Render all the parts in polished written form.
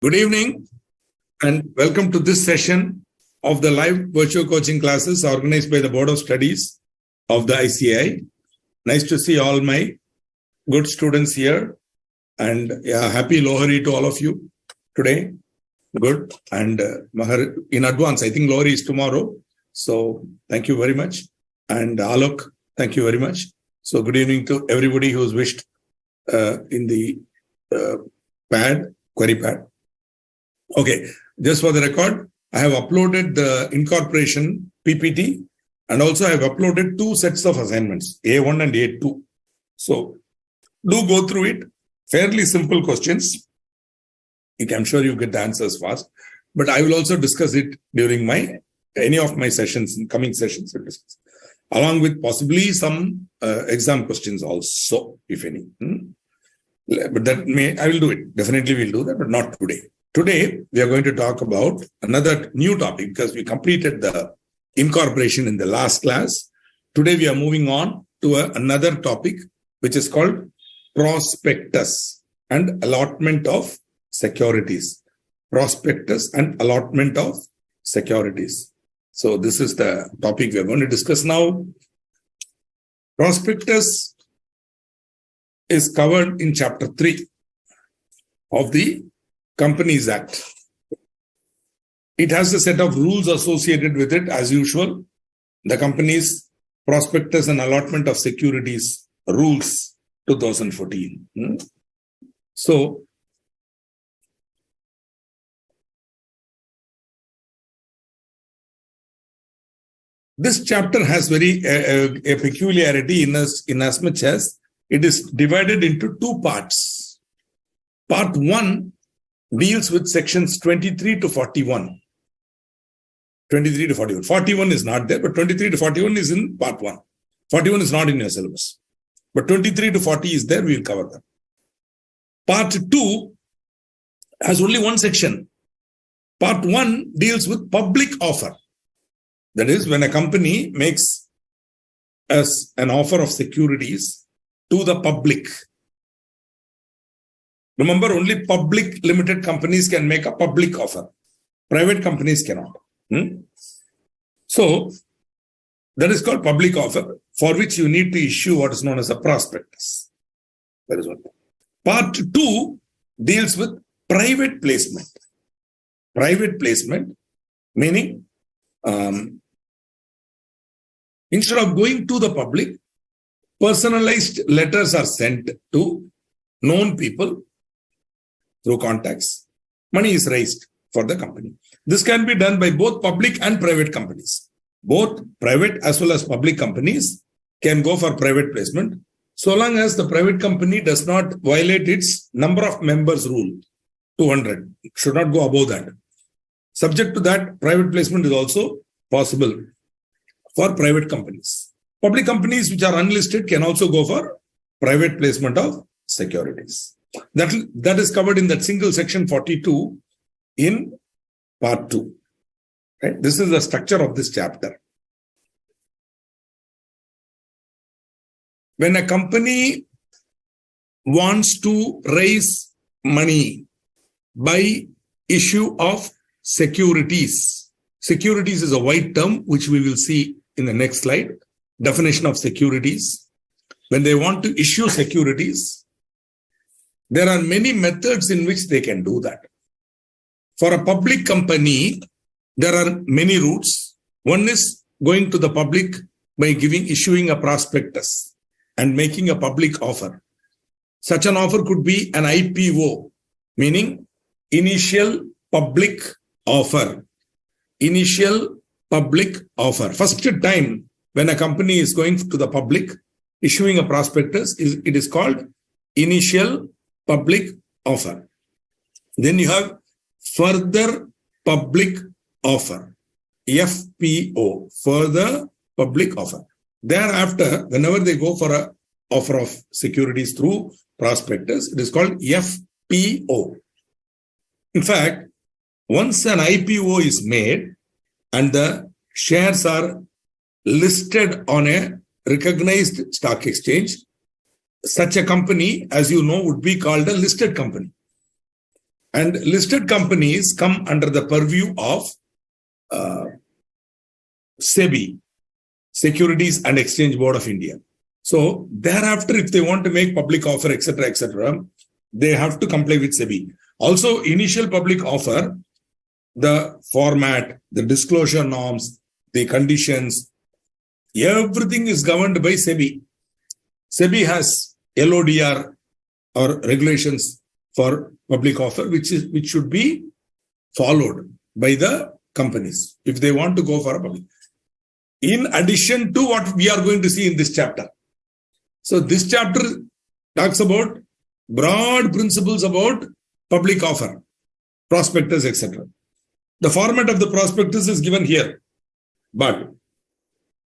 Good evening and welcome to this session of the live virtual coaching classes organized by the Board of Studies of the ICAI. Nice to see all my good students here and happy Lohari to all of you today. Good. And in advance, I think Lohari is tomorrow. So thank you very much. And Alok, thank you very much. So good evening to everybody who's wished in the query pad. Okay, just for the record, I have uploaded the incorporation PPT and also I have uploaded two sets of assignments, A1 and A2. So do go through it. Fairly simple questions. I'm sure you get the answers fast, but I will also discuss it during any of my sessions, in coming sessions, along with possibly some exam questions also, if any. But I will do it. Definitely will do that, but not today. Today, we are going to talk about another new topic because we completed the incorporation in the last class. Today, we are moving on to another topic, which is called Prospectus and Allotment of Securities. Prospectus and Allotment of Securities. So, this is the topic we are going to discuss now. Prospectus is covered in Chapter 3 of the Companies Act. It has a set of rules associated with it as usual. The Companies Prospectus and Allotment of Securities Rules 2014. So, this chapter has a peculiarity in as much as it is divided into two parts. Part 1 deals with sections 23 to 41. 23 to 41. 41 is not there, but 23 to 41 is in part 1. 41 is not in your syllabus. But 23 to 40 is there, we will cover that. Part 2 has only one section. Part 1 deals with public offer. That is, when a company makes us an offer of securities to the public. Remember, only public limited companies can make a public offer. Private companies cannot. So, that is called public offer, for which you need to issue what is known as a prospectus. That is one. Part 2 deals with private placement. Private placement, meaning instead of going to the public, personalized letters are sent to known people through contacts. Money is raised for the company. This can be done by both public and private companies. Both private as well as public companies can go for private placement, so long as the private company does not violate its number of members rule, 200. It should not go above that. Subject to that, private placement is also possible for private companies. Public companies which are unlisted can also go for private placement of securities. That is covered in that single section 42 in part 2. Right? This is the structure of this chapter. When a company wants to raise money by issue of securities, securities is a wide term which we will see in the next slide. Definition of securities. When they want to issue securities, there are many methods in which they can do that. For a public company, there are many routes. One is going to the public by issuing a prospectus and making a public offer. Such an offer could be an IPO, meaning initial public offer. Initial public offer. First time when a company is going to the public, issuing a prospectus, it is called initial public offer. Then you have further public offer, FPO, further public offer. Thereafter, whenever they go for an offer of securities through prospectus, it is called FPO. In fact, once an IPO is made and the shares are listed on a recognized stock exchange, such a company, as you know, would be called a listed company. And listed companies come under the purview of SEBI, Securities and Exchange Board of India. So thereafter, if they want to make public offer, etc., they have to comply with SEBI. Also, initial public offer, the format, the disclosure norms, the conditions, everything is governed by SEBI. SEBI has LODR or regulations for public offer, which should be followed by the companies if they want to go for a public. In addition to what we are going to see in this chapter. So this chapter talks about broad principles about public offer, prospectus, etc. The format of the prospectus is given here, but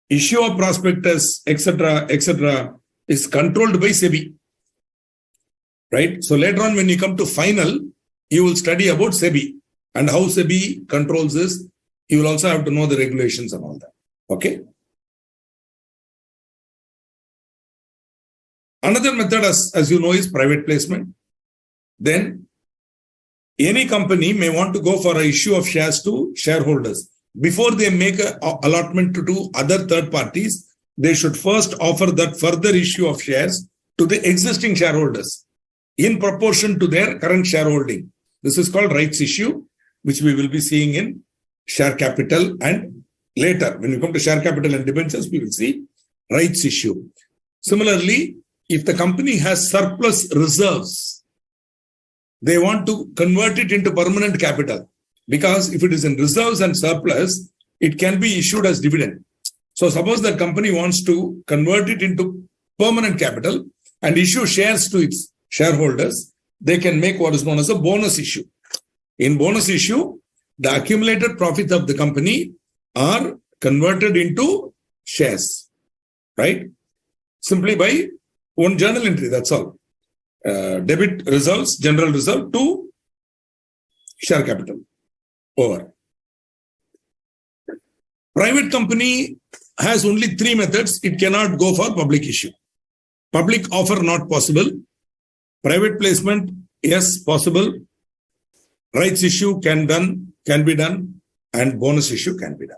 issue of prospectus, etc., is controlled by SEBI. Right? So later on, when you come to final, you will study about SEBI and how SEBI controls this. You will also have to know the regulations and all that. Okay. Another method, as you know, is private placement. Then any company may want to go for an issue of shares to shareholders. Before they make an allotment to other third parties, they should first offer that further issue of shares to the existing shareholders in proportion to their current shareholding. This is called rights issue, which we will be seeing in share capital, and later, when we come to share capital and debentures, we will see rights issue. Similarly, if the company has surplus reserves, they want to convert it into permanent capital, because if it is in reserves and surplus, it can be issued as dividend. So suppose the company wants to convert it into permanent capital and issue shares to its shareholders, they can make what is known as a bonus issue. In bonus issue, the accumulated profits of the company are converted into shares, right? Simply by one journal entry, that's all. Debit reserves, general reserve to share capital. Over. Private company has only three methods. It cannot go for public issue. Public offer, not possible. Private placement, yes, possible. Rights issue can be done, and bonus issue can be done.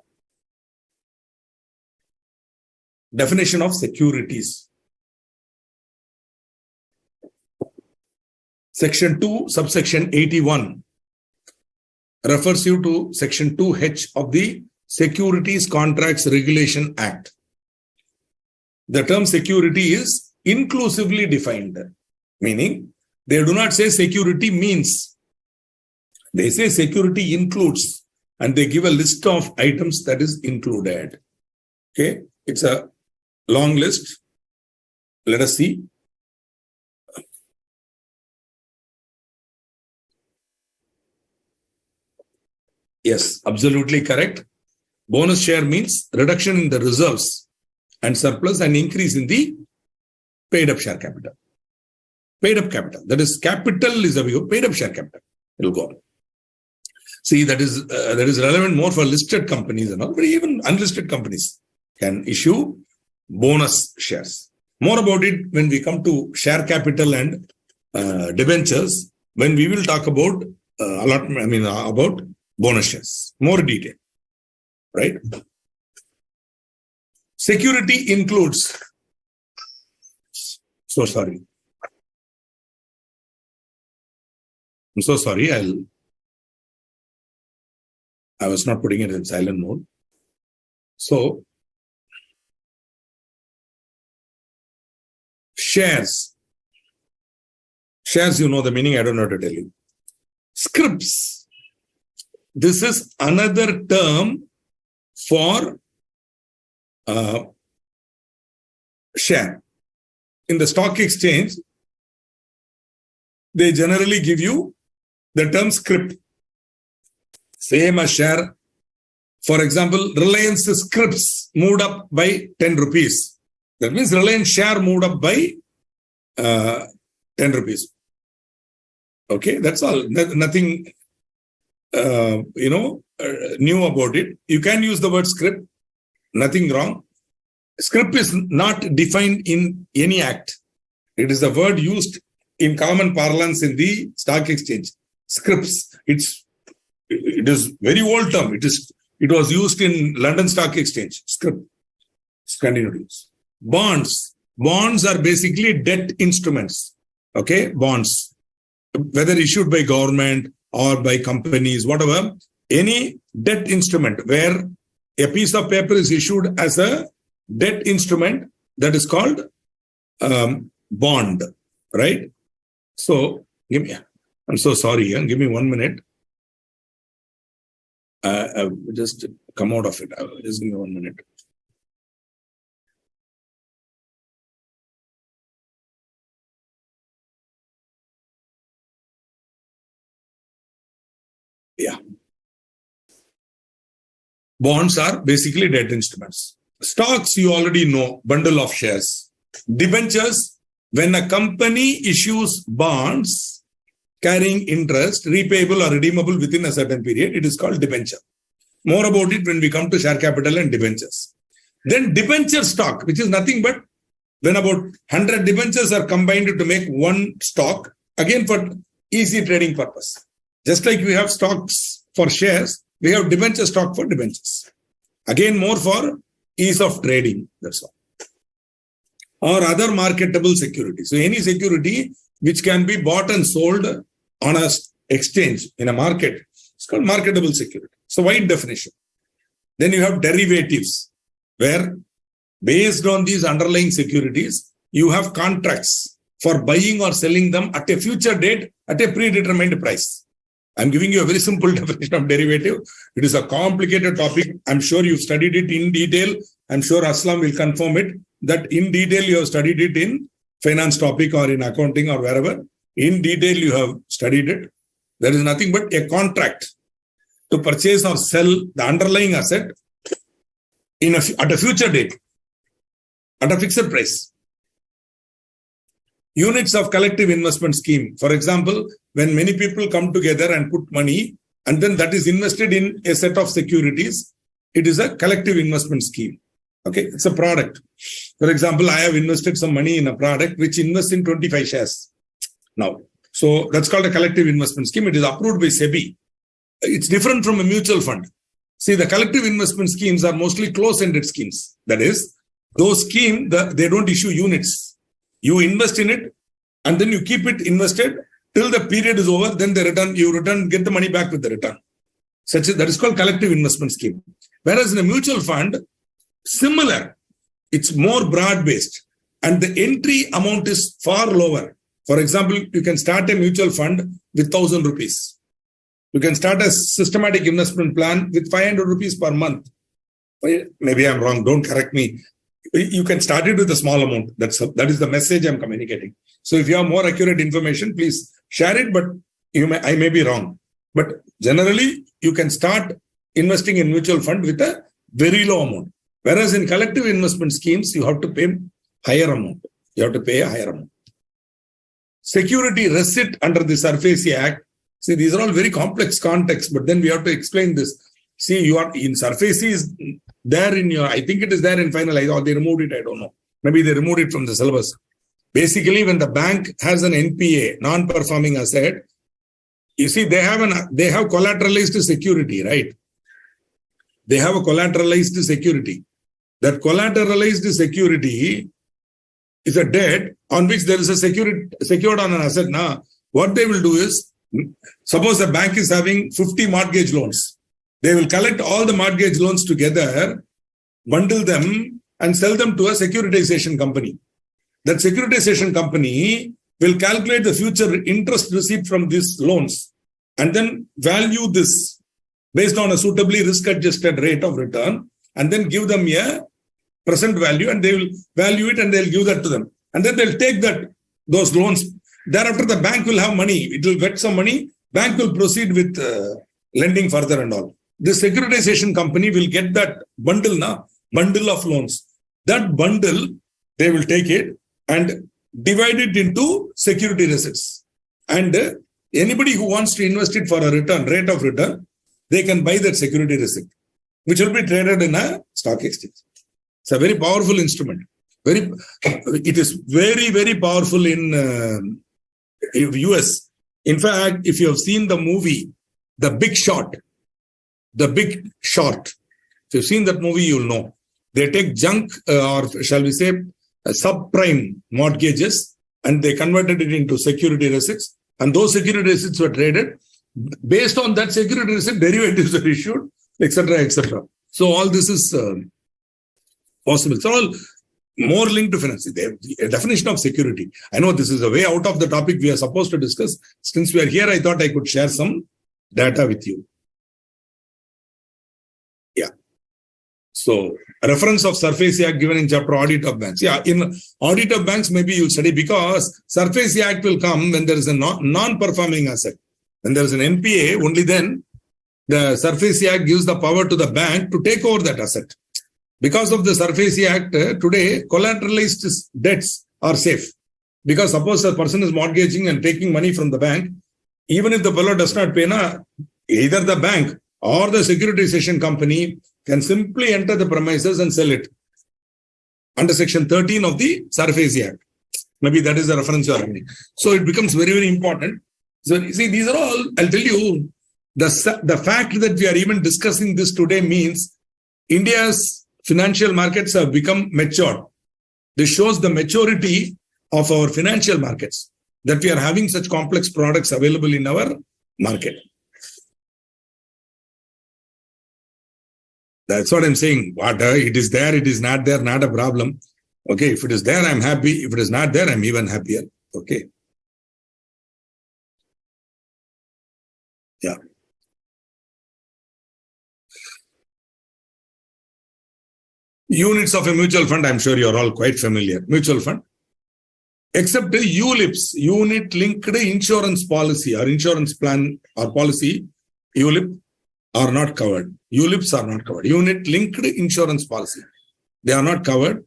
Definition of securities. Section 2, subsection 81 refers you to Section 2H of the Securities Contracts Regulation Act. The term security is inclusively defined, meaning they do not say security means. They say security includes, and they give a list of items that is included. Okay, it's a long list. Let us see. Yes, absolutely correct. Bonus share means reduction in the reserves and surplus and increase in the paid up share capital. Paid up capital. That is, capital is a paid up share capital. It will go on. See, that is relevant more for listed companies and all, but even unlisted companies can issue bonus shares. More about it when we come to share capital and debentures, when we will talk about about bonus shares. More detail, right? Security includes. So sorry. I'm so sorry. I was not putting it in silent mode. So, shares. Shares, you know the meaning. I don't know how to tell you. Scrips. This is another term for share. In the stock exchange, they generally give you the term scrip. Same as share. For example, Reliance scrips moved up by 10 rupees. That means Reliance share moved up by 10 rupees. Okay, that's all. Nothing, new about it. You can use the word scrip. Nothing wrong. Scrip is not defined in any act. It is a word used in common parlance in the stock exchange. Scripts. It is very old term. It was used in London Stock Exchange. Script. Continue to use. Bonds. Bonds are basically debt instruments. Okay, bonds. Whether issued by government or by companies, whatever, any debt instrument where a piece of paper is issued as a debt instrument, that is called bond, right? So, I'm so sorry, give me 1 minute. I'll just come out of it. Just give me 1 minute. Yeah. Bonds are basically debt instruments. Stocks, you already know, bundle of shares. Debentures, when a company issues bonds carrying interest, repayable or redeemable within a certain period, it is called debenture. More about it when we come to share capital and debentures. Then debenture stock, which is nothing but when about 100 debentures are combined to make one stock, again for easy trading purpose. Just like we have stocks for shares, we have debenture stock for debentures. Again, more for ease of trading, that's all. Or other marketable securities. So any security which can be bought and sold on a exchange in a market, it's called marketable security. It's a wide definition. Then you have derivatives, where based on these underlying securities, you have contracts for buying or selling them at a future date at a predetermined price. I'm giving you a very simple definition of derivative. It is a complicated topic. I'm sure you've studied it in detail. I'm sure Aslam will confirm it, that in detail you have studied it in finance topic or in accounting or wherever. In detail you have studied it. There is nothing but a contract to purchase or sell the underlying asset at a future date, at a fixed price. Units of collective investment scheme. For example, when many people come together and put money, and then that is invested in a set of securities, it is a collective investment scheme. Okay, it's a product. For example, I have invested some money in a product which invests in 25 shares now. So that's called a collective investment scheme. It is approved by SEBI. It's different from a mutual fund. See, the collective investment schemes are mostly close-ended schemes. That is, those schemes, they don't issue units. You invest in it and then you keep it invested till the period is over. Then you get the money back with the return. That is called collective investment scheme. Whereas in a mutual fund, similar, it's more broad-based and the entry amount is far lower. For example, you can start a mutual fund with 1,000 rupees. You can start a systematic investment plan with 500 rupees per month. Maybe I'm wrong. Don't correct me. You can start it with a small amount. That is the message I'm communicating. So if you have more accurate information, please share it, but I may be wrong. But generally, you can start investing in mutual fund with a very low amount. Whereas in collective investment schemes, you have to pay higher amount. You have to pay a higher amount. Security receipt under the Surface Act. See, these are all very complex contexts, but then we have to explain this. See, you are in Surface is there in your, I think it is there in final, or they removed it, I don't know. Maybe they removed it from the syllabus. Basically, when the bank has an NPA, non-performing asset, you see, they have collateralized security, right? They have a collateralized security. That collateralized security is a debt on which there is a secured on an asset. Now, what they will do is, suppose the bank is having 50 mortgage loans. They will collect all the mortgage loans together, bundle them, and sell them to a securitization company. That securitization company will calculate the future interest received from these loans and then value this based on a suitably risk-adjusted rate of return and then give them a present value and they will value it and they'll give that to them. And then they'll take those loans. Thereafter, the bank will have money. It will get some money. Bank will proceed with lending further and all. The securitization company will get that bundle of loans. That bundle, they will take it and divide it into security receipts. And anybody who wants to invest it for a rate of return, they can buy that security receipt, which will be traded in a stock exchange. It's a very powerful instrument. It is very, very powerful in US. In fact, if you have seen the movie, The Big Short, if you've seen that movie, you'll know. They take junk, or shall we say, subprime mortgages, and they converted it into security receipts. And those security receipts were traded. Based on that security receipt, derivatives are issued, etc., etc. So all this is possible. It's all more linked to finance. A definition of security. I know this is a way out of the topic we are supposed to discuss. Since we are here, I thought I could share some data with you. Yeah. So, reference of Surface Act given in chapter Audit of Banks. Yeah, in Audit of Banks, maybe you'll study, because Surface Act will come when there is a non-performing asset. When there is an NPA, only then the Surface Act gives the power to the bank to take over that asset. Because of the Surface Act, today, collateralized debts are safe. Because suppose a person is mortgaging and taking money from the bank, even if the fellow does not pay, either the bank or the securitization company can simply enter the premises and sell it under section 13 of the Surface Act. Maybe that is the reference you are having. So it becomes very, very important. So you see, these are all, I'll tell you, the fact that we are even discussing this today means India's financial markets have become matured. This shows the maturity of our financial markets, that we are having such complex products available in our market. That's what I'm saying. It is there, it is not there, not a problem. Okay, if it is there, I'm happy. If it is not there, I'm even happier. Okay. Yeah. Units of a mutual fund, I'm sure you're all quite familiar. Mutual fund. Except the ULIPs, unit linked insurance policy or insurance plan or policy, ULIP are not covered. ULIPs are not covered. Unit linked insurance policy. They are not covered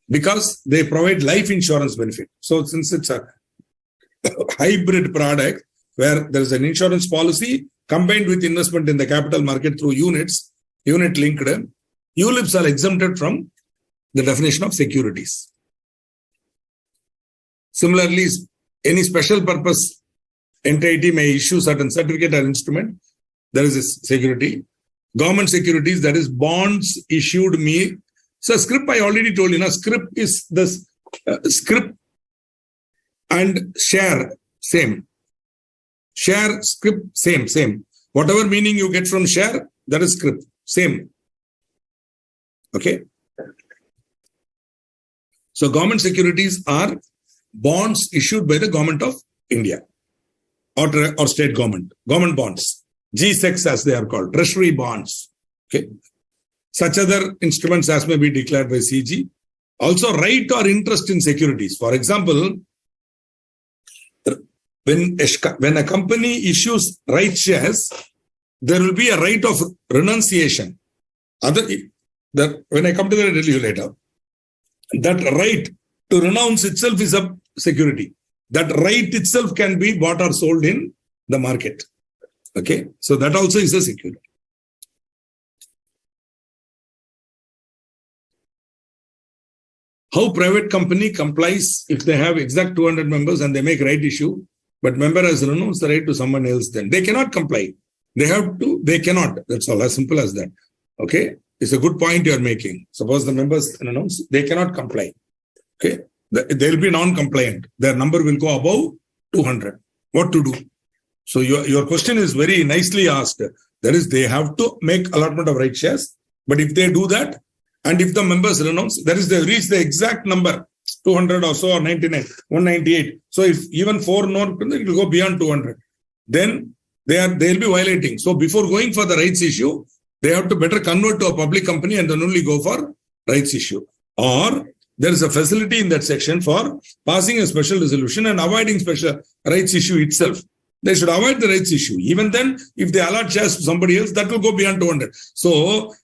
because they provide life insurance benefit. So since it's a hybrid product where there is an insurance policy combined with investment in the capital market through units, unit linked, ULIPs are exempted from the definition of securities. Similarly, any special purpose entity may issue certain certificate or instrument. There is a security. Government securities, that is bonds issued me. So scrip, I already told you, scrip is the scrip and share, same. Share, scrip, same. Whatever meaning you get from share, that is scrip, same. Okay. So government securities are bonds issued by the government of India or state government bonds. G-SECs as they are called, treasury bonds. Okay. Such other instruments as may be declared by CG. Also right or interest in securities. For example, when a company issues right shares, there will be a right of renunciation. When I come to that, I'll tell you later. That right to renounce itself is a security. That right itself can be bought or sold in the market. Okay, so that also is a security. How private company complies if they have exact 200 members and they make right issue, but member has renounced the right to someone else, then they cannot comply. They cannot. That's all, as simple as that. Okay, it's a good point you are making. Suppose the members announce, they cannot comply. Okay, they'll be non-compliant. Their number will go above 200. What to do? So your question is very nicely asked. That is, they have to make allotment of right shares. But if they do that, and if the members renounce, that is, they reach the exact number, 200 or so, or 99, 198. So if even 4 no, it will go beyond 200. Then they'll be violating. So before going for the rights issue, they have to better convert to a public company and then only go for rights issue. Or there is a facility in that section for passing a special resolution and avoiding special rights issue itself. They should avoid the rights issue. Even then, if they allot shares to somebody else, that will go beyond 200. So,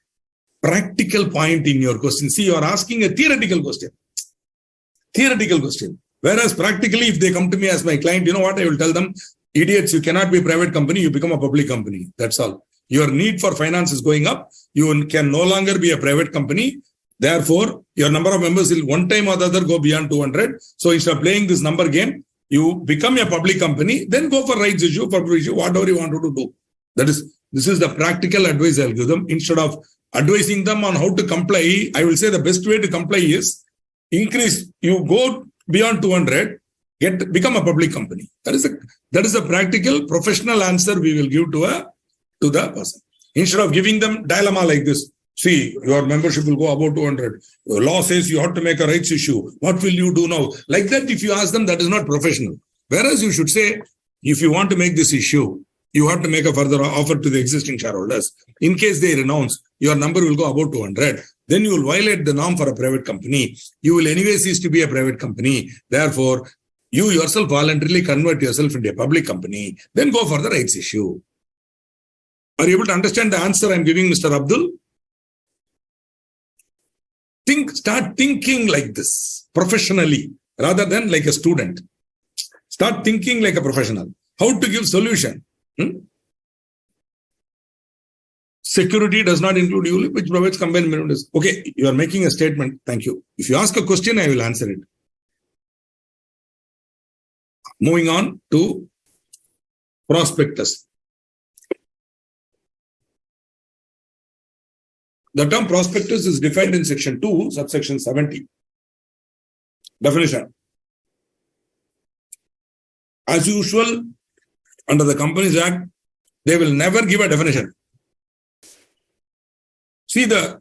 practical point in your question. See, you are asking a theoretical question. Whereas practically, if they come to me as my client, you know what I will tell them? Idiots, you cannot be a private company, you become a public company. That's all. Your need for finance is going up. You can no longer be a private company. Therefore, your number of members will one time or the other go beyond 200. So instead of playing this number game, You become a public company, then go for rights issue, public issue, whatever you want to do. This is the practical advice I'll give them. Instead of advising them on how to comply, I will say the best way to comply is increase. You go beyond 200, become a public company. That is a practical, professional answer we will give to the person. Instead of giving them dilemma like this. See, your membership will go above 200. The law says you have to make a rights issue. What will you do now? Like that, if you ask them, that is not professional. Whereas you should say, if you want to make this issue, you have to make a further offer to the existing shareholders. In case they renounce, your number will go above 200. Then you will violate the norm for a private company. You will anyway cease to be a private company. Therefore, you yourself voluntarily convert yourself into a public company. Then go for the rights issue. Are you able to understand the answer I'm giving, Mr. Abdul? Start thinking like this, professionally, rather than like a student. Start thinking like a professional. How to give solution? Security does not include ULIP, which provides combined minimum risk. Okay, you are making a statement. Thank you. If you ask a question, I will answer it. Moving on to prospectus. The term prospectus is defined in section 2, subsection 70. Definition. As usual, under the Companies Act, they will never give a definition. See the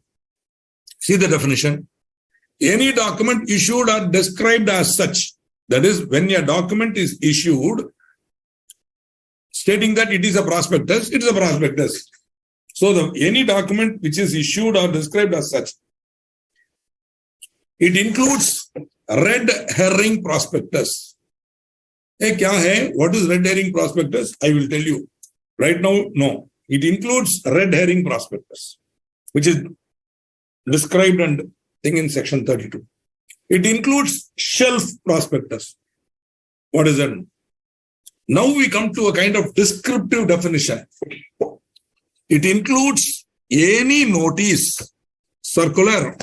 definition. Any document issued or described as such. That is, when a document is issued, stating that it is a prospectus, it is a prospectus. So any document which is issued or described as such, it includes red herring prospectus. Hey, kya hai? What is red herring prospectus? I will tell you. Right now, no. It includes red herring prospectus, which is described and thing in section 32. It includes shelf prospectus. What is that? Now we come to a kind of descriptive definition. It includes any notice, circular,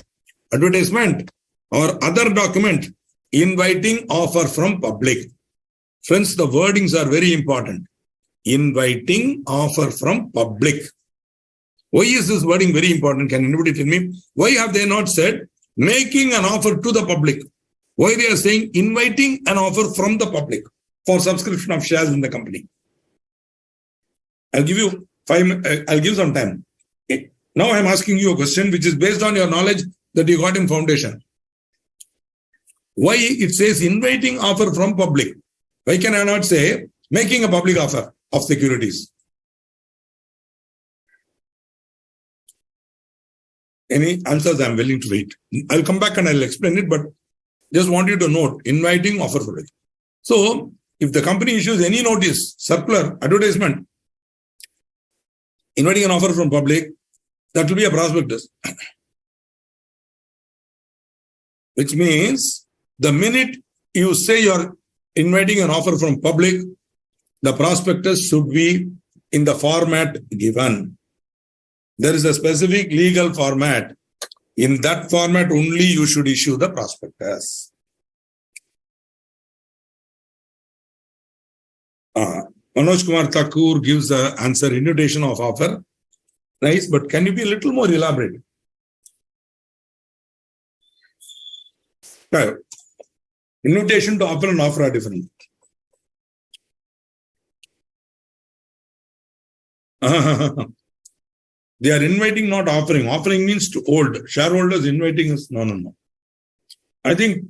advertisement, or other document inviting offer from public. Friends, the wordings are very important. Inviting offer from public. Why is this wording very important? Can anybody tell me? Why have they not said making an offer to the public? Why they are saying inviting an offer from the public for subscription of shares in the company? I'll give you I'll give some time. Now I'm asking you a question which is based on your knowledge that you got in foundation. Why it says inviting offer from public? Why can I not say making a public offer of securities? Any answers? I'm willing to wait. I'll come back and I'll explain it, but just want you to note inviting offer for it. So if the company issues any notice, circular, advertisement, inviting an offer from public, that will be a prospectus. Which means the minute you say you're inviting an offer from public, the prospectus should be in the format given. There is a specific legal format. In that format only you should issue the prospectus. Manoj Kumar Thakur gives the answer, invitation of offer. Nice, but can you be a little more elaborate? Invitation to offer and offer are different. They are inviting, not offering. Offering means to hold. Shareholders inviting is no. I think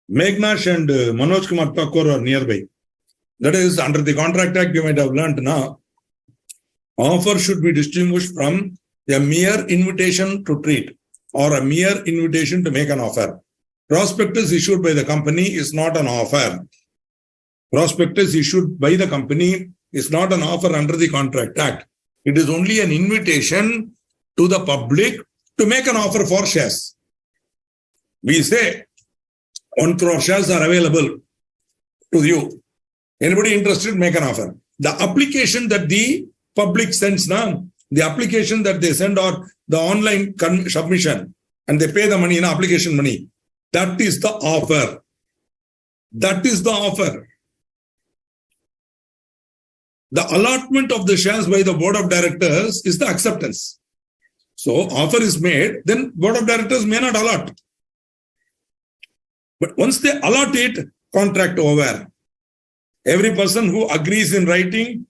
Meghnash and Manoj Kumar Thakur are nearby. That is, under the Contract Act, you might have learned now, offer should be distinguished from a mere invitation to treat or a mere invitation to make an offer. Prospectus issued by the company is not an offer. Prospectus issued by the company is not an offer under the Contract Act. It is only an invitation to the public to make an offer for shares. We say 1 crore shares are available to you. Anybody interested, make an offer. The application that the public sends now, the application that they send or the online submission and they pay the money in application money, that is the offer. That is the offer. The allotment of the shares by the board of directors is the acceptance. So offer is made, then board of directors may not allot. But once they allot it, contract over. Every person who agrees in writing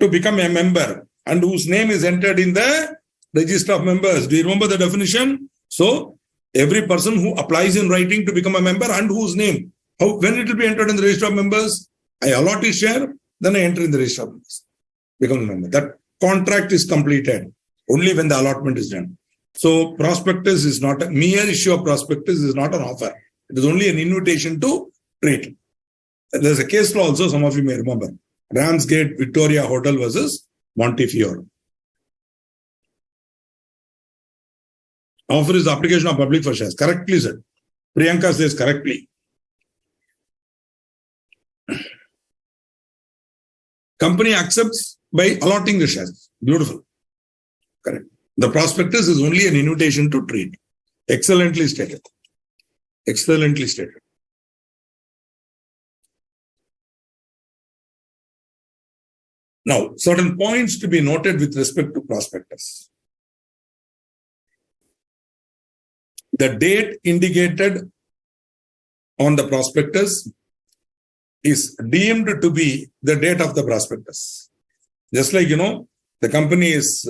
to become a member and whose name is entered in the register of members. Do you remember the definition? So every person who applies in writing to become a member and whose name, when it will be entered in the register of members, I allot his share, then I enter in the register of members, become a member. That contract is completed only when the allotment is done. So prospectus is not a mere issue of prospectus, is not an offer. It is only an invitation to trade. There's a case law also, some of you may remember. Ramsgate Victoria Hotel versus Montefiore. Offer is the application of public for shares. Correctly said. Priyanka says correctly. Company accepts by allotting the shares. Beautiful. Correct. The prospectus is only an invitation to trade. Excellently stated. Excellently stated. Now, certain points to be noted with respect to prospectus. The date indicated on the prospectus is deemed to be the date of the prospectus. Just like, the company is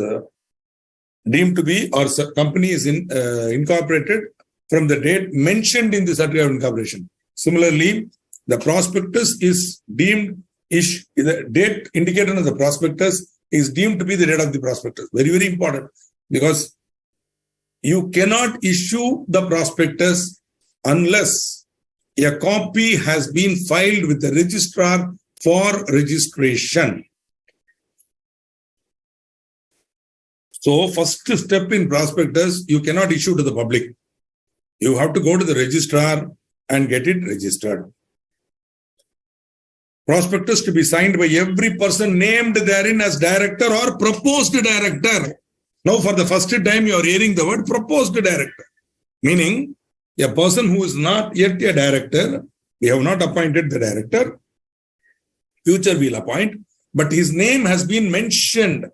deemed to be, or company is incorporated from the date mentioned in the certificate of incorporation. Similarly, the prospectus is deemed, the date indicated on the prospectus is deemed to be the date of the prospectus. Very, very important, because you cannot issue the prospectus unless a copy has been filed with the registrar for registration. So, first step in prospectus, you cannot issue to the public. You have to go to the registrar and get it registered. Prospectus to be signed by every person named therein as director or proposed director. Now, for the first time, you are hearing the word proposed director, meaning a person who is not yet a director, we have not appointed the director, future we'll appoint, but his name has been mentioned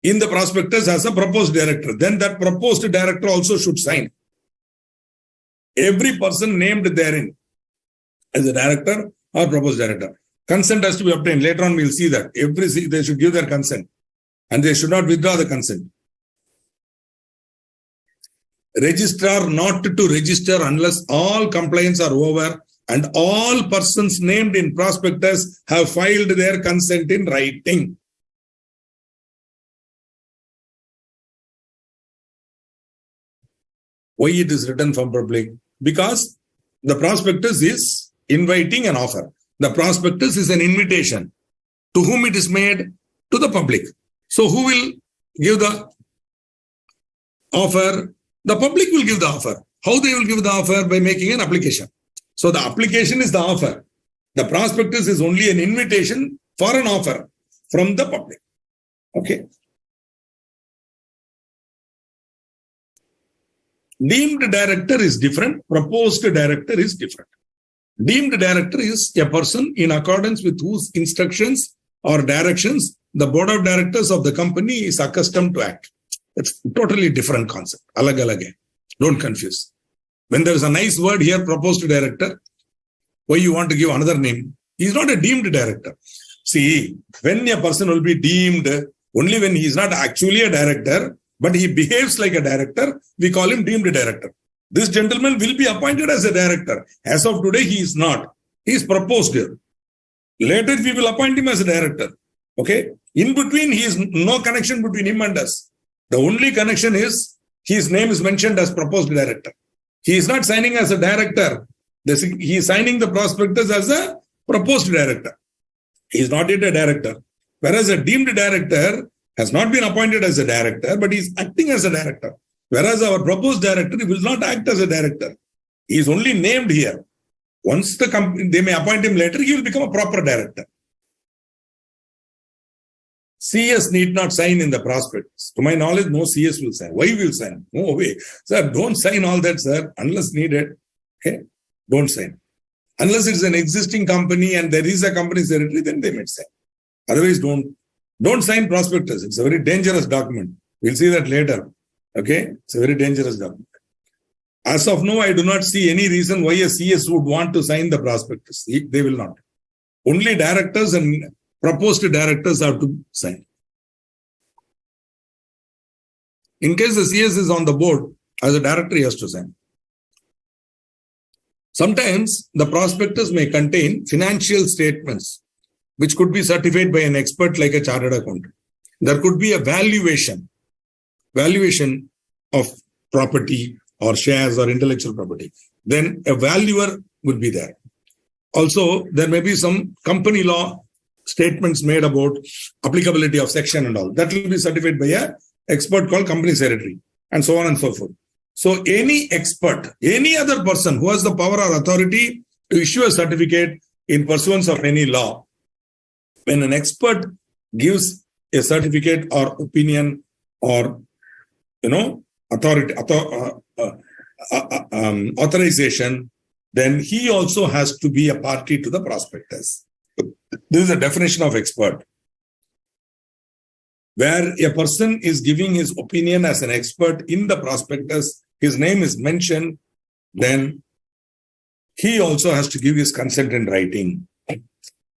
in the prospectus as a proposed director. Then that proposed director also should sign. Every person named therein as a director or proposed director. Consent has to be obtained. Later on, we'll see that. They should give their consent. And they should not withdraw the consent. Registrar not to register unless all complaints are over and all persons named in prospectus have filed their consent in writing. Why it is written from public? Because the prospectus is inviting an offer. The prospectus is an invitation. To whom it is made? To the public. So who will give the offer? The public will give the offer. How they will give the offer? By making an application. So the application is the offer. The prospectus is only an invitation for an offer from the public. Okay. Deemed director is different. Proposed director is different. Deemed director is a person in accordance with whose instructions or directions the board of directors of the company is accustomed to act. It's a totally different concept. Alag alag hai. Don't confuse. When there is a nice word here, proposed director, why you want to give another name? He is not a deemed director. See, when a person will be deemed, only when he is not actually a director, but he behaves like a director, we call him deemed director. This gentleman will be appointed as a director. As of today, he is not. He is proposed here. Later, we will appoint him as a director. Okay. In between, he is no connection between him and us. The only connection is his name is mentioned as proposed director. He is not signing as a director. He is signing the prospectus as a proposed director. He is not yet a director. Whereas a deemed director has not been appointed as a director, but he is acting as a director. Whereas our proposed director will not act as a director. He is only named here. Once the company, they may appoint him later, he will become a proper director. CS need not sign in the prospectus. To my knowledge, no CS will sign. Why will sign? No way. Sir, don't sign all that, sir, unless needed. Okay? Don't sign. Unless it's an existing company and there is a company secretary, then they may sign. Otherwise, don't sign prospectus. It's a very dangerous document. We'll see that later. Okay? It's a very dangerous document. As of now, I do not see any reason why a CS would want to sign the prospectus. They will not. Only directors and proposed directors have to sign. In case the CS is on the board, as a director, he has to sign. Sometimes the prospectus may contain financial statements, which could be certified by an expert like a chartered accountant. There could be a valuation of property or shares or intellectual property. Then a valuer would be there. Also, there may be some company law statements made about applicability of section and all. That will be certified by an expert called company secretary, and so on and so forth. So any expert, any other person who has the power or authority to issue a certificate in pursuance of any law, when an expert gives a certificate or opinion or, authorization, then he also has to be a party to the prospectus. This is a definition of expert. Where a person is giving his opinion as an expert in the prospectus, his name is mentioned, then he also has to give his consent in writing.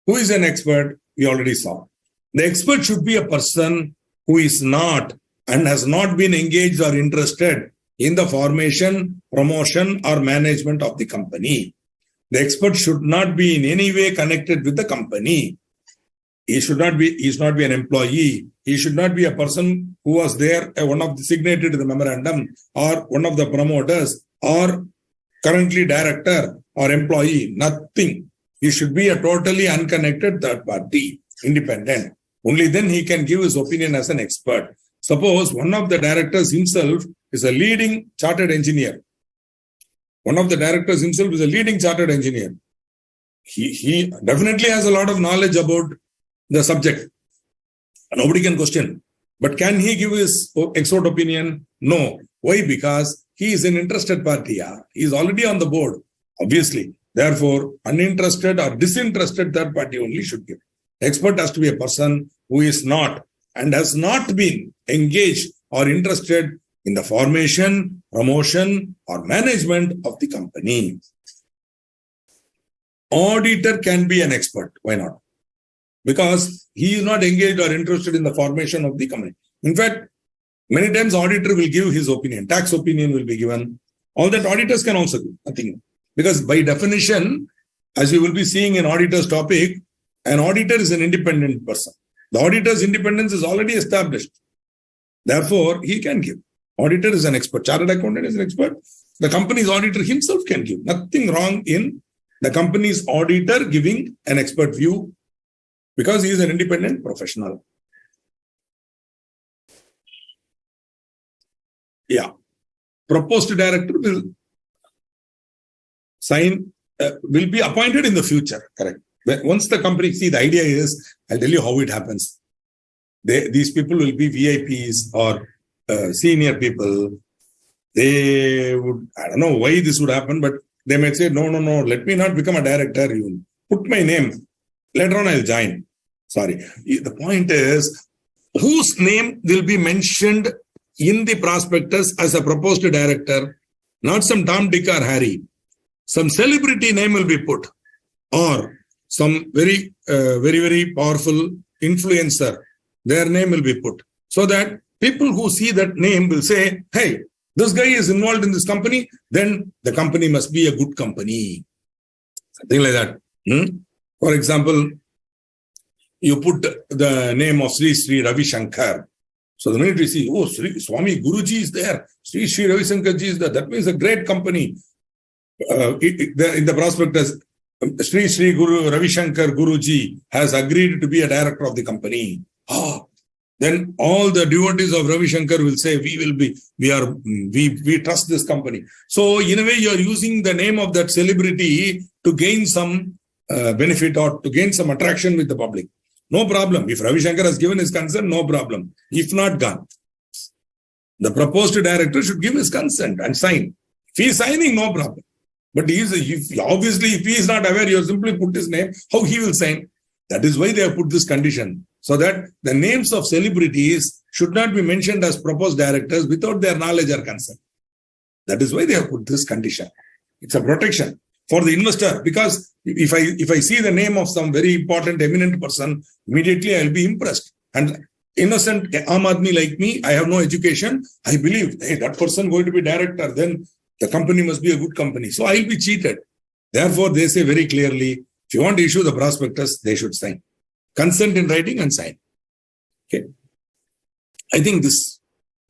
Who is an expert? We already saw. The expert should be a person who is not and has not been engaged or interested in the formation, promotion, or management of the company. The expert should not be in any way connected with the company. He is not be an employee. He should not be a person who was there, one of the signatory to the memorandum, or one of the promoters, or currently director or employee. Nothing. He should be a totally unconnected third party, independent. Only then he can give his opinion as an expert. Suppose one of the directors himself is a leading chartered engineer. One of the directors himself is a leading chartered engineer. He definitely has a lot of knowledge about the subject. Nobody can question. But can he give his expert opinion? No. Why? Because he is an interested party. He is already on the board, obviously. Therefore, uninterested or disinterested third party only should give. Expert has to be a person who is not and has not been engaged or interested in the formation, promotion, or management of the company. Auditor can be an expert. Why not? Because he is not engaged or interested in the formation of the company. In fact, many times auditor will give his opinion. Tax opinion will be given. All that auditors can also do. Nothing. Because by definition, as you will be seeing in auditor's topic, an auditor is an independent person. The auditor's independence is already established. Therefore, he can give. Auditor is an expert. Chartered accountant is an expert. The company's auditor himself can give. Nothing wrong in the company's auditor giving an expert view because he is an independent professional. Yeah. Proposed director will sign, will be appointed in the future. Correct. Once the company, see, the idea is, I'll tell you how it happens. These people will be VIPs or senior people. They would, I don't know why this would happen, but they might say, no, let me not become a director. You put my name. Later on, I'll join. Sorry. The point is, whose name will be mentioned in the prospectus as a proposed director? Not some Tom, Dick, or Harry. Some celebrity name will be put, or some very, very powerful influencer. Their name will be put, so that people who see that name will say, hey, this guy is involved in this company, then the company must be a good company. Something like that. For example, you put the name of Sri Ravi Shankar. So the minute we see, oh, Swami Guruji is there, Sri Ravi Shankar ji is there, that means a great company. In the prospectus, Sri Guru Ravi Shankar Guruji has agreed to be a director of the company. Then all the devotees of Ravi Shankar will say, we trust this company. So in a way, you are using the name of that celebrity to gain some benefit or to gain some attraction with the public. No problem. If Ravi Shankar has given his consent, no problem. If not, gone. The proposed director should give his consent and sign. If he is signing, no problem. But obviously, if he is not aware, you simply put his name, how he will sign? That is why they have put this condition, so that the names of celebrities should not be mentioned as proposed directors without their knowledge or consent. That is why they have put this condition. It's a protection for the investor, because if I see the name of some very important, eminent person, immediately I'll be impressed. And innocent Aam Aadmi like me, I have no education. I believe, hey, that person going to be director, then the company must be a good company. So I'll be cheated. Therefore, they say very clearly, if you want to issue the prospectus, they should sign. Consent in writing and sign. Okay. I think this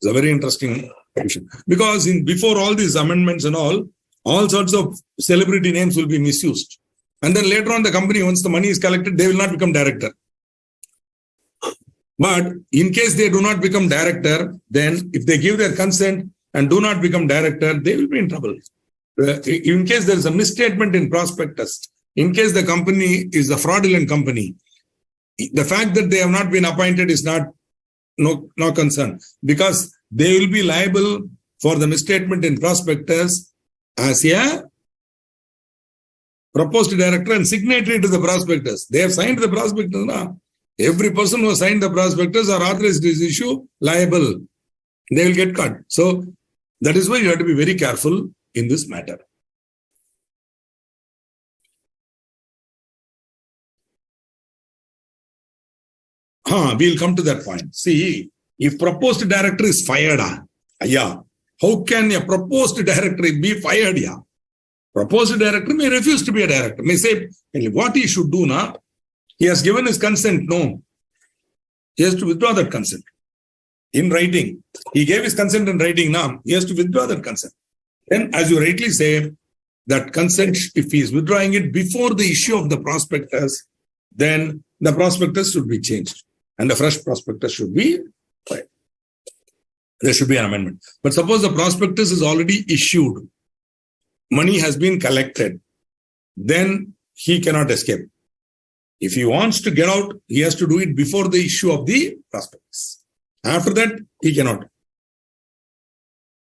is a very interesting provision. Because before all these amendments and all sorts of celebrity names will be misused. And then later on, the company, once the money is collected, they will not become director. But in case they do not become director, then if they give their consent and do not become director, they will be in trouble. In case there is a misstatement in prospectus, in case the company is a fraudulent company, the fact that they have not been appointed is no concern, because they will be liable for the misstatement in prospectus as a proposed director and signatory to the prospectus. They have signed the prospectus now. Every person who has signed the prospectus or authorized this issue, liable. They will get caught. So that is why you have to be very careful in this matter. We'll come to that point. See, if proposed director is fired, how can a proposed director be fired? Proposed director may refuse to be a director, may say, what he should do now, he has given his consent, no. He has to withdraw that consent in writing. He gave his consent in writing now, he has to withdraw that consent. Then, as you rightly say, that consent, if he is withdrawing it before the issue of the prospectus, then the prospectus should be changed and the fresh prospectus should be filed. There should be an amendment. But suppose the prospectus is already issued, money has been collected, then he cannot escape. If he wants to get out, he has to do it before the issue of the prospectus. After that, he cannot.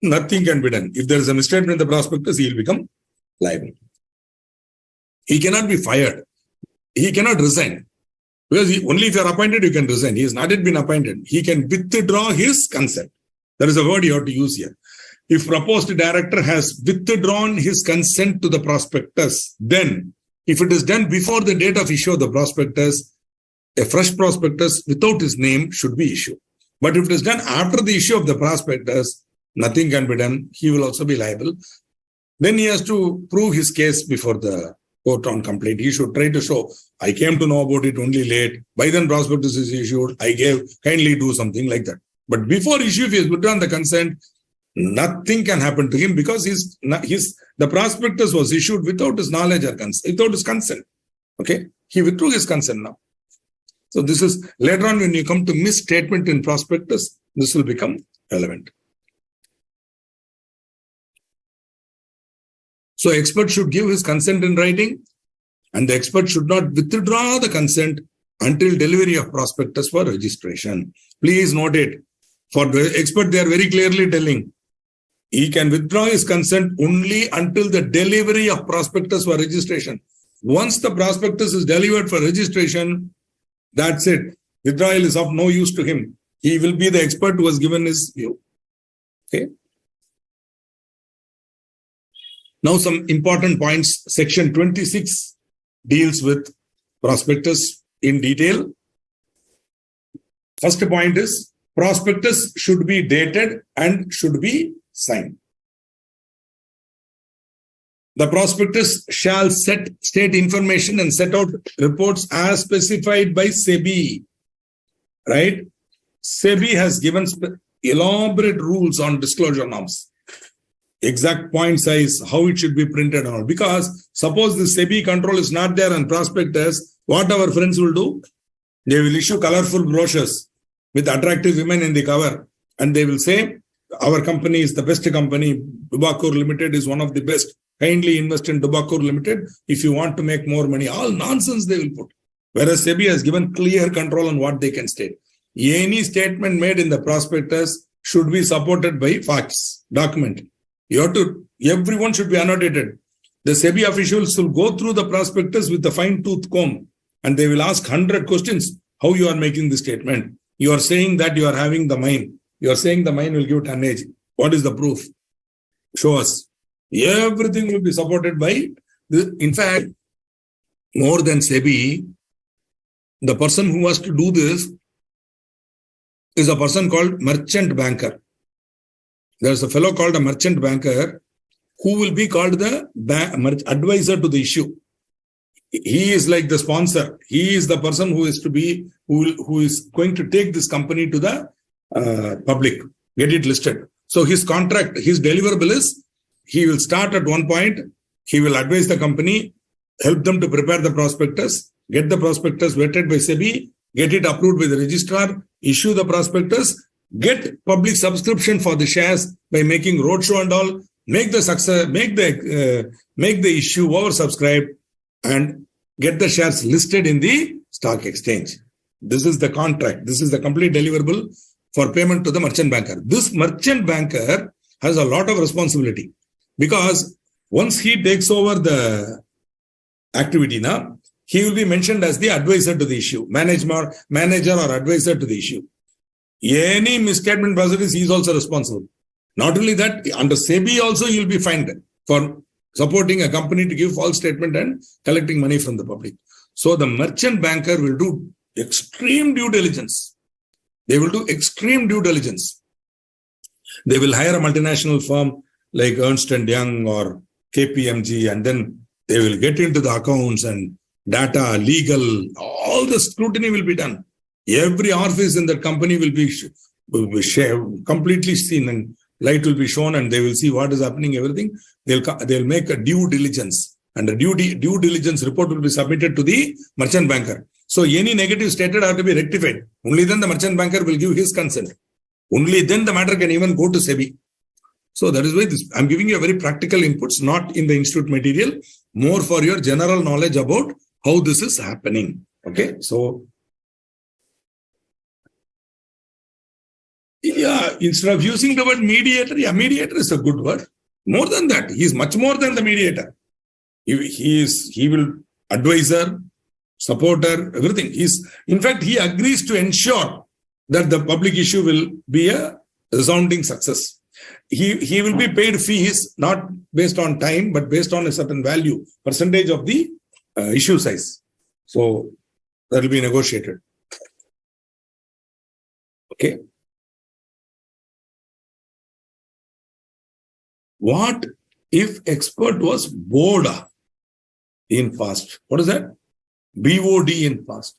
Nothing can be done. If there is a misstatement in the prospectus, he will become liable. He cannot be fired. He cannot resign. Because only if you are appointed, you can resign. He has not yet been appointed. He can withdraw his consent. That is a word you have to use here. If proposed director has withdrawn his consent to the prospectus, then if it is done before the date of issue of the prospectus, a fresh prospectus without his name should be issued. But if it is done after the issue of the prospectus, nothing can be done. He will also be liable. Then he has to prove his case before the court on complaint. He should try to show, I came to know about it only late. By then prospectus is issued. I gave, kindly do something like that. But before issue, if he has withdrawn the consent, nothing can happen to him because the prospectus was issued without his knowledge or consent, without his consent. Okay? He withdrew his consent now. So this is, later on when you come to misstatement in prospectus, this will become relevant. So expert should give his consent in writing, and the expert should not withdraw the consent until delivery of prospectus for registration. Please note it. For the expert, they are very clearly telling, he can withdraw his consent only until the delivery of prospectus for registration. Once the prospectus is delivered for registration, that's it. Withdrawal is of no use to him. He will be the expert who has given his view. Okay. Now some important points. Section 26 deals with prospectus in detail. First point is prospectus should be dated and should be signed. The prospectus shall state information and set out reports as specified by SEBI. Right? SEBI has given elaborate rules on disclosure norms. Exact point size, how it should be printed and all. Because suppose the SEBI control is not there on prospectus, what our friends will do? They will issue colorful brochures with attractive women in the cover. And they will say, our company is the best company. Dubakur Limited is one of the best. Kindly invest in Dubakur Limited if you want to make more money. All nonsense they will put. Whereas SEBI has given clear control on what they can state. Any statement made in the prospectus should be supported by facts, document. Everyone should be annotated. The SEBI officials will go through the prospectus with a fine-tooth comb and they will ask 100 questions. How you are making this statement? You are saying that you are having the mine. You are saying the mine will give tonnage. What is the proof? Show us. Everything will be supported by, in fact, more than SEBI, the person who has to do this is a person called merchant banker. There's a fellow called a merchant banker who will be called the advisor to the issue. He is like the sponsor. He is the person who is to be, who is going to take this company to the public, get it listed. So his contract, his deliverable is, he will start at one point, he will advise the company, help them to prepare the prospectus, get the prospectus vetted by SEBI, get it approved by the registrar, issue the prospectus, get public subscription for the shares by making roadshow and all, make the success, make the issue oversubscribed, and get the shares listed in the stock exchange. This is the contract. This is the complete deliverable for payment to the merchant banker. This merchant banker has a lot of responsibility because once he takes over the activity now, he will be mentioned as the advisor to the issue, manager or advisor to the issue. Any misstatement process, he is also responsible. Not only that, under SEBI also he will be fined for supporting a company to give false statement and collecting money from the public. So the merchant banker will do extreme due diligence. They will do extreme due diligence. They will hire a multinational firm like Ernst & Young or KPMG, and then they will get into the accounts and data, legal, all the scrutiny will be done. Every orifice in that company will be completely seen, and light will be shown, and they will see what is happening, everything. They'll make a due diligence, and the due diligence report will be submitted to the merchant banker. So any negative stated have to be rectified. Only then the merchant banker will give his consent. Only then the matter can even go to SEBI. So that is why I'm giving you a very practical inputs, not in the institute material, more for your general knowledge about how this is happening. Okay, so yeah, instead of using the word mediator, yeah, mediator is a good word. More than that, he is much more than the mediator. He will advisor, supporter, everything. In fact, he agrees to ensure that the public issue will be a resounding success. He will be paid fees, not based on time, but based on a certain value, percentage of the issue size. So that will be negotiated. Okay. What if expert was BOD in past? What is that? BOD in past.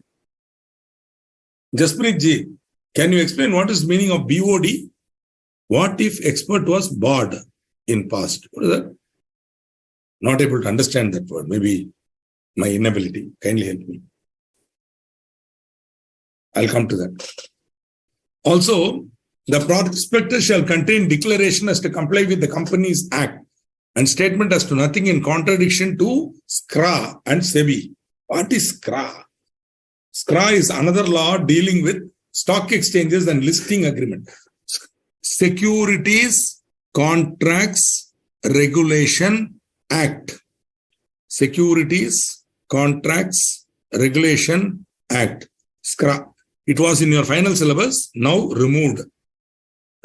Jasprit ji, can you explain what is the meaning of BOD? What if expert was BOD in past? What is that? Not able to understand that word. Maybe my inability. Kindly help me. I'll come to that. Also, the prospectus shall contain declaration as to comply with the Companies Act and statement as to nothing in contradiction to SCR and SEBI. What is SCR? SCR is another law dealing with stock exchanges and listing agreement. Securities, Contracts, Regulation Act. Securities, Contracts, Regulation Act. SCR. It was in your final syllabus, now removed.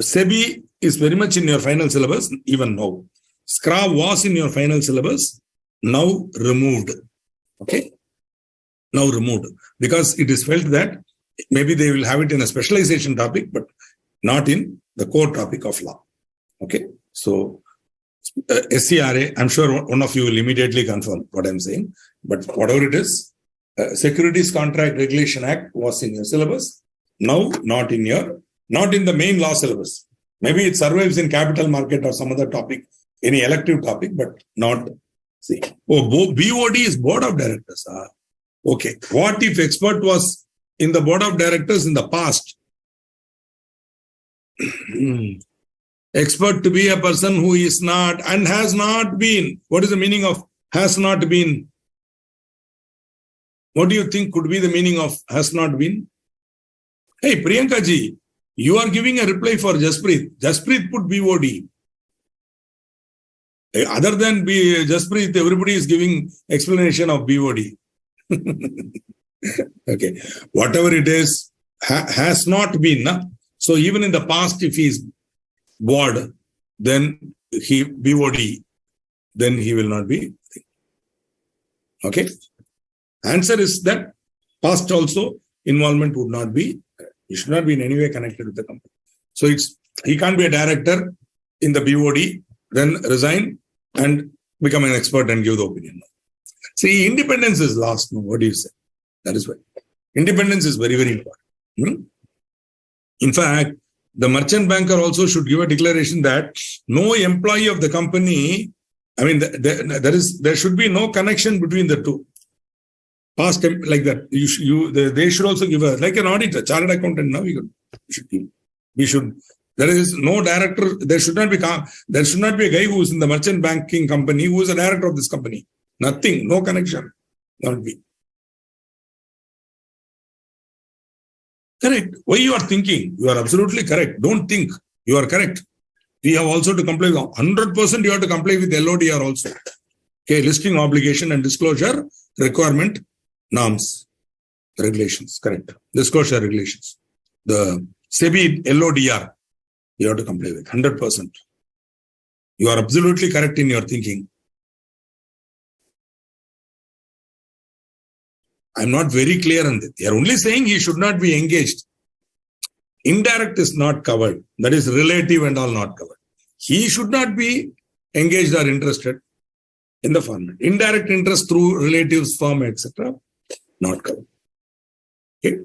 SEBI is very much in your final syllabus, even now. SCR was in your final syllabus, now removed. Okay? Now removed. Because it is felt that maybe they will have it in a specialization topic, but not in the core topic of law. Okay? So, SCRA, I'm sure one of you will immediately confirm what I'm saying, but whatever it is, Securities Contract Regulation Act was in your syllabus, now not in the main law syllabus. Maybe it survives in capital market or some other topic, any elective topic, but not. See. Oh, BOD is Board of Directors. Okay. What if expert was in the Board of Directors in the past? Expert to be a person who is not and has not been. What is the meaning of has not been? What do you think could be the meaning of has not been? Hey, Priyanka ji, you are giving a reply for Jasprit. Jasprit put BOD. Other than Jasprit, everybody is giving explanation of BOD. Okay. Whatever it is, has not been. So even in the past, if he is bored, then he BOD, then he will not be. Okay. Answer is that past also involvement would not be, he should not be in any way connected with the company. So he can't be a director in the BOD, then resign and become an expert and give the opinion. See, independence is lost. What do you say? That is why. Independence is very, very important. In fact, the merchant banker also should give a declaration that no employee of the company, I mean, there should be no connection between the two. Past like that. They should also give like an auditor, chartered accountant. Now we should. There is no director. There should not be a guy who is in the merchant banking company who is a director of this company. Nothing. No connection. Not be. Correct. Why you are thinking? You are absolutely correct. Don't think. You are correct. We have also to comply with 100%. You have to comply with LODR also. Okay, listing obligation and disclosure requirement norms, regulations. Correct. Disclosure regulations. The SEBI LODR. You have to comply with 100%. You are absolutely correct in your thinking. I'm not very clear on that. They are only saying he should not be engaged. Indirect is not covered. That is relative and all not covered. He should not be engaged or interested in the format. Indirect interest through relatives, firm, etc. Not covered. Okay.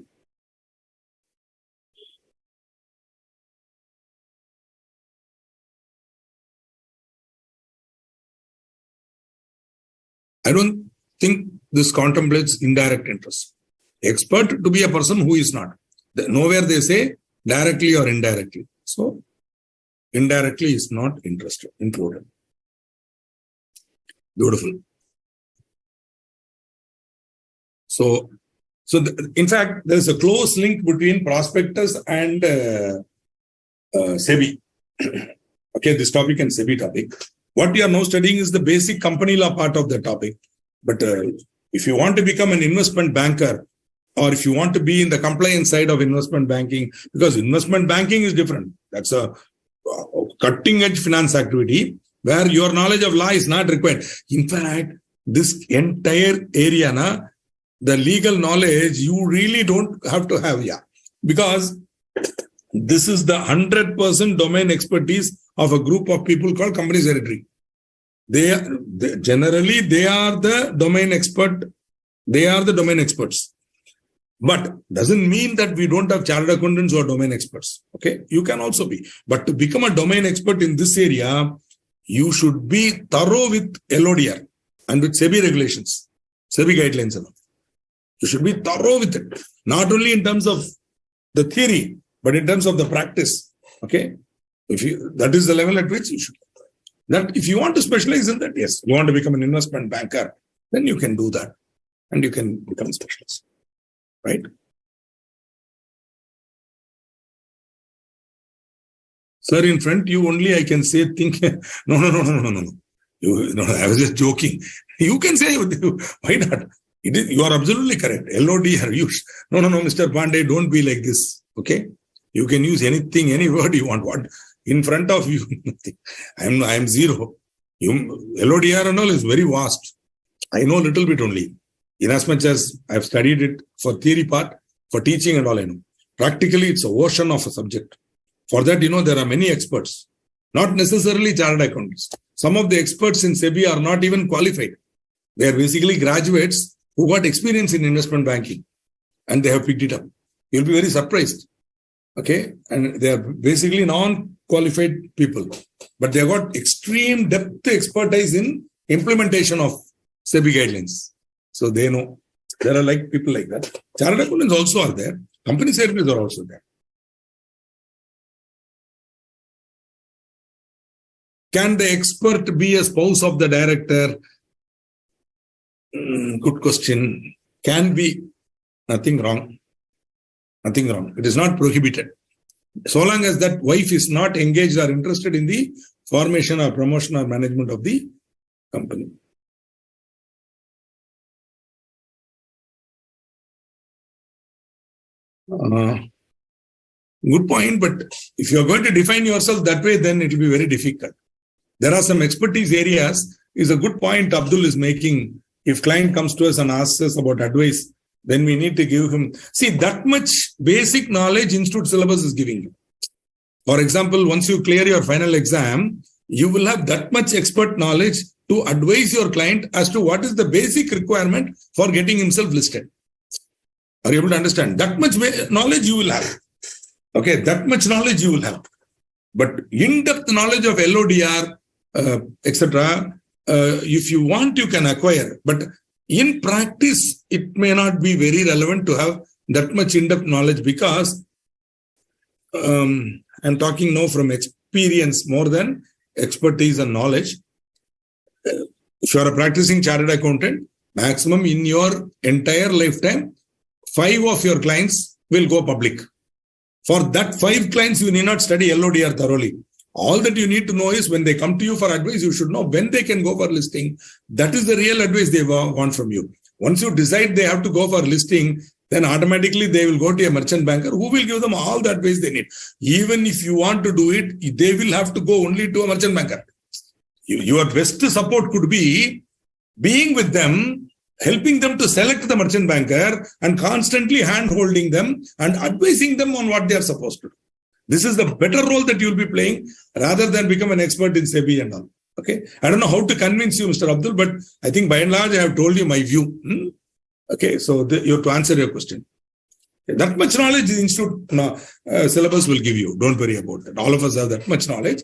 I don't think this contemplates indirect interest. Expert to be a person who is not. Nowhere they say directly or indirectly. So, indirectly is not included. Beautiful. So in fact, there is a close link between prospectus and SEBI. Okay, this topic and SEBI topic. What you are now studying is the basic company law part of the topic. But if you want to become an investment banker, or if you want to be in the compliance side of investment banking, because investment banking is different. That's a cutting edge finance activity where your knowledge of law is not required. In fact, this entire area, the legal knowledge, you really don't have to have, because this is the 100% domain expertise of a group of people called company secretary. They are the domain expert. They are the domain experts. But doesn't mean that we don't have chartered accountants or domain experts. Okay, you can also be. But to become a domain expert in this area, you should be thorough with LODR and with SEBI regulations, SEBI guidelines. You should be thorough with it. Not only in terms of the theory, but in terms of the practice. Okay, that is the level at which you should. That if you want to specialize in that, yes, you want to become an investment banker, then you can do that, and you can become a specialist. Right? Sir, in front, you only, I can say, think, no. I was just joking. You can say, why not? You are absolutely correct. LODR, no, Mr. Pandey, don't be like this. Okay? You can use anything, any word you want. What? In front of you, I am zero. LODR and all is very vast. I know a little bit only. In as much as I've studied it for theory part, for teaching and all I know. Practically, it's a ocean of a subject. For that, there are many experts. Not necessarily chartered accountants. Some of the experts in SEBI are not even qualified. They are basically graduates who got experience in investment banking. And they have picked it up. You'll be very surprised. Okay? And they are basically non-qualified people. But they have got extreme depth expertise in implementation of SEBI guidelines. So they know. There are people like that. Chartered accountants also are there. Company secretaries are also there. Can the expert be a spouse of the director? Good question. Can be. Nothing wrong. Nothing wrong. It is not prohibited. So long as that wife is not engaged or interested in the formation or promotion or management of the company. Good point, but if you're going to define yourself that way, then it will be very difficult. There are some expertise areas. Is a good point Abdul is making. If client comes to us and asks us about advice, then we need to give him. See, that much basic knowledge institute syllabus is giving you. For example, once you clear your final exam, you will have that much expert knowledge to advise your client as to what is the basic requirement for getting himself listed. Are you able to understand? That much knowledge you will have. Okay, that much knowledge you will have. But in-depth knowledge of LODR, etc., if you want, you can acquire. But in practice, it may not be very relevant to have that much in-depth knowledge because I'm talking now from experience more than expertise and knowledge. If you are a practicing chartered accountant, maximum in your entire lifetime, 5 of your clients will go public. For that 5 clients, you need not study LODR thoroughly. All that you need to know is when they come to you for advice, you should know when they can go for listing. That is the real advice they want from you. Once you decide they have to go for listing, then automatically they will go to a merchant banker who will give them all the advice they need. Even if you want to do it, they will have to go only to a merchant banker. Your best support could be being with them, helping them to select the merchant banker and constantly hand-holding them and advising them on what they are supposed to do. This is the better role that you will be playing rather than become an expert in SEBI and all. Okay. I don't know how to convince you, Mr. Abdul, but I think by and large, I have told you my view. Okay. So you have to answer your question. Okay. That much knowledge the institute syllabus will give you. Don't worry about that. All of us have that much knowledge.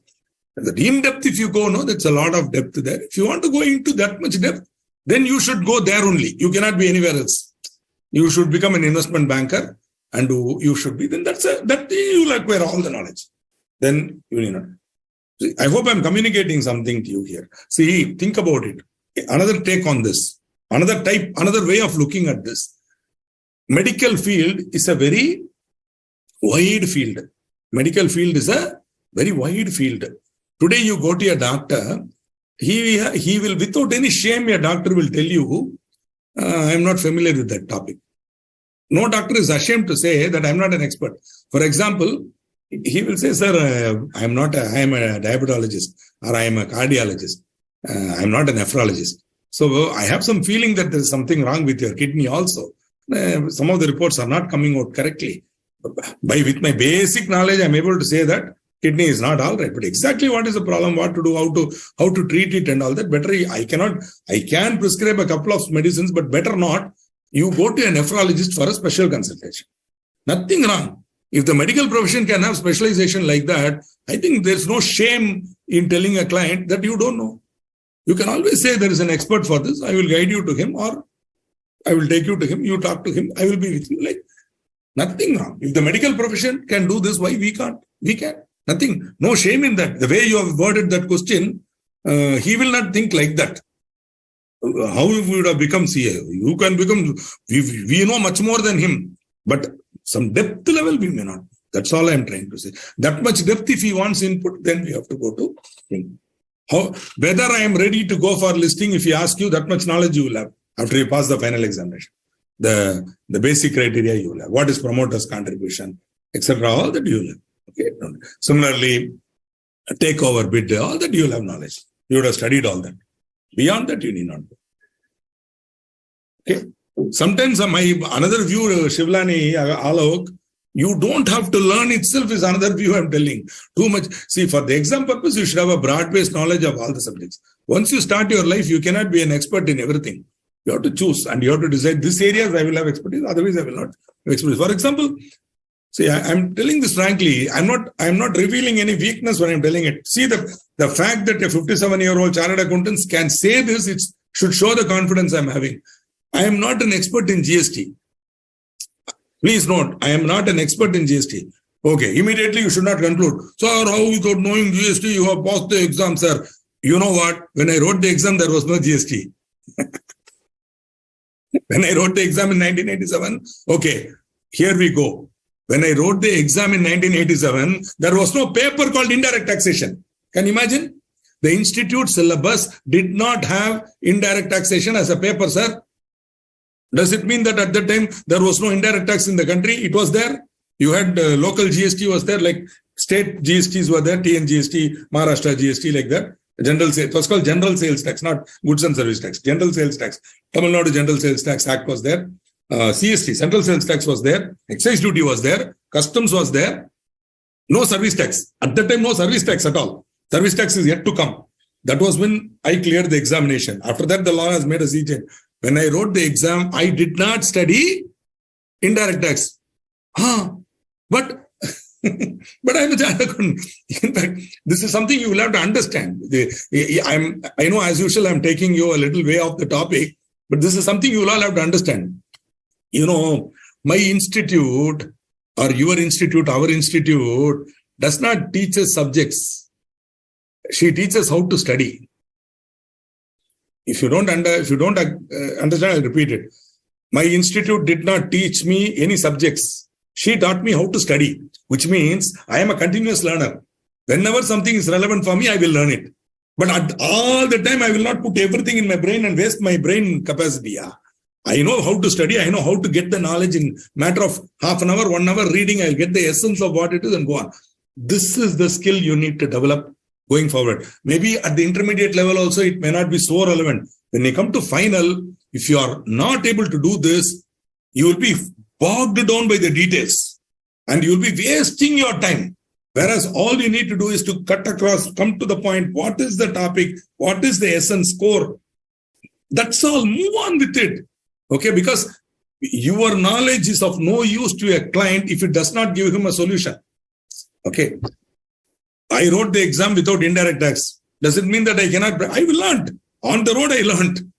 The in-depth, if you go, that's a lot of depth there. If you want to go into that much depth, then you should go there only. You cannot be anywhere else. You should become an investment banker. And you should be, then that you will acquire all the knowledge. Then you need not. See, I hope I'm communicating something to you here. See, think about it. Another take on this, another way of looking at this. Medical field is a very wide field. Medical field is a very wide field. Today you go to a doctor, he will, without any shame, a doctor will tell you, I'm not familiar with that topic. No doctor is ashamed to say that I'm not an expert. For example, he will say, sir, I am a diabetologist or I am a cardiologist. I'm not a nephrologist. So I have some feeling that there is something wrong with your kidney also. Some of the reports are not coming out correctly. With my basic knowledge, I'm able to say that kidney is not all right. But exactly what is the problem, what to do, how to treat it and all that. Better, I can prescribe a couple of medicines, but better not. You go to a nephrologist for a special consultation. Nothing wrong. If the medical profession can have specialization like that, I think there's no shame in telling a client that you don't know. You can always say there is an expert for this. I will guide you to him or I will take you to him. You talk to him. I will be with you. Like nothing wrong. If the medical profession can do this, why we can't? We can. Nothing. No shame in that. The way you have worded that question, he will not think like that. How we would have become CA? You can become, we know much more than him, but some depth level we may not. That's all I'm trying to say. That much depth, if he wants input, then we have to go to him. Whether I am ready to go for listing, if he asks you, that much knowledge you will have after you pass the final examination. The basic criteria you will have. What is promoter's contribution, etc. All that you will have. Okay. Similarly, takeover bid, all that you will have knowledge. You would have studied all that. Beyond that, you need not go. Okay. Sometimes another view, Shivlani, Alok, you don't have to learn itself is another view I'm telling. Too much. See, for the exam purpose, you should have a broad-based knowledge of all the subjects. Once you start your life, you cannot be an expert in everything. You have to choose and you have to decide this areas I will have expertise, otherwise I will not have expertise. For example, see, I'm telling this frankly, I'm not revealing any weakness when I'm telling it. See, the fact that a 57-year-old chartered accountant can say this, it should show the confidence I'm having. I am not an expert in GST. Please note, I am not an expert in GST. Okay, immediately you should not conclude. Sir, how without knowing GST you have passed the exam, sir? You know what? When I wrote the exam, there was no GST. When I wrote the exam in 1987, okay, here we go. When I wrote the exam in 1987, there was no paper called indirect taxation. Can you imagine? The institute syllabus did not have indirect taxation as a paper, sir. Does it mean that at that time there was no indirect tax in the country? It was there. You had local GST was there, like state GSTs were there, TN GST, Maharashtra GST, like that. General sales, it was called general sales tax, not goods and service tax. General sales tax. Tamil Nadu General Sales Tax Act was there. CST, Central Sales Tax was there. Excise duty was there. Customs was there. No service tax. At that time, no service tax at all. Service tax is yet to come. That was when I cleared the examination. After that, the law has made a sea change. When I wrote the exam, I did not study indirect tax. But I'm a chartered accountant. In fact, this is something you will have to understand. I know, as usual, I'm taking you a little way off the topic, but this is something you will all have to understand. You know, my institute or your institute, our institute, does not teach us subjects. She teaches how to study. If you don't understand, I'll repeat it. My institute did not teach me any subjects. She taught me how to study, which means I am a continuous learner. Whenever something is relevant for me, I will learn it. But at all the time, I will not put everything in my brain and waste my brain capacity. I know how to study. I know how to get the knowledge in matter of half an hour, 1 hour reading. I'll get the essence of what it is and go on. This is the skill you need to develop going forward. Maybe at the intermediate level also, it may not be so relevant. When you come to final, if you are not able to do this, you will be bogged down by the details and you will be wasting your time. Whereas all you need to do is to cut across, come to the point. What is the topic? What is the essence core? That's all. Move on with it. Okay, because your knowledge is of no use to a client if it does not give him a solution. Okay. I wrote the exam without indirect tax. Does it mean that I cannot? I will learn. On the road, I learned.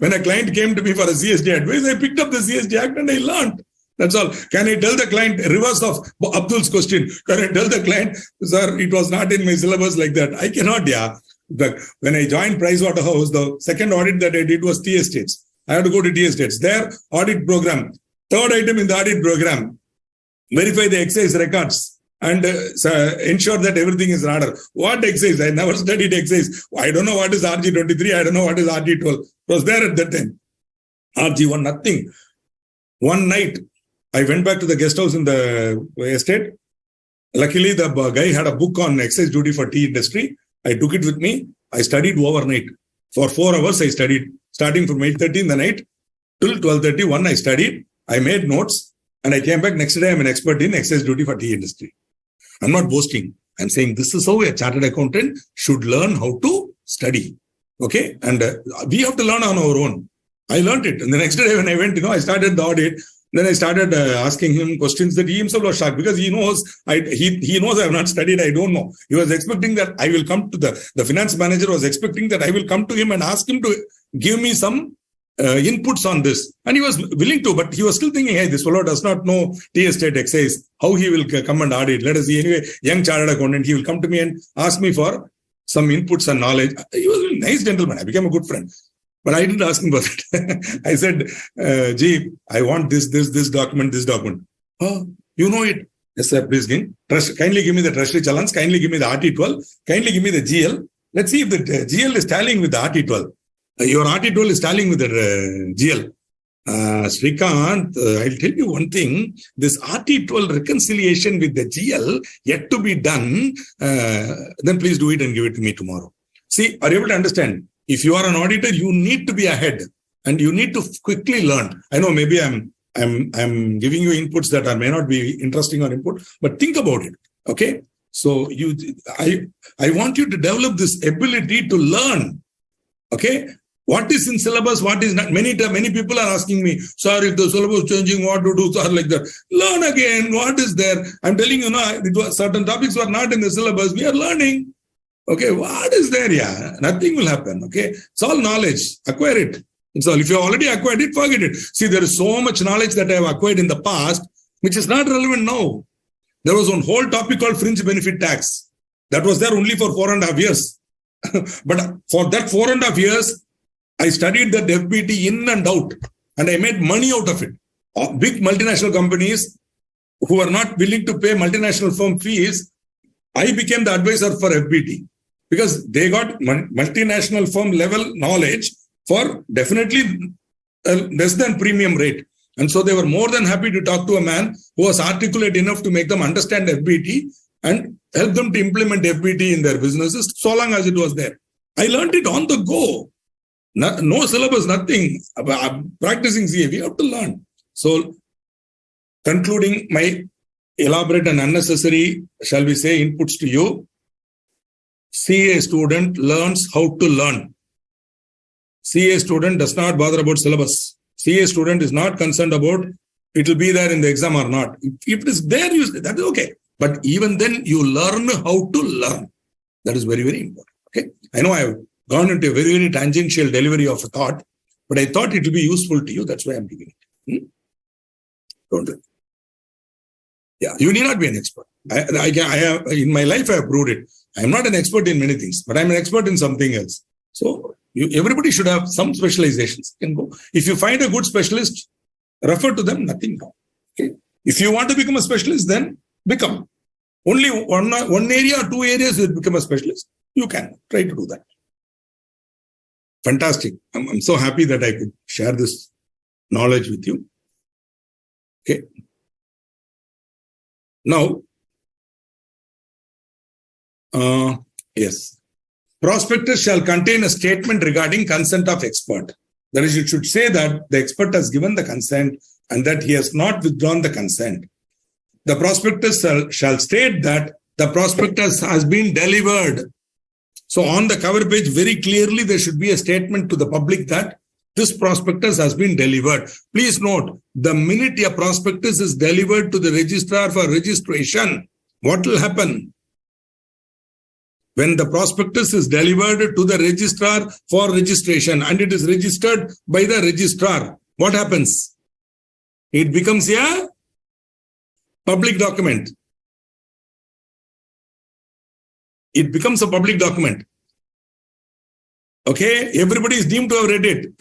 when a client came to me for a CSD advice, I picked up the CSD Act and I learned. That's all. Can I tell the client, reverse of Abdul's question, can I tell the client, sir, it was not in my syllabus like that? I cannot, yeah. But when I joined Pricewaterhouse, the second audit that I did was T Estates. I had to go to T Estates. Their audit program, third item in the audit program, verify the excise records and ensure that everything is in order. What excise? I never studied excise. I don't know what is RG23. I don't know what is RG12. It was there at that time. RG1, nothing. One night, I went back to the guest house in the estate. Luckily, the guy had a book on excise duty for tea industry. I took it with me. I studied overnight. For 4 hours, I studied. Starting from 8:30 in the night till 12:31, I studied. I made notes. And I came back next day. I'm an expert in excise duty for tea industry. I'm not boasting. I'm saying this is how a chartered accountant should learn how to study. Okay. And we have to learn on our own. I learned it. And the next day when I went, I started the audit. Then I started asking him questions that he himself was shocked because he knows he knows I have not studied. I don't know. He was expecting that I will come to the finance manager was expecting that I will come to him and ask him to give me some inputs on this. And he was willing to, but he was still thinking, hey, this fellow does not know T estate excise, how he will come and audit. Let us see. Anyway, young chartered accountant, he will come to me and ask me for some inputs and knowledge. He was a nice gentleman. I became a good friend. But I didn't ask him for it. I said, gee, I want this document, this document. Oh, you know it. Yes, sir, please kindly give me the treasury challenge, kindly give me the RT12, kindly give me the GL. Let's see if the GL is tallying with the RT12. Your RT12 is tallying with the GL. Srikanth, I'll tell you one thing. This RT12 reconciliation with the GL yet to be done. Then please do it and give it to me tomorrow. See, are you able to understand? If you are an auditor, you need to be ahead and you need to quickly learn. I know maybe I'm giving you inputs that may not be interesting or input, but think about it. Okay. So I want you to develop this ability to learn. Okay. What is in syllabus? What is not? Many people are asking me, sir, if the syllabus is changing, what to do? Sir, like that. Learn again. What is there? I'm telling you, certain topics were not in the syllabus. We are learning. Okay, what is there? Yeah, nothing will happen. Okay, it's all knowledge. Acquire it. It's all. If you already acquired it, forget it. See, there is so much knowledge that I have acquired in the past, which is not relevant now. There was one whole topic called fringe benefit tax. That was there only for 4.5 years. But for that 4.5 years, I studied that FBT in and out, and I made money out of it. Big multinational companies who are not willing to pay multinational firm fees, I became the advisor for FBT. Because they got multinational firm level knowledge for definitely less than premium rate. And so they were more than happy to talk to a man who was articulate enough to make them understand FBT and help them to implement FBT in their businesses, so long as it was there. I learned it on the go. No syllabus, nothing. Practicing CA, we have to learn. So, concluding my elaborate and unnecessary, shall we say, inputs to you, CA student learns how to learn. CA student does not bother about syllabus. CA student is not concerned about it will be there in the exam or not. If it is there, that is okay. But even then, you learn how to learn. That is very, very important. Okay. I know I have gone into a very, very tangential delivery of a thought, but I thought it will be useful to you. That's why I'm giving it. Don't do it. Yeah, you need not be an expert. I have, in my life, I have proved it. I'm not an expert in many things, but I'm an expert in something else. So everybody should have some specializations. You can go. If you find a good specialist, refer to them, nothing wrong. Okay. If you want to become a specialist, then become. Only one area or two areas you become a specialist. You can try to do that. Fantastic. I'm so happy that I could share this knowledge with you. Okay. Now, yes. Prospectus shall contain a statement regarding consent of expert. That is, it should say that the expert has given the consent and that he has not withdrawn the consent. The prospectus shall state that the prospectus has been delivered. So on the cover page, very clearly, there should be a statement to the public that this prospectus has been delivered. Please note, the minute a prospectus is delivered to the registrar for registration, what will happen? When the prospectus is delivered to the registrar for registration and it is registered by the registrar, what happens? It becomes a public document. It becomes a public document. Okay, everybody is deemed to have read it.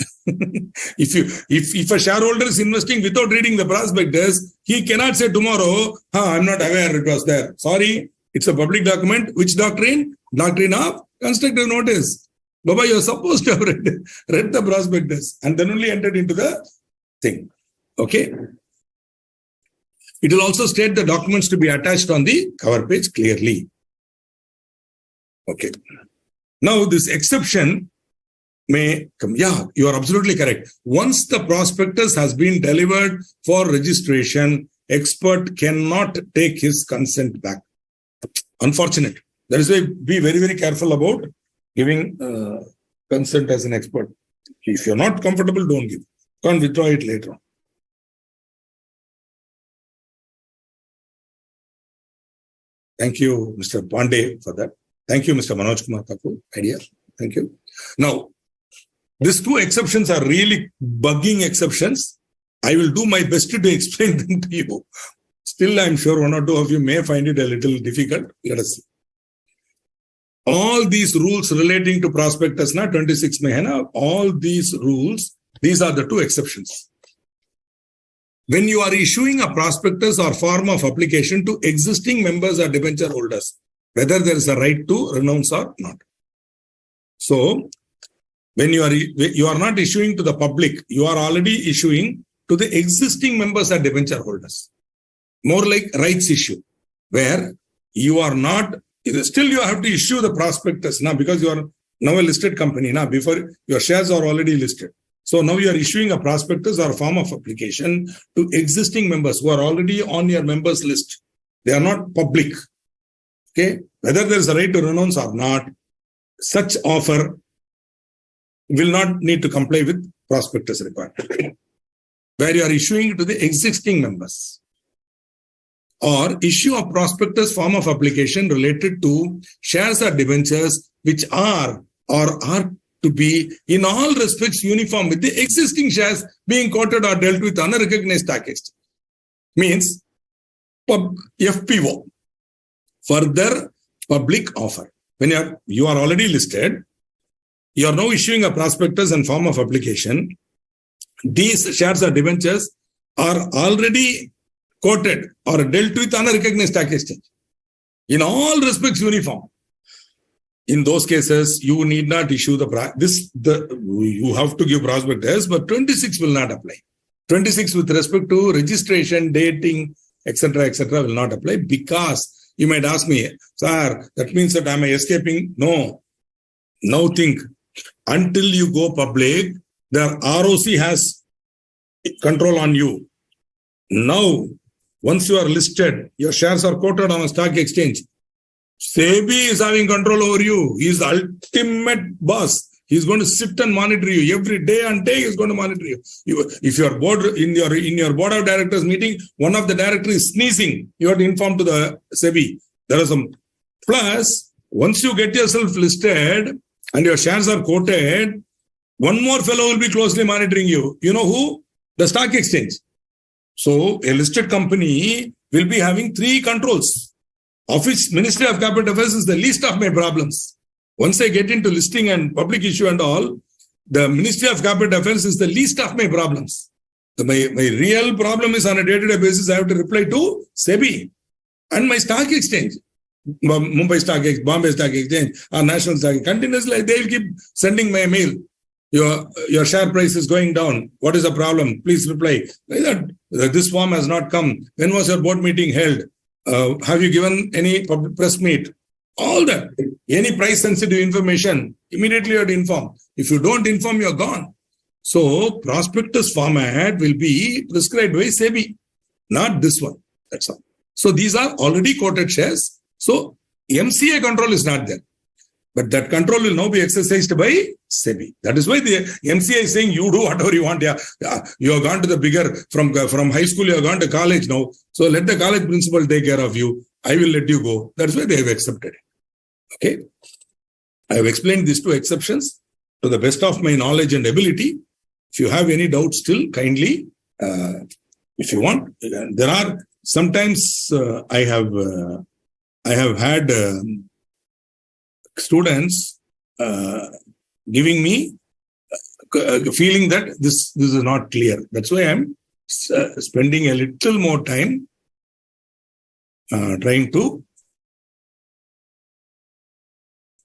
If a shareholder is investing without reading the prospectus, he cannot say tomorrow, I'm not aware it was there. Sorry, it's a public document. Which doctrine? Doctrine of constructive notice. Baba, you're supposed to have read the prospectus and then only entered into the thing. Okay. It will also state the documents to be attached on the cover page clearly. Okay. Now this exception may come. Yeah, you are absolutely correct. Once the prospectus has been delivered for registration, expert cannot take his consent back. Unfortunate. That is why be very, very careful about giving consent as an expert. If you're not comfortable, don't give. Can't withdraw it later on. Thank you, Mr. Pandey, for that. Thank you, Mr. Manoj Kumar Thakur. Idea. Thank you. Now, these two exceptions are really bugging exceptions. I will do my best to explain them to you. Still, I'm sure one or two of you may find it a little difficult. Let us see. All these rules relating to prospectus, 26 Mehena, all these rules, these are the two exceptions. When you are issuing a prospectus or form of application to existing members or debenture holders, whether there is a right to renounce or not. So, when you are not issuing to the public, you are already issuing to the existing members or debenture holders. More like rights issue, where you are not, still you have to issue the prospectus now because you are now a listed company. Now, before your shares are already listed. So now you are issuing a prospectus or form of application to existing members who are already on your members list. They are not public. Okay, whether there is a right to renounce or not, such offer will not need to comply with prospectus requirement. Where you are issuing to the existing members. Or issue a prospectus form of application related to shares or debentures which are or are to be in all respects uniform with the existing shares being quoted or dealt with on a recognized stock exchange. Means FPO. Further public offer. When you are already listed, you are now issuing a prospectus and form of application. These shares or debentures are already quoted or dealt with on a recognized stock exchange. In all respects uniform. in those cases, you need not issue you have to give prospectus, but 26 will not apply. 26 with respect to registration, dating, etc., will not apply, because you might ask me, sir, that means that am I escaping? No. Now think, until you go public, the ROC has control on you. Now, once you are listed, your shares are quoted on a stock exchange. SEBI is having control over you. He is the ultimate boss. He is going to sit and monitor you every day and day. He is going to monitor you. If your board in your board of directors meeting, one of the directors is sneezing, you have to inform to the SEBI. There are some. Plus, once you get yourself listed and your shares are quoted, one more fellow will be closely monitoring you. You know who? The stock exchange. So a listed company will be having 3 controls. Office, Ministry of Capital Affairs is the least of my problems. Once I get into listing and public issue and all, the Ministry of Capital Affairs is the least of my problems. My real problem is on a day-to-day basis, I have to reply to SEBI and my stock exchange. Mumbai Stock Exchange, Bombay Stock Exchange, or National Stock Exchange. Continuously, they will keep sending my mail. Your share price is going down. What is the problem? Please reply. This form has not come. When was your board meeting held? Have you given any press meet? All that. Any price sensitive information, immediately you have to inform. If you don't inform, you're gone. So prospectus format will be prescribed by SEBI, not this one. That's all. So these are already quoted shares. So MCA control is not there. But that control will now be exercised by SEBI. That is why the MCA is saying you do whatever you want. Yeah. You have gone to the bigger, from high school, you have gone to college now. So let the college principal take care of you. I will let you go. That's why they have accepted it. Okay. I have explained these 2 exceptions to the best of my knowledge and ability. If you have any doubts still, kindly, if you want, there are sometimes I have had students giving me feeling that this is not clear. That's why I'm spending a little more time trying to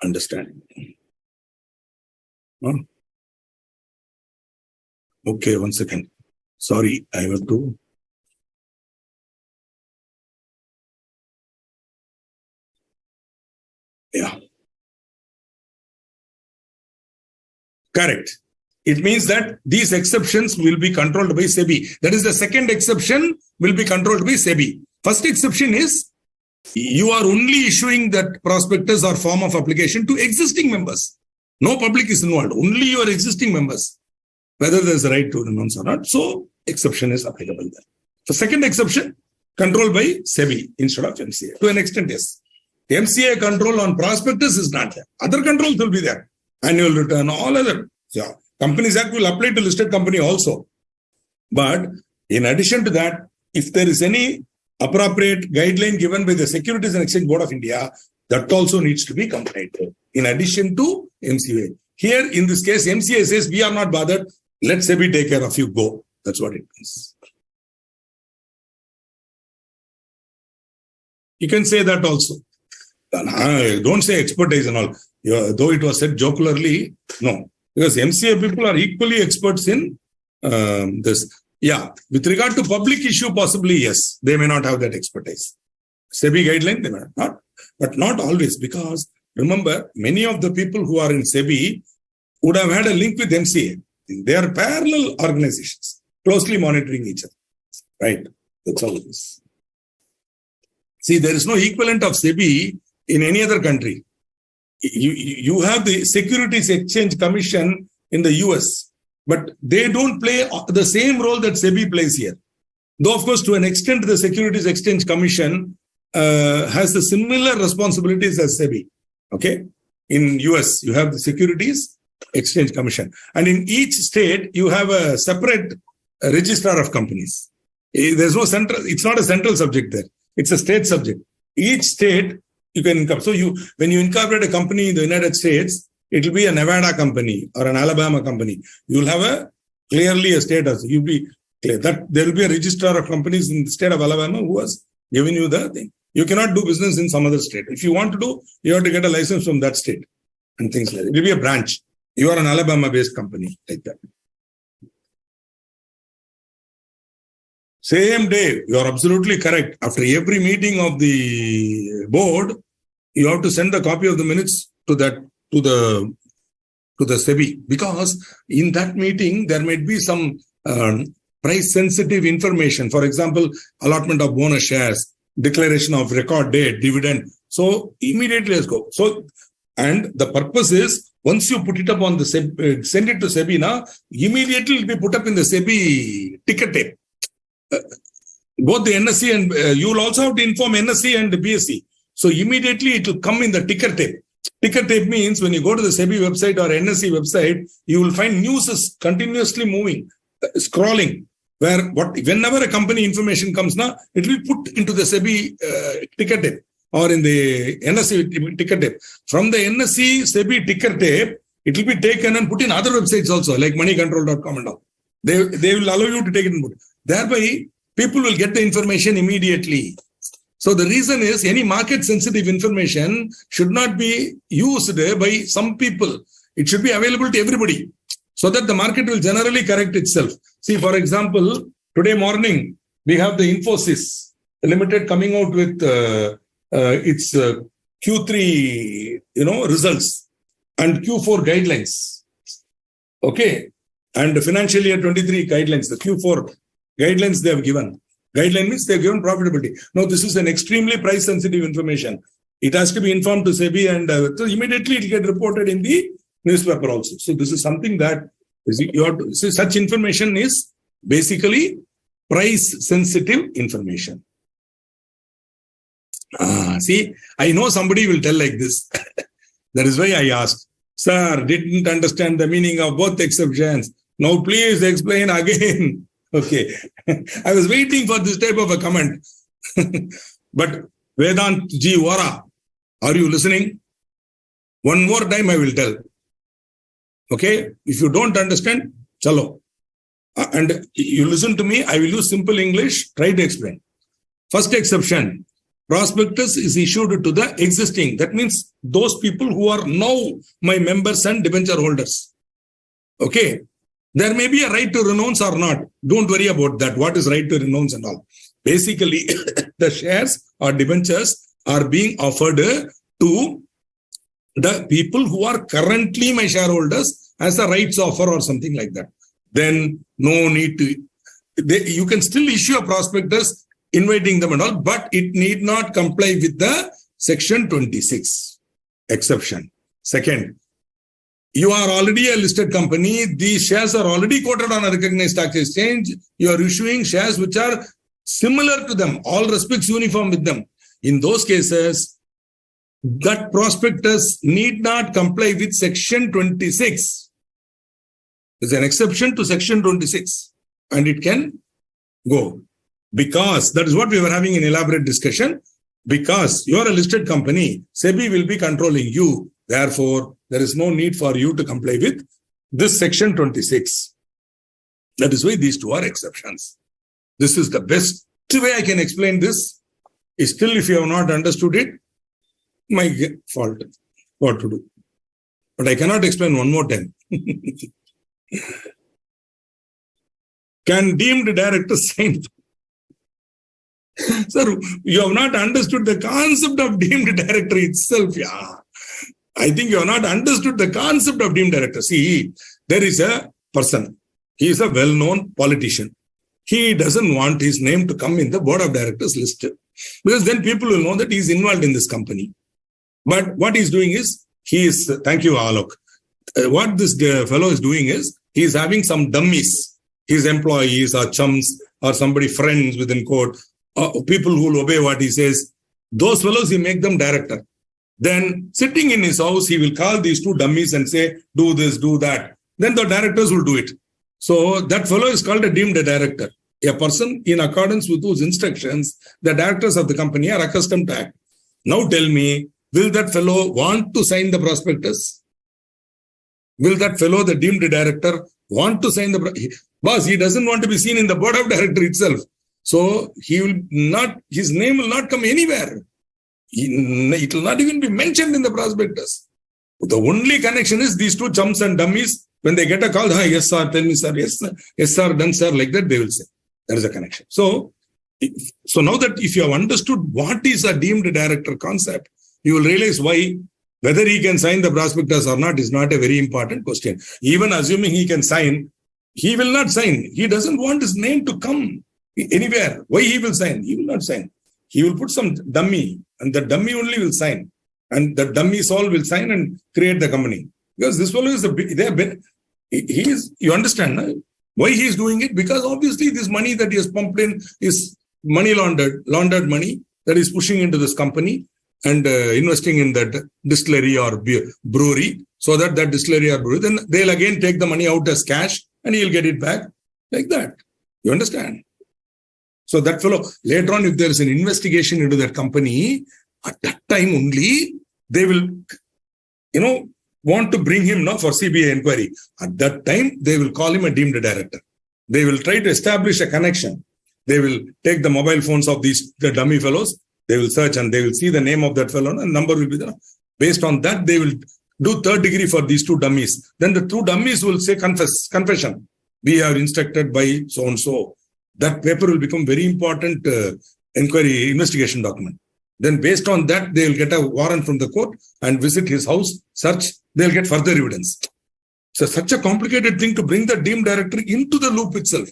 understand. Okay, 1 second. Sorry, I have to. Yeah. Correct. It means that these exceptions will be controlled by SEBI. That is, the second exception will be controlled by SEBI. First exception is you are only issuing that prospectus or form of application to existing members. No public is involved. Only your existing members, whether there is a right to renounce or not. So exception is applicable there. The second exception, controlled by SEBI instead of MCA. To an extent, yes. MCA control on prospectus is not there. Other controls will be there. Annual return, all other. Yeah. Companies Act will apply to listed company also. But in addition to that, if there is any appropriate guideline given by the Securities and Exchange Board of India, that also needs to be complied with, in addition to MCA. Here, in this case, MCA says, we are not bothered. Let SEBI take care of you. Go. That's what it means. You can say that also. Don't say expertise and all. Though it was said jocularly, no. Because MCA people are equally experts in this. Yeah, with regard to public issue, possibly, yes, they may not have that expertise. SEBI guideline, they may not. But not always, because remember, many of the people who are in SEBI would have had a link with MCA. They are parallel organizations, closely monitoring each other. Right? That's all it is. See, there is no equivalent of SEBI in any other country. You have the Securities Exchange Commission in the US, but they don't play the same role that SEBI plays here. Though, of course, to an extent, the Securities Exchange Commission has the similar responsibilities as SEBI. Okay? In US, you have the Securities Exchange Commission. And in each state, you have a separate registrar of companies. There's no central, it's not a central subject there. It's a state subject. Each state, you can income. So when you incorporate a company in the United States, it will be a Nevada company or an Alabama company. You will have clearly a status. You'll be clear that there will be a registrar of companies in the state of Alabama who has given you the thing. You cannot do business in some other state. If you want to do, you have to get a license from that state and things like that. It will be a branch. You are an Alabama-based company like that. Same day, you are absolutely correct. After every meeting of the board, you have to send a copy of the minutes to the SEBI, because in that meeting there might be some price sensitive information. For example, allotment of bonus shares, declaration of record date, dividend. So immediately let's go. So, and the purpose is, once you put it up on the SEBI, send it to SEBI now, immediately it will be put up in the SEBI ticker tape. Both the NSE and you will also have to inform NSE and the BSE. So immediately it will come in the ticker tape. Ticker tape means when you go to the SEBI website or NSE website, you will find news is continuously moving, scrolling, where whenever a company information comes now, it will put into the SEBI ticker tape or in the NSE ticker tape. From the NSE SEBI ticker tape, it will be taken and put in other websites also, like moneycontrol.com and all. They will allow you to take it and put it. Thereby, people will get the information immediately. So the reason is, any market sensitive information should not be used by some people. It should be available to everybody so that the market will generally correct itself. See, for example, today morning, we have the Infosys Limited coming out with its Q3, results and Q4 guidelines. Okay. And financial year 23 guidelines, the Q4 guidelines they have given. Guideline means they have given profitability. Now, this is an extremely price sensitive information. It has to be informed to SEBI, and so immediately it will get reported in the newspaper also. So this is something that you have to see. Such information is basically price sensitive information. See, I know somebody will tell like this. That is why I asked, sir, didn't understand the meaning of both exceptions. Now please explain again. Okay. I was waiting for this type of a comment. But Vedant Ji Vora, are you listening? One more time I will tell. Okay. If you don't understand, chalo. And you listen to me, I will use simple English, try to explain. First exception, prospectus is issued to the existing. That means those people who are now my members and debenture holders. Okay. There may be a right to renounce or not. Don't worry about that. What is right to renounce and all. Basically, the shares or debentures are being offered to the people who are currently my shareholders as a rights offer or something like that. Then no need to, you can still issue a prospectus inviting them and all, but it need not comply with the section 26 exception. Second, you are already a listed company. These shares are already quoted on a recognized stock exchange. You are issuing shares which are similar to them, all respects uniform with them. In those cases, that prospectus need not comply with section 26. There's an exception to section 26 and it can go. Because that is what we were having an elaborate discussion. Because you are a listed company, SEBI will be controlling you. Therefore, there is no need for you to comply with this section 26. That is why these two are exceptions. This is the best way I can explain this. Still, if you have not understood it, my fault. What to do? But I cannot explain one more time. Can deemed director sign? Sir, you have not understood the concept of deemed director itself. Yeah. I think you have not understood the concept of deemed director. See, there is a person. He is a well-known politician. He doesn't want his name to come in the board of directors list. Because then people will know that he is involved in this company. But what he is doing is, thank you, Alok. What this fellow is doing is, he is having some dummies. His employees or chums or somebody friends within court, people who will obey what he says. Those fellows, he make them director. Then sitting in his house, he will call these two dummies and say, do this, do that. Then the directors will do it. So that fellow is called a deemed director. A person in accordance with whose instructions the directors of the company are accustomed to act. Now tell me, will that fellow want to sign the prospectus? Will that fellow, the deemed director, want to sign the boss? He doesn't want to be seen in the board of director itself. So he will not, his name will not come anywhere. It will not even be mentioned in the prospectus. The only connection is these two chumps and dummies. When they get a call, yes, sir, tell me, sir, yes, sir, done, sir, like that, they will say. There is a connection. So now that if you have understood what is a deemed director concept, you will realize why whether he can sign the prospectus or not is not a very important question. Even assuming he can sign, he will not sign. He doesn't want his name to come anywhere. Why he will sign? He will not sign. He will put some dummy, and the dummy only will sign. And the dummies all will sign and create the company. Because this fellow is you understand why he is doing it? Because obviously this money that he has pumped in is money laundered money that is pushing into this company and investing in that distillery or brewery, so that distillery or brewery, then they'll again take the money out as cash and he'll get it back like that. You understand? So that fellow, later on, if there is an investigation into that company, at that time only, they will, want to bring him now for CBI inquiry. At that time, they will call him a deemed director. They will try to establish a connection. They will take the mobile phones of the dummy fellows. They will search and they will see the name of that fellow and number will be there. Based on that, they will do third degree for these two dummies. Then the two dummies will say confession. We are instructed by so-and-so. That paper will become very important inquiry investigation document. Then based on that, they will get a warrant from the court and visit his house, search, they'll get further evidence. So such a complicated thing to bring the deemed director into the loop itself.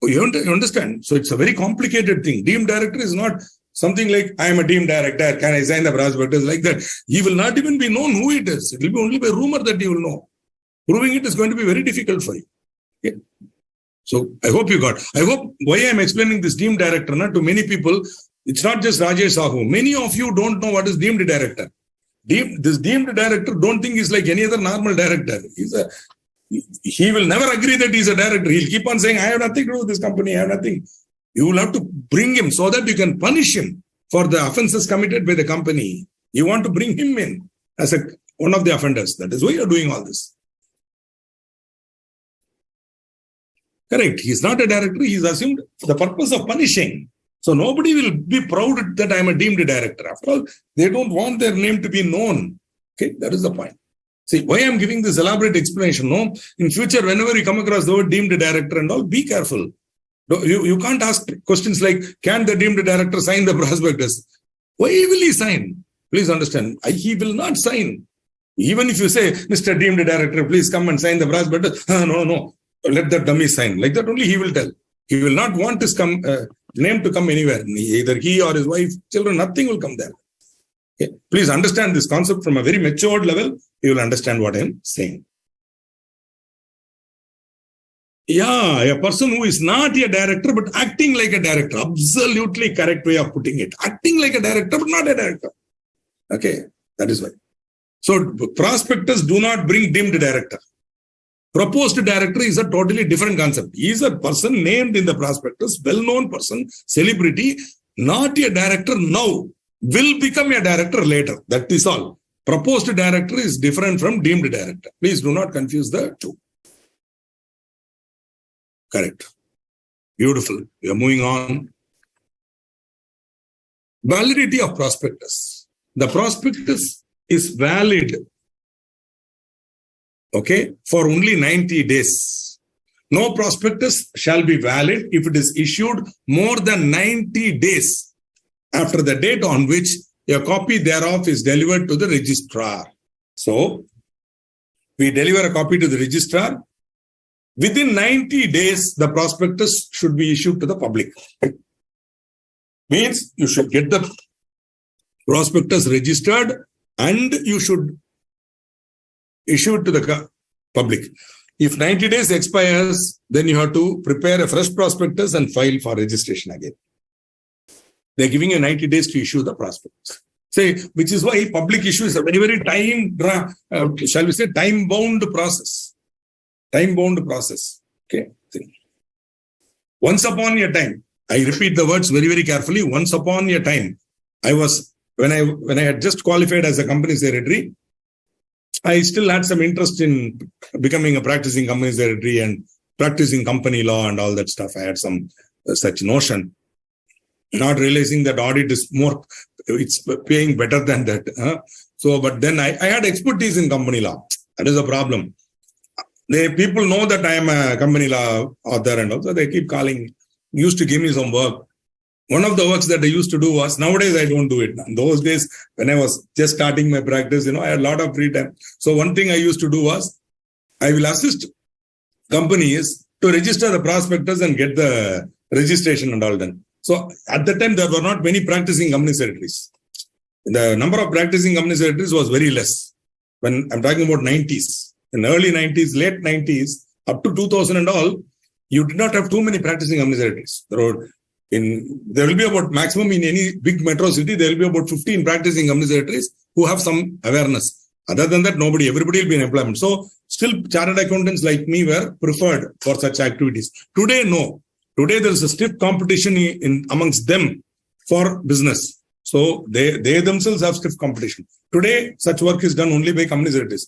You understand? So it's a very complicated thing. Deemed director is not something like, I am a deemed director, can I sign the prospectus like that? He will not even be known who it is. It will be only by rumor that you will know. Proving it is going to be very difficult for you. Okay? So I hope you got. I hope why I am explaining this deemed director to many people. It's not just Rajesh Sahu. Many of you don't know what is deemed director. This deemed director don't think he's like any other normal director. He will never agree that he's a director. He'll keep on saying, I have nothing to do with this company. I have nothing. You will have to bring him so that you can punish him for the offenses committed by the company. You want to bring him in as one of the offenders. That is why you're doing all this. Correct. He's not a director. He's assumed for the purpose of punishing. So nobody will be proud that I'm a deemed director. After all, they don't want their name to be known. Okay, that is the point. See, why I'm giving this elaborate explanation? No, in future, whenever you come across the word deemed director and all, be careful. You can't ask questions like, can the deemed director sign the prospectus? Why will he sign? Please understand, he will not sign. Even if you say, Mr. Deemed Director, please come and sign the prospectus. No. Let the dummy sign. Like that only he will tell. He will not want his name to come anywhere. Either he or his wife, children, nothing will come there. Okay. Please understand this concept from a very matured level. You will understand what I am saying. Yeah, a person who is not a director but acting like a director. Absolutely correct way of putting it. Acting like a director but not a director. Okay, that is why. So prospectus do not bring deemed director. Proposed director is a totally different concept. He is a person named in the prospectus, well-known person, celebrity, not a director now, will become a director later. That is all. Proposed director is different from deemed director. Please do not confuse the two. Correct. Beautiful. We are moving on. Validity of prospectus. The prospectus is valid, okay, for only 90 days. No prospectus shall be valid if it is issued more than 90 days after the date on which a copy thereof is delivered to the registrar. So, we deliver a copy to the registrar. Within 90 days, the prospectus should be issued to the public. Means you should get the prospectus registered and you should issue it to the public. If 90 days expires, then you have to prepare a fresh prospectus and file for registration again. They're giving you 90 days to issue the prospectus. Say, which is why public issue is a very, very time-bound process. Time-bound process. Okay. Once upon a time, I repeat the words very, very carefully. Once upon a time, when I had just qualified as a company secretary, I still had some interest in becoming a practicing company secretary and practicing company law and all that stuff. I had some such notion, not realizing that audit is more, it's paying better than that. So, but then I had expertise in company law. That is a problem. People know that I am a company law author, and also they keep calling, used to give me some work. One of the works that I used to do was, nowadays I don't do it. In those days, when I was just starting my practice, I had a lot of free time. So one thing I used to do was, I will assist companies to register the prospectus and get the registration and all done. So at the time, there were not many practicing company secretaries. The number of practicing company secretaries was very less. When I'm talking about 90s, in early 90s, late 90s, up to 2000 and all, you did not have too many practicing company secretaries. There will be about, maximum in any big metro city, there will be about 15 practicing company secretaries who have some awareness. Other than that, everybody will be in employment. So still chartered accountants like me were preferred for such activities. Today, no. Today, there is a stiff competition amongst them for business. So they themselves have stiff competition. Today, such work is done only by company secretaries.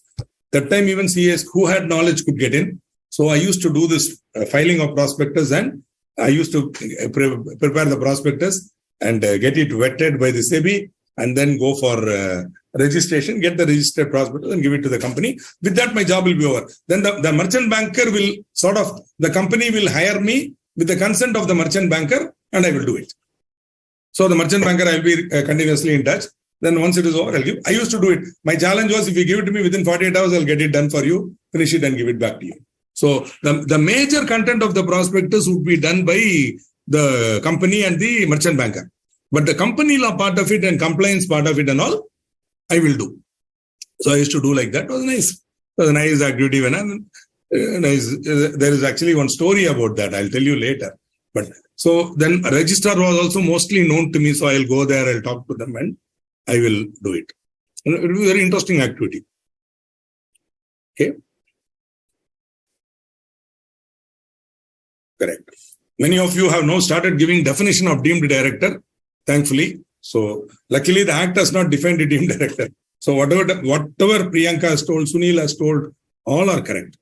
That time, even CAs who had knowledge could get in. So I used to do this filing of prospectus, and I used to prepare the prospectus and get it vetted by the SEBI, and then go for registration, get the registered prospectus and give it to the company. With that, my job will be over. Then the merchant banker will the company will hire me with the consent of the merchant banker, and I will do it. So the merchant banker, I'll be continuously in touch. Then once it is over, I'll give. I used to do it. My challenge was, if you give it to me within 48 hours, I'll get it done for you, finish it and give it back to you. So the major content of the prospectus would be done by the company and the merchant banker. But the company law part of it and compliance part of it and all, I will do. So I used to do like that. It was nice. It was a nice activity. There is actually one story about that. I'll tell you later. But so then a registrar was also mostly known to me. So I'll go there, I'll talk to them, and I will do it. It will be a very interesting activity. Okay. Correct. Many of you have now started giving definition of deemed director, thankfully. So luckily the Act has not defined a deemed director. So whatever Priyanka has told, Sunil has told, all are correct.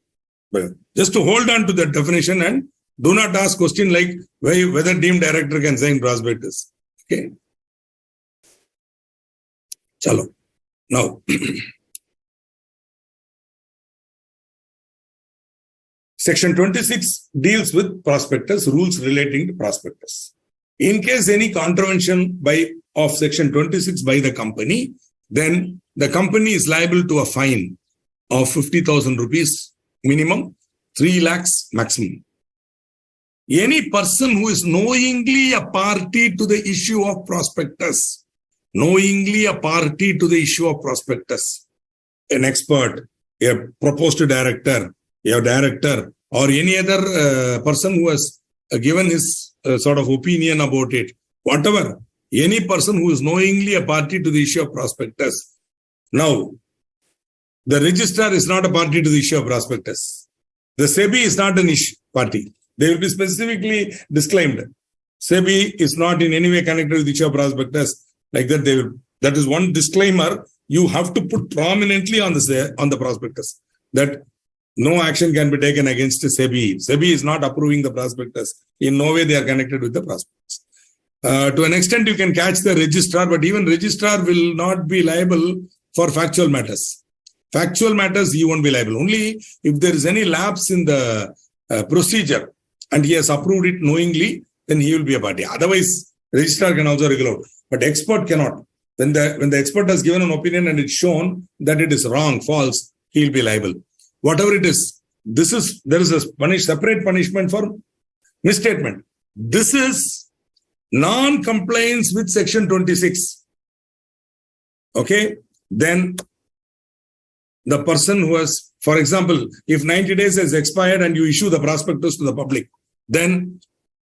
But just to hold on to that definition and do not ask question like whether deemed director can sign prospectus. Okay. Chalo. Now. Section 26 deals with prospectus, rules relating to prospectus. In case any contravention of Section 26 by the company, then the company is liable to a fine of 50,000 rupees minimum, 3 lakhs maximum. Any person who is knowingly a party to the issue of prospectus, an expert, a proposed director, a director, or any other person who has given his sort of opinion about it, whatever, any person who is knowingly a party to the issue of prospectus. Now, the registrar is not a party to the issue of prospectus. The SEBI is not an issue party. They will be specifically disclaimed. SEBI is not in any way connected with the issue of prospectus. Like that, that is one disclaimer you have to put prominently on the prospectus, that no action can be taken against SEBI. SEBI is not approving the prospectus. In no way they are connected with the prospectus. To an extent, you can catch the registrar, but even registrar will not be liable for factual matters. Factual matters, he won't be liable. Only if there is any lapse in the procedure and he has approved it knowingly, then he will be a party. Otherwise, registrar can also regulate, but expert cannot. When the expert has given an opinion and it's shown that it is wrong, false, he will be liable. Whatever it is, there is a separate punishment for misstatement. This is non-compliance with Section 26. Okay, then the person who has, for example, if 90 days has expired and you issue the prospectus to the public, then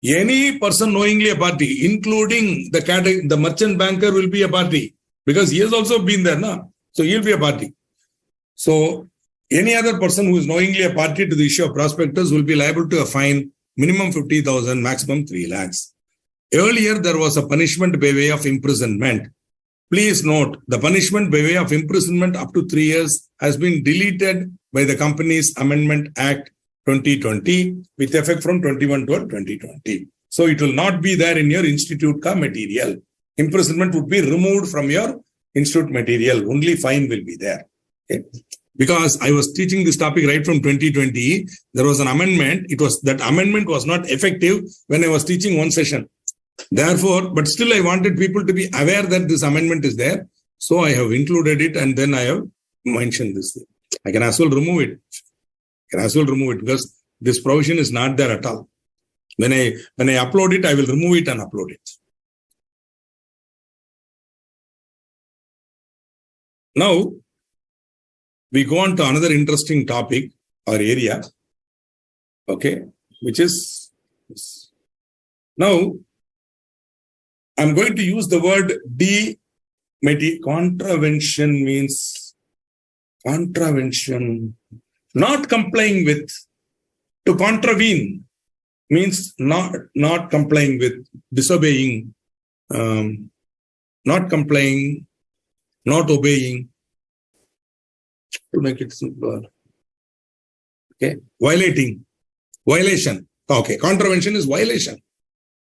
any person knowingly a party, including the merchant banker, will be a party because he has also been there, no? So he'll be a party. So any other person who is knowingly a party to the issue of prospectus will be liable to a fine, minimum 50,000, maximum 3 lakhs. Earlier, there was a punishment by way of imprisonment. Please note, the punishment by way of imprisonment up to 3 years has been deleted by the Companies Amendment Act 2020 with effect from 21/12/2020. So it will not be there in your institute ka material. Imprisonment would be removed from your institute material. Only fine will be there. Okay. Because I was teaching this topic right from 2020, there was an amendment. That amendment was not effective when I was teaching one session. Therefore, but still I wanted people to be aware that this amendment is there. So I have included it and then I have mentioned this thing. I can as well remove it. Because this provision is not there at all. When I upload it, I will remove it and upload it. Now, we go on to another interesting topic or area, okay, which is this. Now, I'm going to use the word contravention means contravention, not complying with. To contravene means not complying with, disobeying, not complying, not obeying. To make it simpler. Okay. Violation. Okay. Contravention is violation.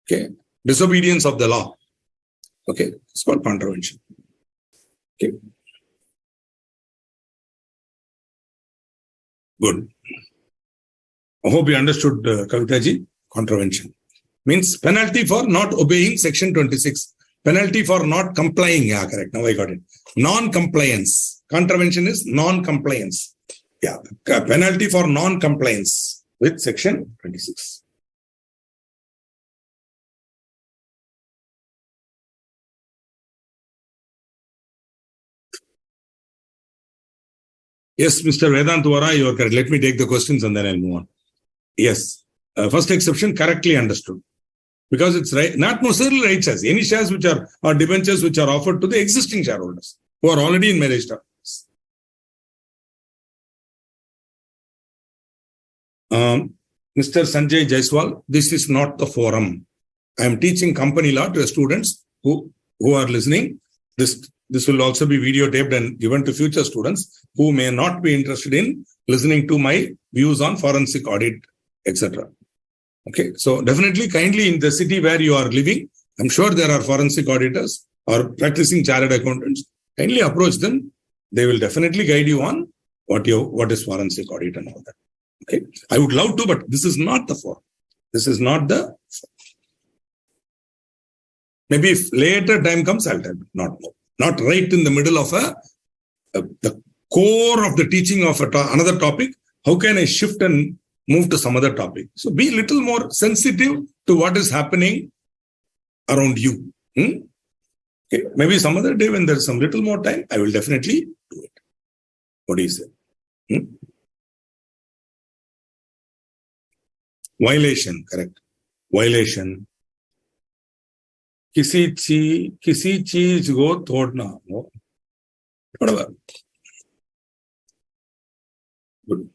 Okay. Disobedience of the law. Okay. It's called contravention. Okay. Good. I hope you understood, Kavitaji. Contravention means penalty for not obeying section 26. Penalty for not complying. Yeah, correct. Now I got it. Non-compliance. Contravention is non-compliance. Yeah, penalty for non-compliance with section 26. Yes, Mr. Vedant Vara, you are correct. Let me take the questions and then I'll move on. Yes. First exception correctly understood. Because it's right, not necessarily right shares. Any shares which are or debentures which are offered to the existing shareholders who are already in my register. Mr. Sanjay Jaiswal, this is not the forum. I am teaching company law to the students who are listening. This will also be videotaped and given to future students who may not be interested in listening to my views on forensic audit, etc. Okay, so definitely kindly in the city where you are living, I'm sure there are forensic auditors or practicing chartered accountants. Kindly approach them. They will definitely guide you on what is forensic audit and all that. Okay, I would love to, but this is not the forum. This is not the. Maybe if later time comes, I'll tell you. Not right in the middle of the core of the teaching of another topic. How can I shift and move to some other topic? So be a little more sensitive to what is happening around you. Okay, maybe some other day when there's some little more time, I will definitely do it. What do you say? Violation, correct. Violation. किसी चीज को तोड़ना हो, whatever. Good.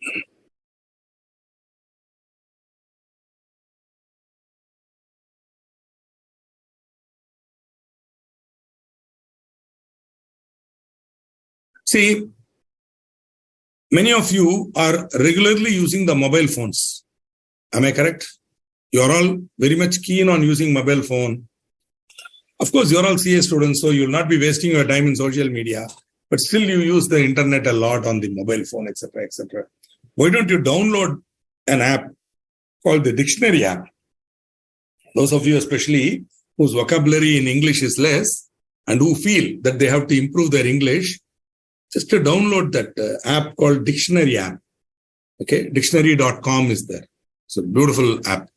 See, many of you are regularly using the mobile phones. Am I correct? You are all very much keen on using mobile phone. Of course, you are all CA students, so you will not be wasting your time in social media. But still, you use the internet a lot on the mobile phone, etc., etc. Why don't you download an app called the Dictionary app? Those of you, especially whose vocabulary in English is less and who feel that they have to improve their English, just to download that app called Dictionary app. Okay, dictionary.com is there. It's a beautiful app.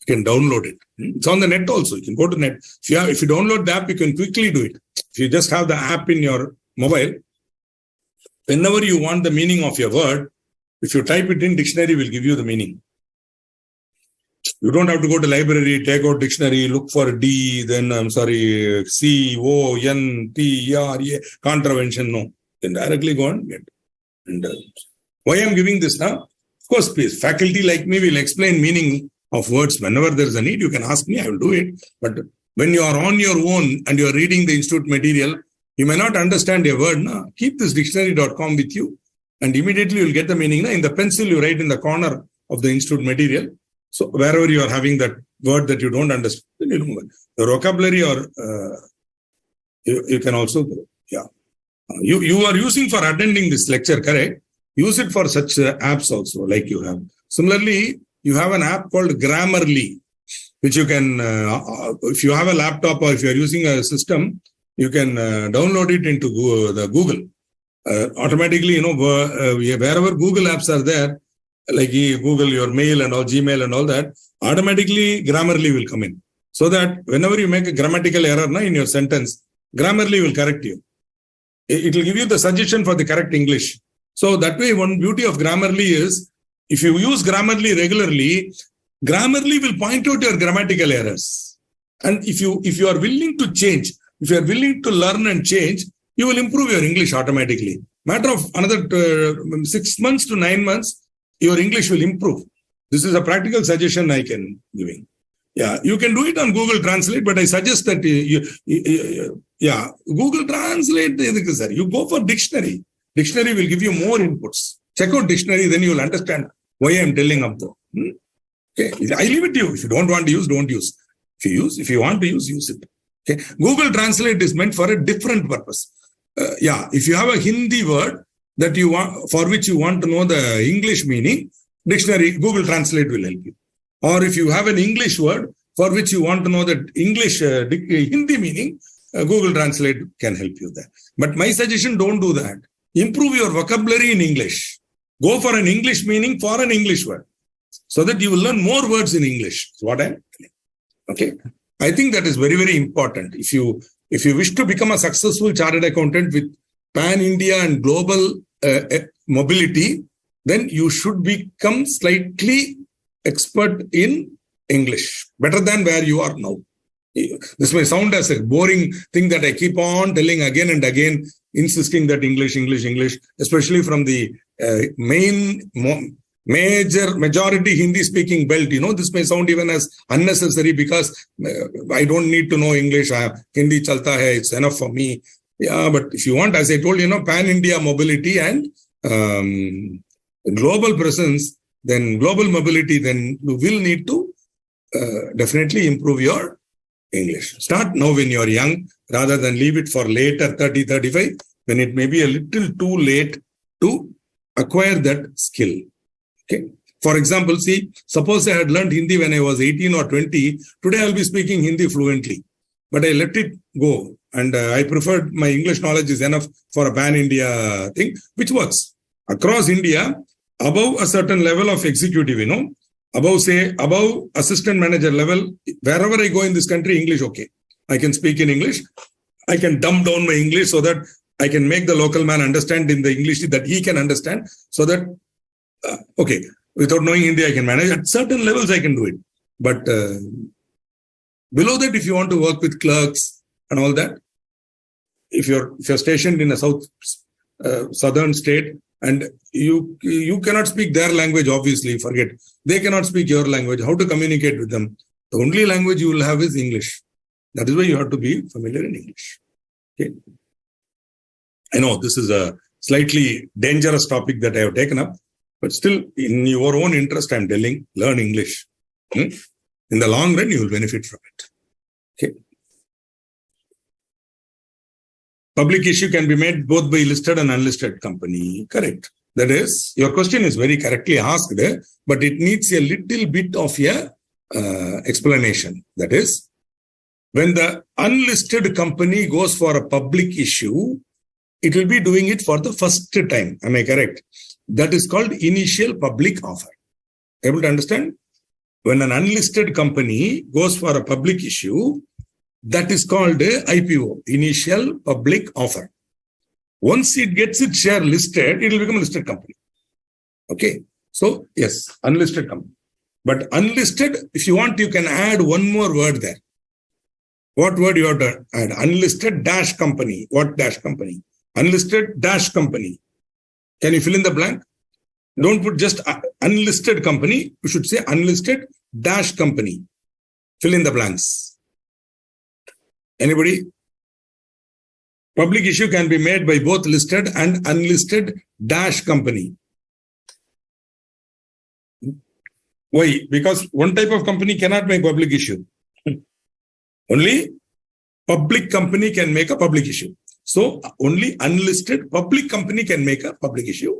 You can download it. It's on the net also. You can go to net. If you download the app, you can quickly do it. If you just have the app in your mobile, whenever you want the meaning of your word, if you type it in, dictionary will give you the meaning. You don't have to go to library, take out dictionary, look for D, then C-O-N-T-R-A, contravention. No. Then directly go and get it. And why I'm giving this now? Of course, please, faculty like me will explain meaning of words. Whenever there is a need, you can ask me, I will do it. But when you are on your own and you are reading the institute material, you may not understand a word. No? Keep this dictionary.com with you and immediately you will get the meaning. In the pencil, you write in the corner of the institute material. So wherever you are having that word that you don't understand, the vocabulary or you can also, you are using for attending this lecture, correct? Use it for such apps also, like you have. Similarly, you have an app called Grammarly, which you can, if you have a laptop or if you are using a system, you can download it into the Google. Automatically, wherever Google apps are there, like Google, your mail and all, Gmail and all that, automatically Grammarly will come in. So that whenever you make a grammatical error in your sentence, Grammarly will correct you. It will give you the suggestion for the correct English. So that way, one beauty of Grammarly is, if you use Grammarly regularly, Grammarly will point out your grammatical errors. And if you are willing to change, if you are willing to learn and change, you will improve your English automatically. Matter of another 6 months to 9 months, your English will improve. This is a practical suggestion I can give. Yeah, you can do it on Google Translate, but I suggest that Google Translate, you go for dictionary. Dictionary will give you more inputs. Check out dictionary, then you will understand why I am telling up though. Okay, I leave it to you. If you don't want to use, don't use. If you want to use it. Okay, Google Translate is meant for a different purpose. If you have a Hindi word that you want, for which you want to know the English meaning, dictionary, Google Translate will help you. Or if you have an English word for which you want to know the English Hindi meaning, Google Translate can help you there. But my suggestion, don't do that. Improve your vocabulary in English. Go for an English meaning for an English word, so that you will learn more words in English. That's what I'm telling. Okay. I think that is very, very important. If you wish to become a successful chartered accountant with pan-India and global mobility, then you should become slightly expert in English, better than where you are now. This may sound as a boring thing that I keep on telling again and again, insisting that English, especially from the majority Hindi-speaking belt. This may sound even as unnecessary because I don't need to know English. Hindi chalta hai, it's enough for me. Yeah, but if you want, as I told you, pan-India mobility and global presence, then global mobility, then you will need to definitely improve your English. Start now when you are young, rather than leave it for later, 30, 35, when it may be a little too late to acquire that skill. Okay. For example, suppose I had learned Hindi when I was 18 or 20. Today I'll be speaking Hindi fluently, but I let it go. And I preferred my English knowledge is enough for a pan-India thing, which works. Across India, above a certain level of executive, above assistant manager level, wherever I go in this country, English, okay. I can speak in English. I can dumb down my English so that I can make the local man understand in the English that he can understand, so that, without knowing Hindi, I can manage. At certain levels, I can do it. But below that, if you want to work with clerks and all that, if you're stationed in a southern state, and you cannot speak their language, obviously, forget. They cannot speak your language. How to communicate with them? The only language you will have is English. That is why you have to be familiar in English. Okay. I know this is a slightly dangerous topic that I have taken up, but still, in your own interest, I'm telling, learn English. In the long run, you will benefit from it. Okay. Public issue can be made both by listed and unlisted company. Correct. That is, your question is very correctly asked, but it needs a little bit of a explanation. That is, when the unlisted company goes for a public issue, it will be doing it for the first time. Am I correct? That is called initial public offer. Able to understand? When an unlisted company goes for a public issue, that is called IPO, initial public offer. Once it gets its share listed, it will become a listed company. Okay. So, yes, unlisted company. But unlisted, if you want, you can add one more word there. What word you have to add? Unlisted dash company. What dash company? Unlisted dash company. Can you fill in the blank? Don't put just unlisted company. You should say unlisted dash company. Fill in the blanks. Anybody? Public issue can be made by both listed and unlisted dash company. Why? Because one type of company cannot make public issue. Only public company can make a public issue. So only unlisted public company can make a public issue.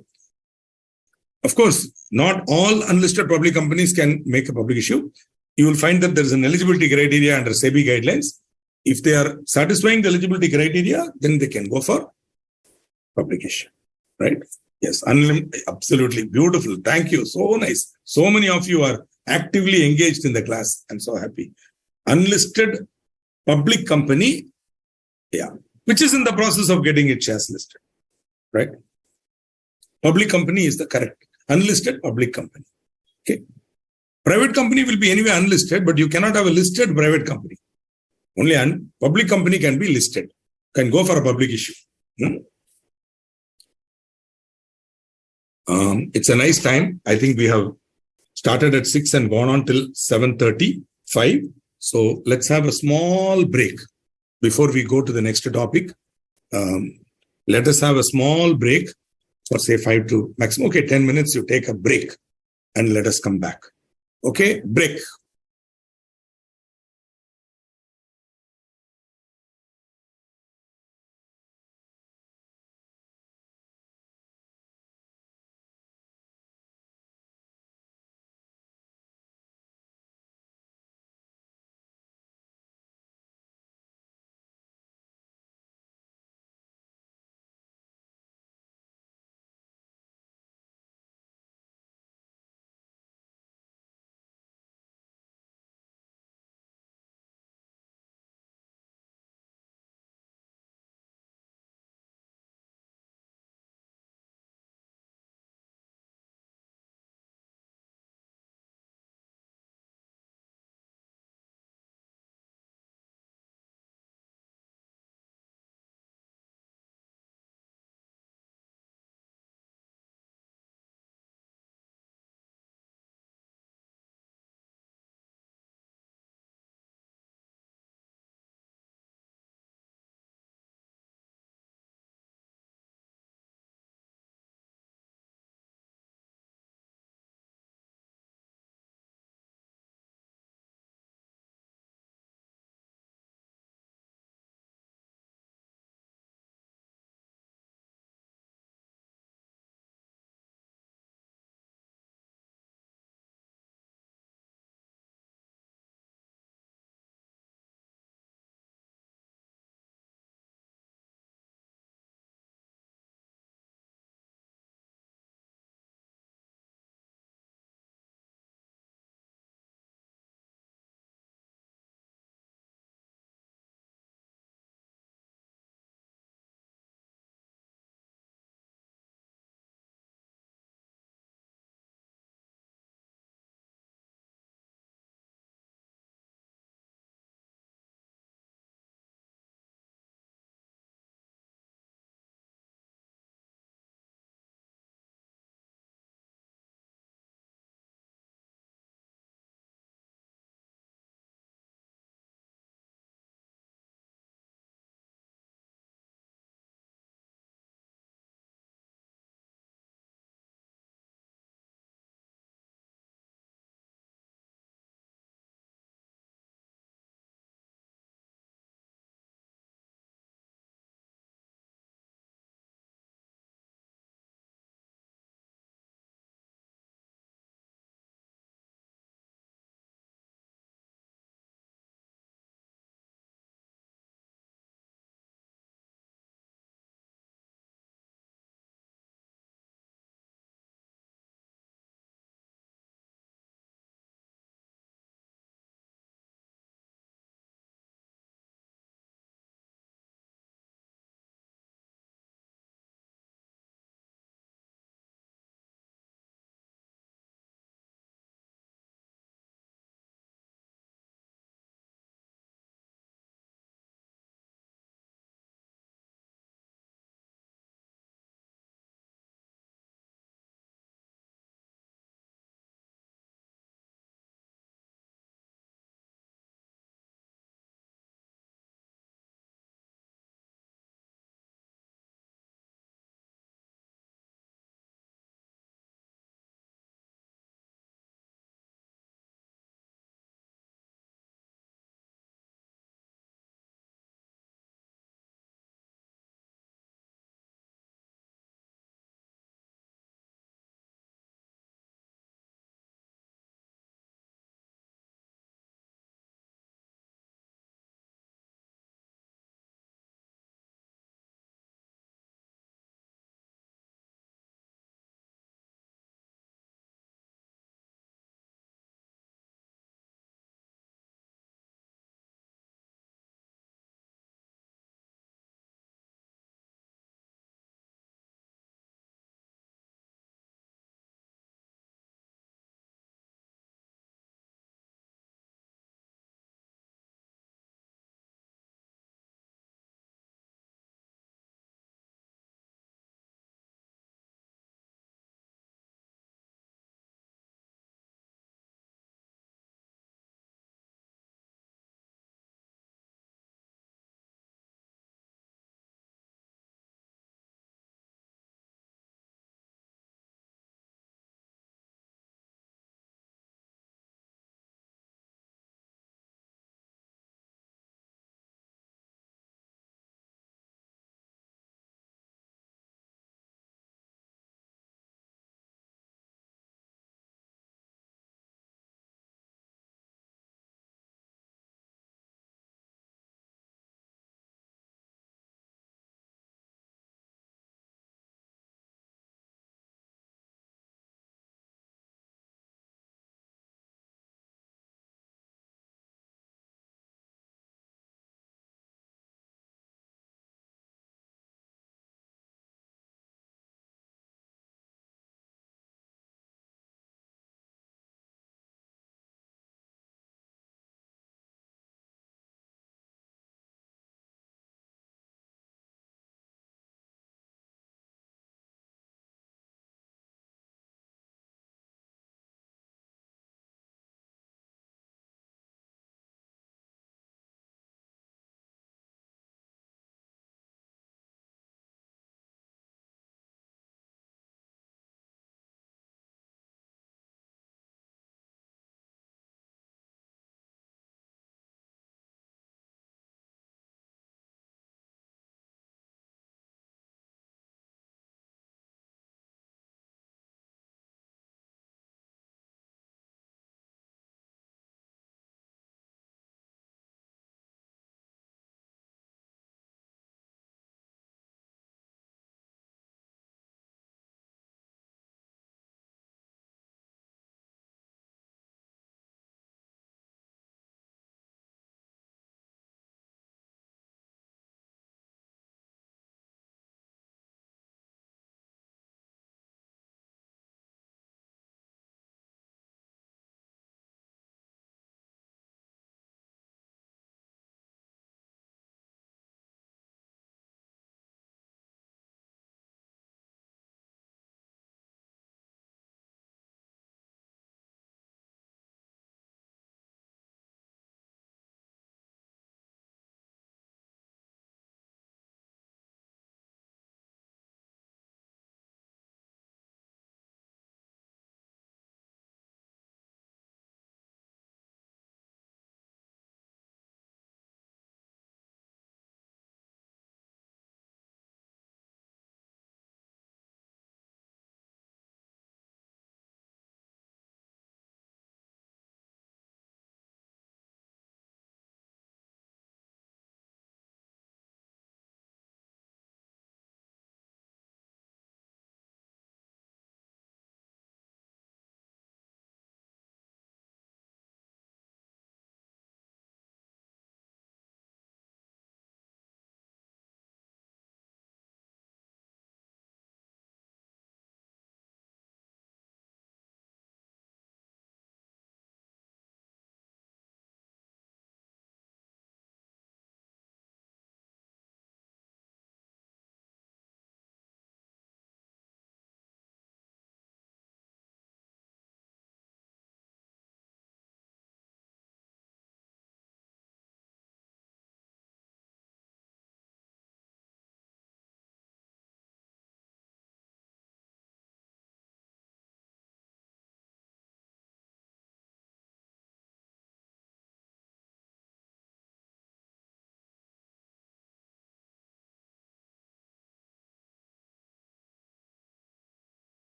Of course, not all unlisted public companies can make a public issue. You will find that there is an eligibility criteria under SEBI guidelines. If they are satisfying the eligibility criteria, then they can go for public issue, right? Yes, absolutely beautiful. Thank you. So nice. So many of you are actively engaged in the class. I'm so happy. Unlisted public company, yeah, which is in the process of getting its shares listed, right? Public company is the correct. Unlisted public company. Okay. Private company will be anyway unlisted, but you cannot have a listed private company. Only public company can be listed, can go for a public issue. It's a nice time. I think we have started at 6 and gone on till 7:35. So let's have a small break before we go to the next topic. Let us have a small break for say 5 to maximum. Okay, 10 minutes. You take a break and let us come back. Okay, break.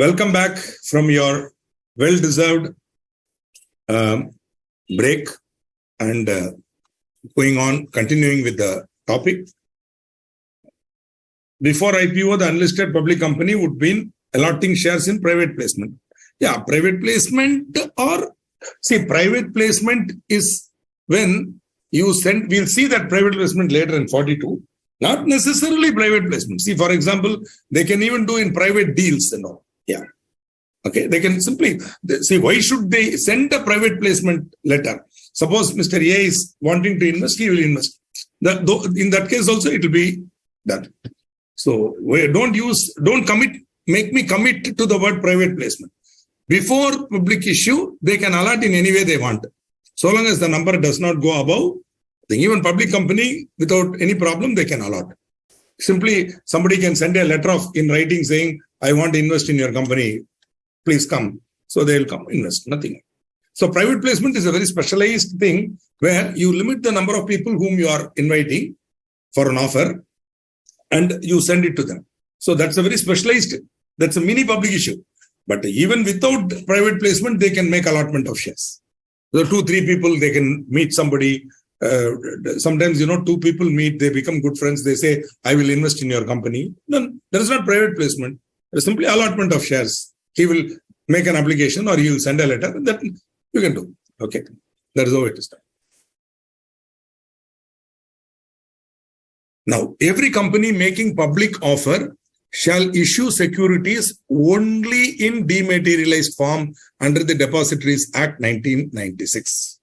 Welcome back from your well-deserved break and continuing with the topic. Before IPO, the unlisted public company would be allotting shares in private placement. Yeah, private placement private placement is when you send, we'll see that private placement later in 42, not necessarily private placement. See, for example, they can even do in private deals and all. Yeah. Okay, they can simply see, why should they send a private placement letter? Suppose Mr. A is wanting to invest, he will invest. In that case also, it will be done. So don't make me commit to the word private placement. Before public issue, they can allot in any way they want. So long as the number does not go above, even public company, without any problem, they can allot. Simply, somebody can send a letter in writing saying, I want to invest in your company, please come. So they will come, invest, nothing. So private placement is a very specialized thing where you limit the number of people whom you are inviting for an offer and you send it to them. So that's a very specialized, that's a mini public issue. But even without private placement, they can make allotment of shares. So 2-3 people, they can meet somebody. Sometimes, two people meet, they become good friends. They say, I will invest in your company. Then there is not private placement. There is simply allotment of shares. He will make an application or he will send a letter that you can do. Okay. That is how it is done. Now, every company making public offer shall issue securities only in dematerialized form under the Depositories Act 1996.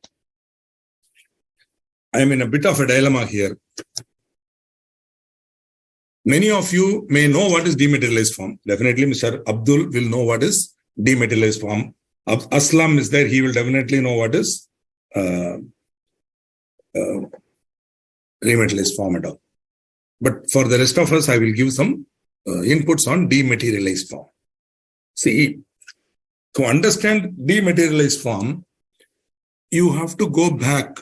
I am in a bit of a dilemma here. Many of you may know what is dematerialized form. Definitely Mr. Abdul will know what is dematerialized form. Aslam is there. He will definitely know what is dematerialized form at all. But for the rest of us, I will give some inputs on dematerialized form. See, to understand dematerialized form, you have to go back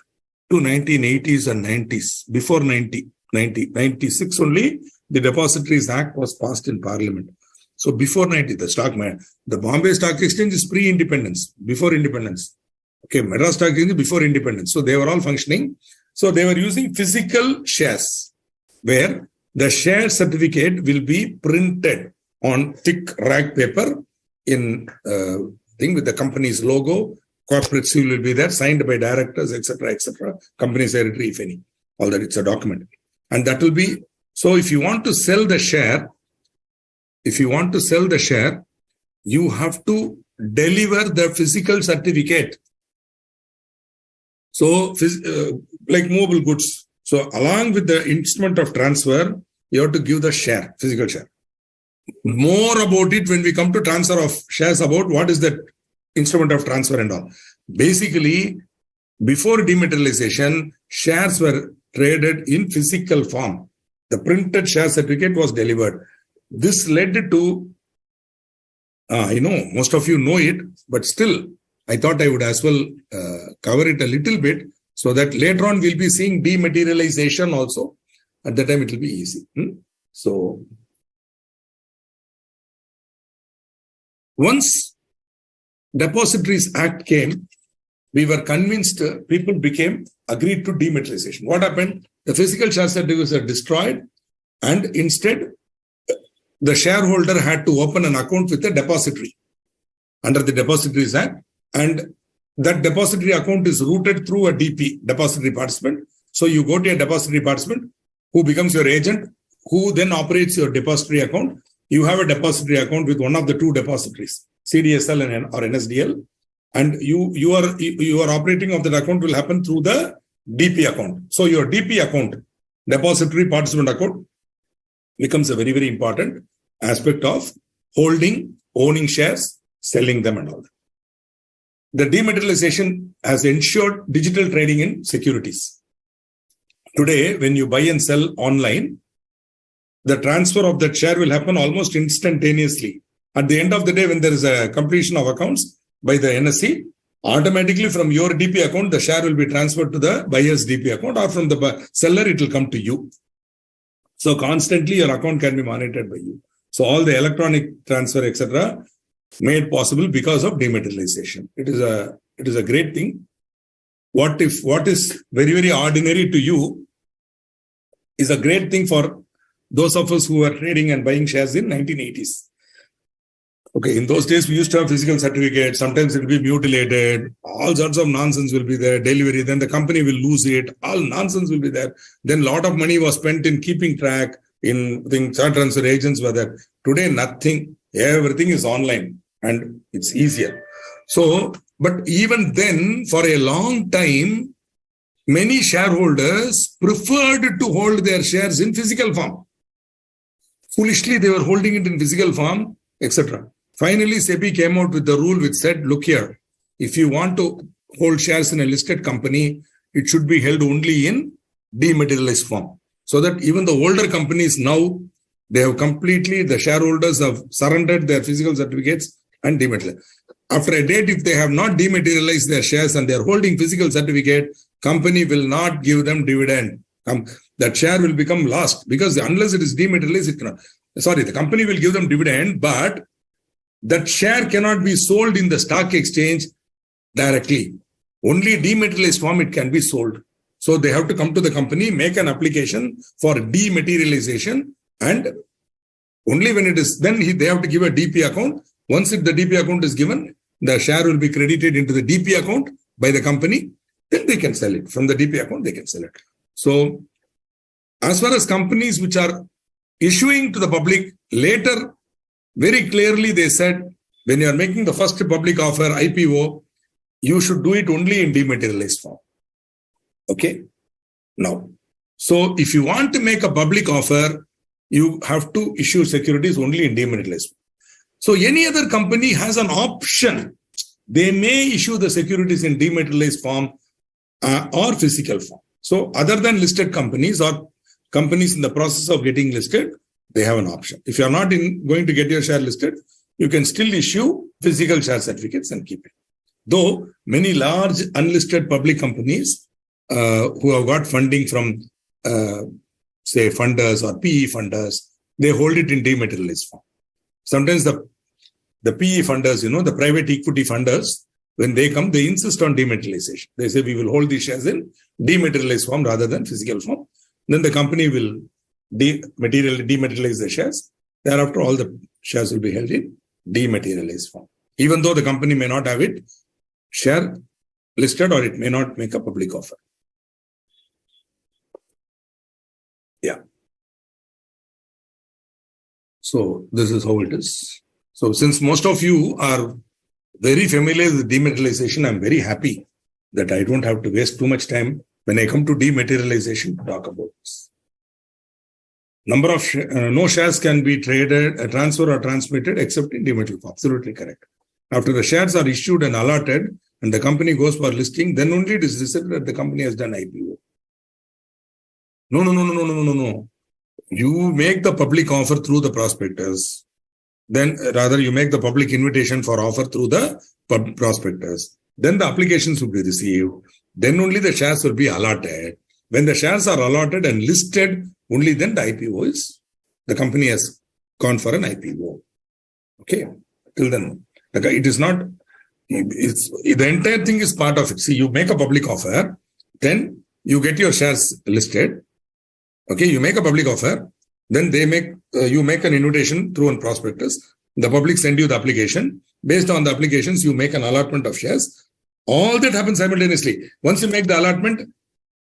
to 1980s and 90s. Before 96 only, the Depositories Act was passed in Parliament. So before 90, the Bombay Stock Exchange is pre-independence, before independence. Okay, Madras Stock Exchange before independence. So they were all functioning. So they were using physical shares, where the share certificate will be printed on thick rag paper in thing with the company's logo. Corporate seal will be there, signed by directors, etc., company secretary, if any. All that, it's a document. And that will be, so if you want to sell the share, you have to deliver the physical certificate. So, like movable goods. So, along with the instrument of transfer, you have to give the share, physical share. More about it when we come to transfer of shares, about what is that instrument of transfer and all. Basically, before dematerialization, shares were traded in physical form. The printed share certificate was delivered. This led to, most of you know it, but still, I thought I would as well cover it a little bit so that later on we'll be seeing dematerialization also. At that time, it will be easy. So, once Depositories Act came, we were convinced people agreed to dematerialization. What happened? The physical share certificates are destroyed, and instead, the shareholder had to open an account with a depository under the Depositories Act, and that depository account is routed through a DP, depository participant. So you go to a depository participant who becomes your agent, who then operates your depository account. You have a depository account with one of the two depositories, CDSL or NSDL, and you are operating of that account will happen through the DP account. So your DP account, depository participant account, becomes a very, very important aspect of holding, owning shares, selling them and all that. The dematerialization has ensured digital trading in securities. Today, when you buy and sell online, the transfer of that share will happen almost instantaneously. At the end of the day, when there is a completion of accounts by the NSE, automatically from your DP account, the share will be transferred to the buyer's DP account, or from the seller, it will come to you. So constantly your account can be monitored by you. So all the electronic transfer, etc., made possible because of dematerialization. It is a great thing. What is very, very ordinary to you is a great thing for those of us who were trading and buying shares in 1980s. Okay, in those days, we used to have physical certificates. Sometimes it will be mutilated. All sorts of nonsense will be there. Delivery, then the company will lose it. All nonsense will be there. Then a lot of money was spent in keeping track. In things, transfer agents were there. Today, nothing. Everything is online and it's easier. So, but even then, for a long time, many shareholders preferred to hold their shares in physical form. Foolishly, they were holding it in physical form, etc. Finally, SEBI came out with the rule which said, look here, if you want to hold shares in a listed company, it should be held only in dematerialized form. So that even the older companies now, they have completely, the shareholders have surrendered their physical certificates and dematerialized. After a date, if they have not dematerialized their shares and they are holding physical certificate, company will not give them dividend. That share will become lost because unless it is dematerialized, it cannot. Sorry, the company will give them dividend, but that share cannot be sold in the stock exchange directly. Only dematerialized form it can be sold. So they have to come to the company, make an application for dematerialization, and only when it is, then they have to give a DP account. Once the DP account is given, the share will be credited into the DP account by the company. Then they can sell it. From the DP account, they can sell it. So as far as companies which are issuing to the public later, very clearly they said, when you are making the first public offer, IPO, you should do it only in dematerialized form. Okay. Now, so if you want to make a public offer, you have to issue securities only in dematerialized form. So any other company has an option. They may issue the securities in dematerialized form or physical form. So other than listed companies or companies in the process of getting listed, they have an option. If you are not going to get your share listed, you can still issue physical share certificates and keep it. Though many large unlisted public companies who have got funding from, say, funders or PE funders, they hold it in dematerialized form. Sometimes the PE funders, the private equity funders, when they come, they insist on dematerialization. They say, we will hold these shares in dematerialized form rather than physical form. Then the company will dematerialize the shares. Thereafter, all the shares will be held in dematerialized form. Even though the company may not have it share listed or it may not make a public offer. Yeah. So this is how it is. So since most of you are very familiar with dematerialization, I'm very happy that I don't have to waste too much time when I come to dematerialization to talk about this. Number of no shares can be traded, transferred or transmitted except in dematerial form. Absolutely correct. After the shares are issued and allotted and the company goes for listing, then only it is decided that the company has done IPO. No. You make the public offer through the prospectus. Then rather you make the public invitation for offer through the prospectus. Then the applications will be received. Then only the shares will be allotted. When the shares are allotted and listed, only then the IPO is, the company has gone for an IPO. Okay. Till then, it is not, the entire thing is part of it. See, you make a public offer, then you get your shares listed. Okay. You make a public offer, then they make, you make an invitation through a prospectus. The public send you the application. Based on the applications, you make an allotment of shares. All that happens simultaneously. Once you make the allotment,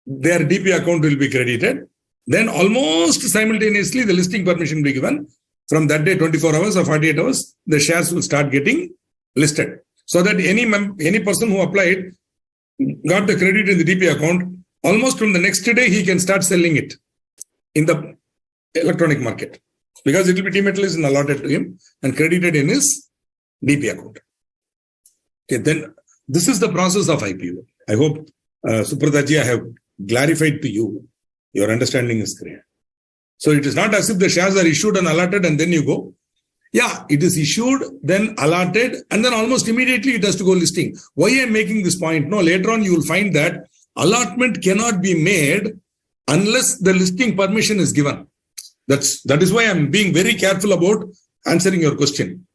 their DP account will be credited. Then almost simultaneously, the listing permission will be given. From that day, 24 hours or 48 hours, the shares will start getting listed. So that any person who applied got the credit in the DP account, almost from the next day, he can start selling it in the electronic market. Because it will be dematerialized and allotted to him and credited in his DP account. Okay, then this is the process of IPO. I hope, Suprataji, I have clarified to you. Your understanding is clear. So it is not as if the shares are issued and allotted and then you go. Yeah, it is issued, then allotted, and then almost immediately it has to go listing. Why I am making this point? No, later on you will find that allotment cannot be made unless the listing permission is given. That is why I am being very careful about answering your question.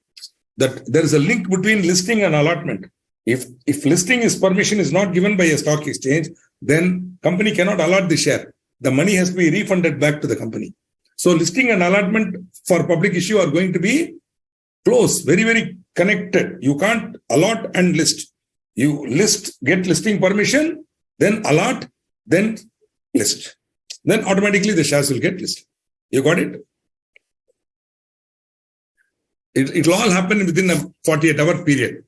that there is a link between listing and allotment. If listing permission is not given by a stock exchange, then company cannot allot the share. The money has to be refunded back to the company. So listing and allotment for public issue are going to be close, very, very connected. You can't allot and list. You list, get listing permission, then allot, then list. Then automatically the shares will get listed. You got it? It will all happen within a 48-hour period.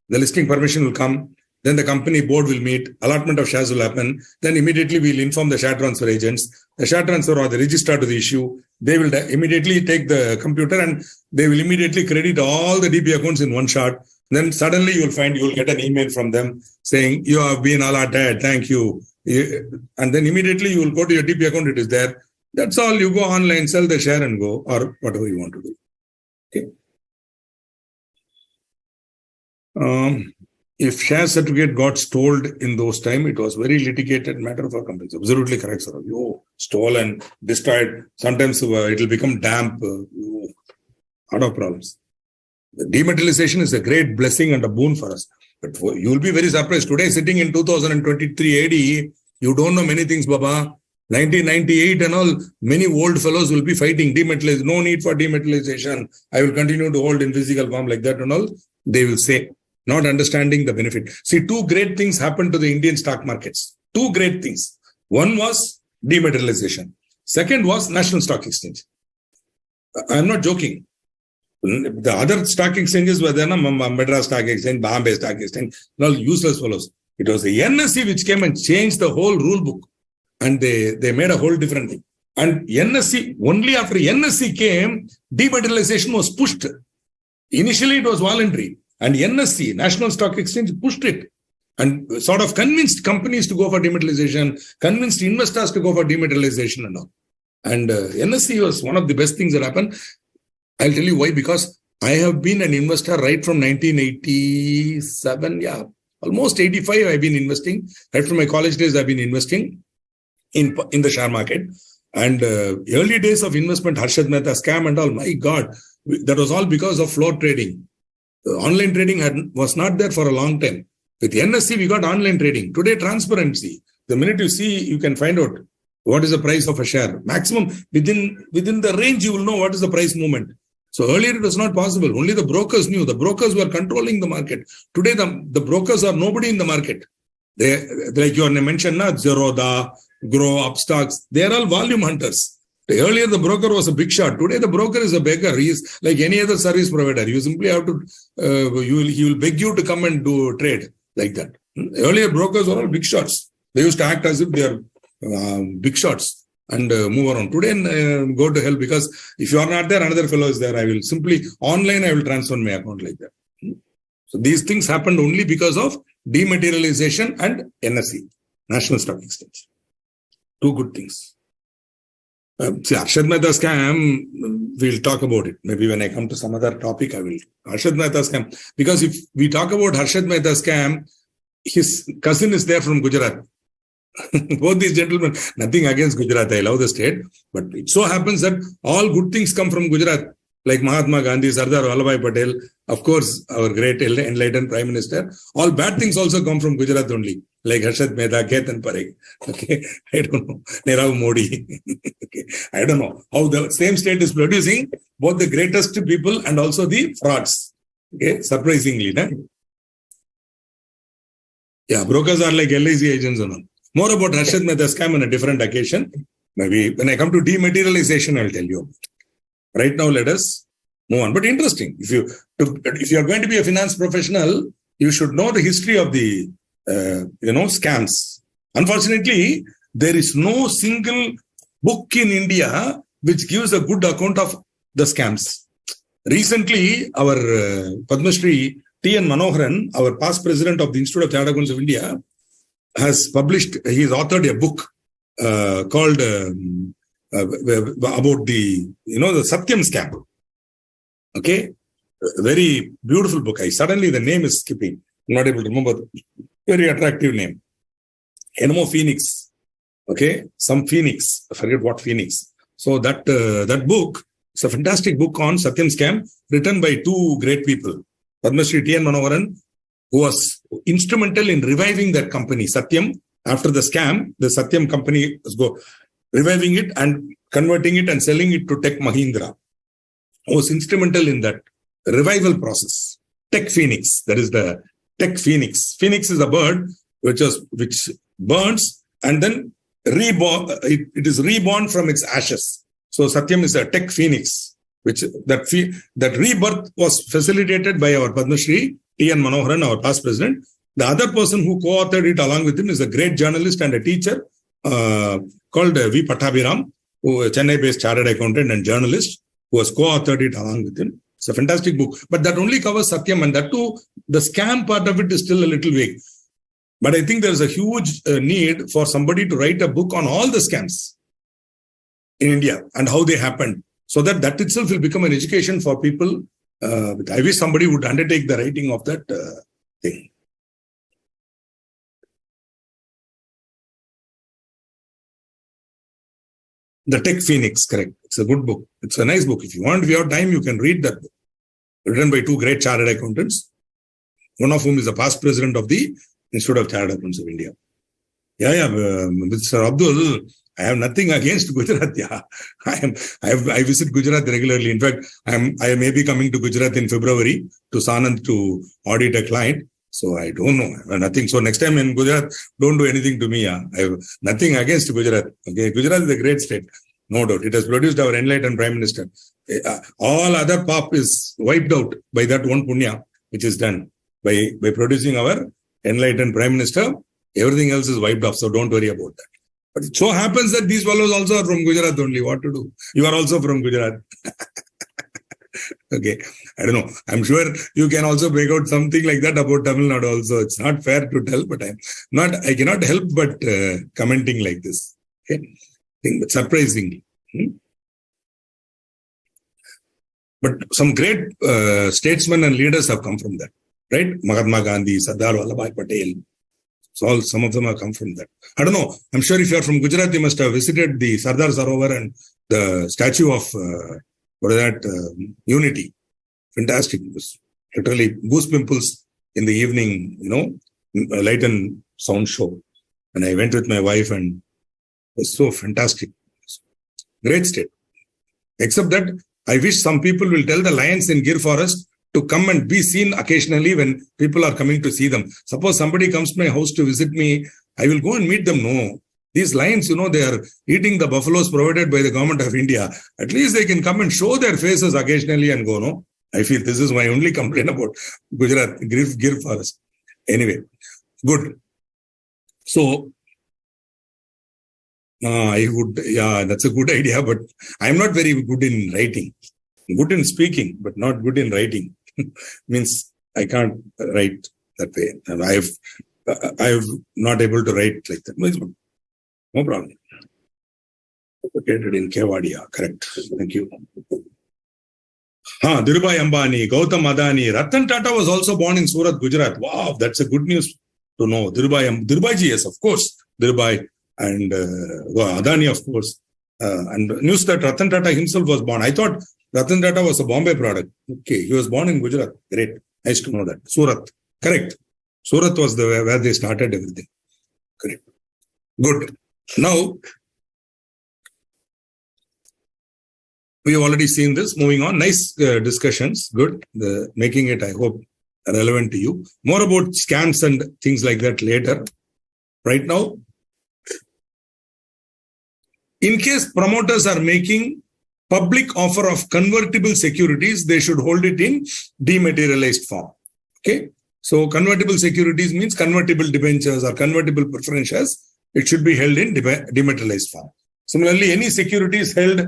The listing permission will come. Then the company board will meet. Allotment of shares will happen. Then immediately we'll inform the share transfer agents. The share transfer or the registrar to the issue. They will immediately take the computer and they will immediately credit all the DP accounts in one shot. Then suddenly you'll get an email from them saying, you have been allotted, thank you. And then immediately you will go to your DP account, it is there. That's all. You go online, sell the share and go, or whatever you want to do. Okay. If share certificate got stolen in those time, it was very litigated matter for companies. Absolutely correct, sir. Stolen, destroyed. Sometimes it will become damp. Lot of problems. The dematerialization is a great blessing and a boon for us. But you will be very surprised. Today, sitting in 2023 AD, you don't know many things, Baba. 1998 and all, many old fellows will be fighting dematerialization. No need for dematerialization. I will continue to hold in physical form like that and all. They will say, not understanding the benefit. See, two great things happened to the Indian stock markets. Two great things. One was dematerialization. Second was National Stock Exchange. I'm not joking. The other stock exchanges were there, Madras Stock Exchange, Bombay Stock Exchange, all useless fellows. It was the NSE which came and changed the whole rule book. And they made a whole different thing. And NSE, only after NSE came, dematerialization was pushed. Initially, it was voluntary. And NSE, National Stock Exchange, pushed it and sort of convinced companies to go for dematerialization, convinced investors to go for dematerialization and all. And NSE was one of the best things that happened. I'll tell you why. Because I have been an investor right from 1987. Yeah, almost 85. I've been investing. Right from my college days, I've been investing in the share market. And early days of investment, Harshad Mehta scam and all, my God, that was all because of floor trading. Online trading was not there for a long time. With NSE, we got online trading. Today, transparency. The minute you see, you can find out what is the price of a share. Maximum, within the range, you will know what is the price movement. So earlier, it was not possible. Only the brokers knew. The brokers were controlling the market. Today, the brokers are nobody in the market. They, like you mentioned, Zerodha, Grow, Upstocks, they are all volume hunters. Earlier, the broker was a big shot. Today, the broker is a beggar. He is like any other service provider. You simply have to, he will beg you to come and do trade like that. Earlier, brokers were all big shots. They used to act as if they are big shots and move around. Today, go to hell, because if you are not there, another fellow is there. I will simply, online, I will transfer my account like that. So these things happened only because of dematerialization and NSE, National Stock Exchange. Two good things. See, Harshad Mehta scam, we'll talk about it. Maybe when I come to some other topic, I will. Harshad Mehta scam. Because if we talk about Harshad Mehta scam, his cousin is there from Gujarat. Both these gentlemen, nothing against Gujarat, I love the state. But it so happens that all good things come from Gujarat. Like Mahatma Gandhi, Sardar Vallabhbhai Patel, of course, our great enlightened Prime Minister. All bad things also come from Gujarat only. Like Harshad Mehta, Ketan Parekh. Okay, I don't know. Nirav Modi. Okay, I don't know how the same state is producing both the greatest people and also the frauds. Okay, surprisingly. No? Yeah, brokers are like LIC agents and all. More about Harshad Mehta scam on a different occasion. Maybe when I come to dematerialization, I'll tell you. Right now, let us move on. But interesting. If you are going to be a finance professional, you should know the history of the scams. Unfortunately, there is no single book in India which gives a good account of the scams. Recently, our Padma Shri T.N. Manoharan, our past president of the Institute of Chartered Accountants of India, has has authored a book called about the Satyam scam. Okay, a very beautiful book. Suddenly the name is skipping. I'm not able to remember. Very attractive name. Enmo Phoenix. Okay, some Phoenix. I forget what Phoenix. So that book It's a fantastic book on Satyam scam, written by two great people. Padma Shri T.N. Manoharan, who was instrumental in reviving that company, Satyam. After the scam, the Satyam company was reviving it and converting it and selling it to Tech Mahindra. Was instrumental in that revival process. Tech Phoenix, that is the Tech Phoenix. Phoenix is a bird which burns and then reborn. It is reborn from its ashes. So Satyam is a Tech Phoenix, which that rebirth was facilitated by our Padma Shri T.N. Manoharan, our past president. The other person who co-authored it along with him is a great journalist and a teacher called V. Pattabhiram, who is a Chennai-based chartered accountant and journalist, who has co-authored it along with him. It's a fantastic book, but that only covers Satyam, and that too, the scam part of it is still a little vague. But I think there's a huge need for somebody to write a book on all the scams in India and how they happened, so that itself will become an education for people. I wish somebody would undertake the writing of that thing. The Tech Phoenix, correct. It's a good book. It's a nice book. If you have time, you can read that book. Written by two great chartered accountants, one of whom is the past president of the Institute of Chartered Accountants of India. Mr. Abdul, I have nothing against Gujarat. Yeah, I visit Gujarat regularly. In fact, I may be coming to Gujarat in February to Sanand to audit a client. So I don't know. I have nothing. So next time in Gujarat, don't do anything to me. Yeah. I have nothing against Gujarat. Okay, Gujarat is a great state, no doubt. It has produced our enlightened Prime Minister. All other pop is wiped out by that one punya, which is done by producing our enlightened Prime Minister. Everything else is wiped off. So don't worry about that. But it so happens that these fellows also are from Gujarat only. What to do? You are also from Gujarat. Okay, I don't know. I'm sure you can also make out something like that about Tamil Nadu also. It's not fair to tell, but I cannot help but commenting like this. Okay, surprisingly. But some great statesmen and leaders have come from that, right? Mahatma Gandhi, Sardar Vallabhbhai Patel. So some of them have come from that. I don't know. I'm sure if you are from Gujarat, you must have visited the Sardar Sarovar and the statue of Unity. Fantastic. It was literally goose pimples in the evening, light and sound show. And I went with my wife and it was so fantastic. Great state. Except that I wish some people will tell the lions in Gir Forest to come and be seen occasionally when people are coming to see them. Suppose somebody comes to my house to visit me, I will go and meet them. No. These lions, they are eating the buffaloes provided by the government of India. At least they can come and show their faces occasionally and go, no? I feel this is my only complaint about Gujarat, Gir Forest. Anyway, good. So, that's a good idea, but I'm not very good in writing. Good in speaking, but not good in writing. Means I can't write that way. I've not able to write like that. No problem. Located in Kevadia, correct. Thank you. Dhirubhai Ambani, Gautam Adani, Ratan Tata was also born in Surat, Gujarat. Wow, that's a good news to know. Dhirubhai ji, yes, of course. Dhirubhai and Adani, of course. And news that Ratan Tata himself was born. I thought Ratan Tata was a Bombay product. Okay, he was born in Gujarat. Great. Nice to know that. Surat. Correct. Surat was where they started everything. Correct. Good. Now, we have already seen this. Moving on. Nice discussions. Good. Making it, I hope, relevant to you. More about scams and things like that later. Right now, in case promoters are making public offer of convertible securities, they should hold it in dematerialized form. Okay. So convertible securities means convertible debentures or convertible preference shares. It should be held in dematerialized form. Similarly, any securities held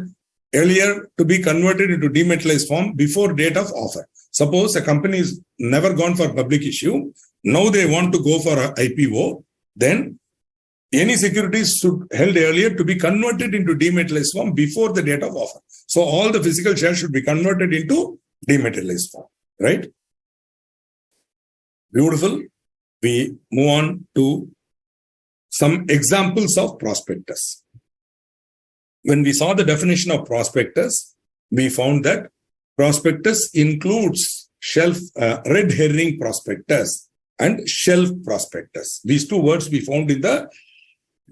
earlier to be converted into dematerialized form before date of offer. Suppose a company is never gone for public issue. Now they want to go for a IPO. Then any securities should held earlier to be converted into dematerialized form before the date of offer. So all the physical shares should be converted into dematerialized form, right? Beautiful. We move on to some examples of prospectus. When we saw the definition of prospectus, we found that prospectus includes red herring prospectus and shelf prospectus. These two words we found in the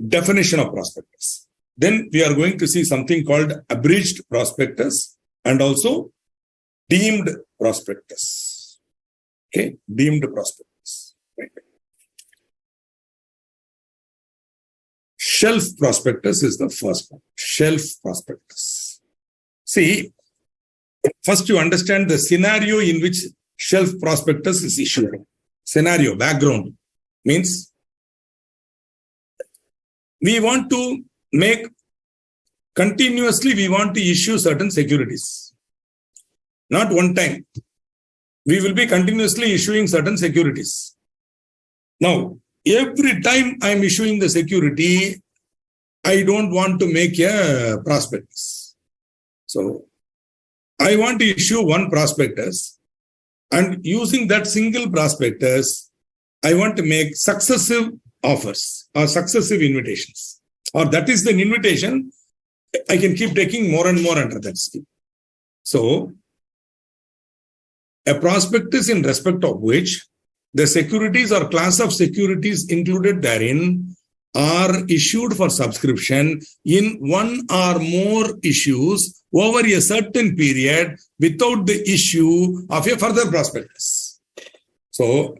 definition of prospectus. Then we are going to see something called abridged prospectus and also deemed prospectus. Okay, deemed prospectus. Right. Shelf prospectus is the first one. Shelf prospectus. See, first you understand the scenario in which shelf prospectus is issued. Scenario, background means we want to continuously we want to issue certain securities. Not one time. We will be continuously issuing certain securities. Now, every time I am issuing the security, I don't want to make a prospectus. So, I want to issue one prospectus, and using that single prospectus, I want to make successive offers or successive invitations. Or that is the invitation, I can keep taking more and more under that scheme. So, a prospectus in respect of which the securities or class of securities included therein are issued for subscription in one or more issues over a certain period without the issue of a further prospectus. So,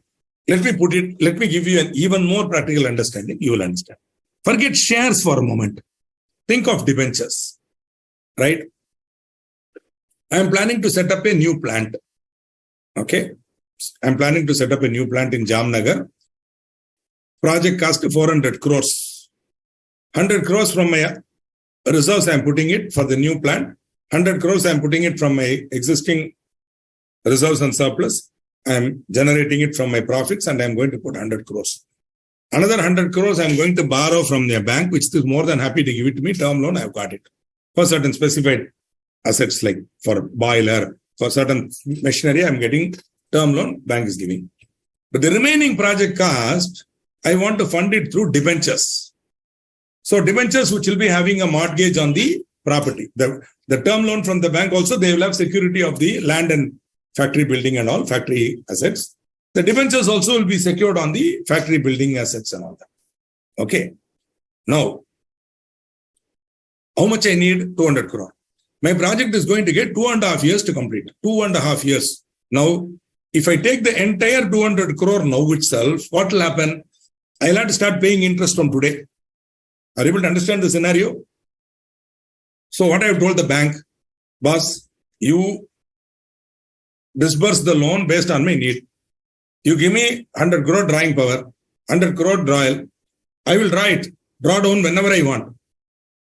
let me give you an even more practical understanding. You will understand. Forget shares for a moment. Think of debentures, right? I am planning to set up a new plant. Okay. I'm planning to set up a new plant in Jamnagar. Project cost 400 crores. 100 crores from my reserves I'm putting it for the new plant. 100 crores I'm putting it from my existing reserves and surplus. I'm generating it from my profits and I'm going to put 100 crores. Another 100 crores I'm going to borrow from the bank, which is more than happy to give it to me. Term loan, I've got it. For certain specified assets like for boiler, for certain machinery, I'm getting term loan, bank is giving. But the remaining project cost, I want to fund it through debentures. So debentures which will be having a mortgage on the property. The term loan from the bank also, they will have security of the land and factory building and all, factory assets. The debentures also will be secured on the factory building assets and all that. Okay. Now, how much I need? 200 crore. My project is going to get 2.5 years to complete. 2.5 years. Now, if I take the entire 200 crore now itself, what will happen? I'll have to start paying interest from today. Are you able to understand the scenario? So what I have told the bank, boss, you disburse the loan based on my need. You give me 100 crore drawing power, 100 crore drawal. I will draw down whenever I want.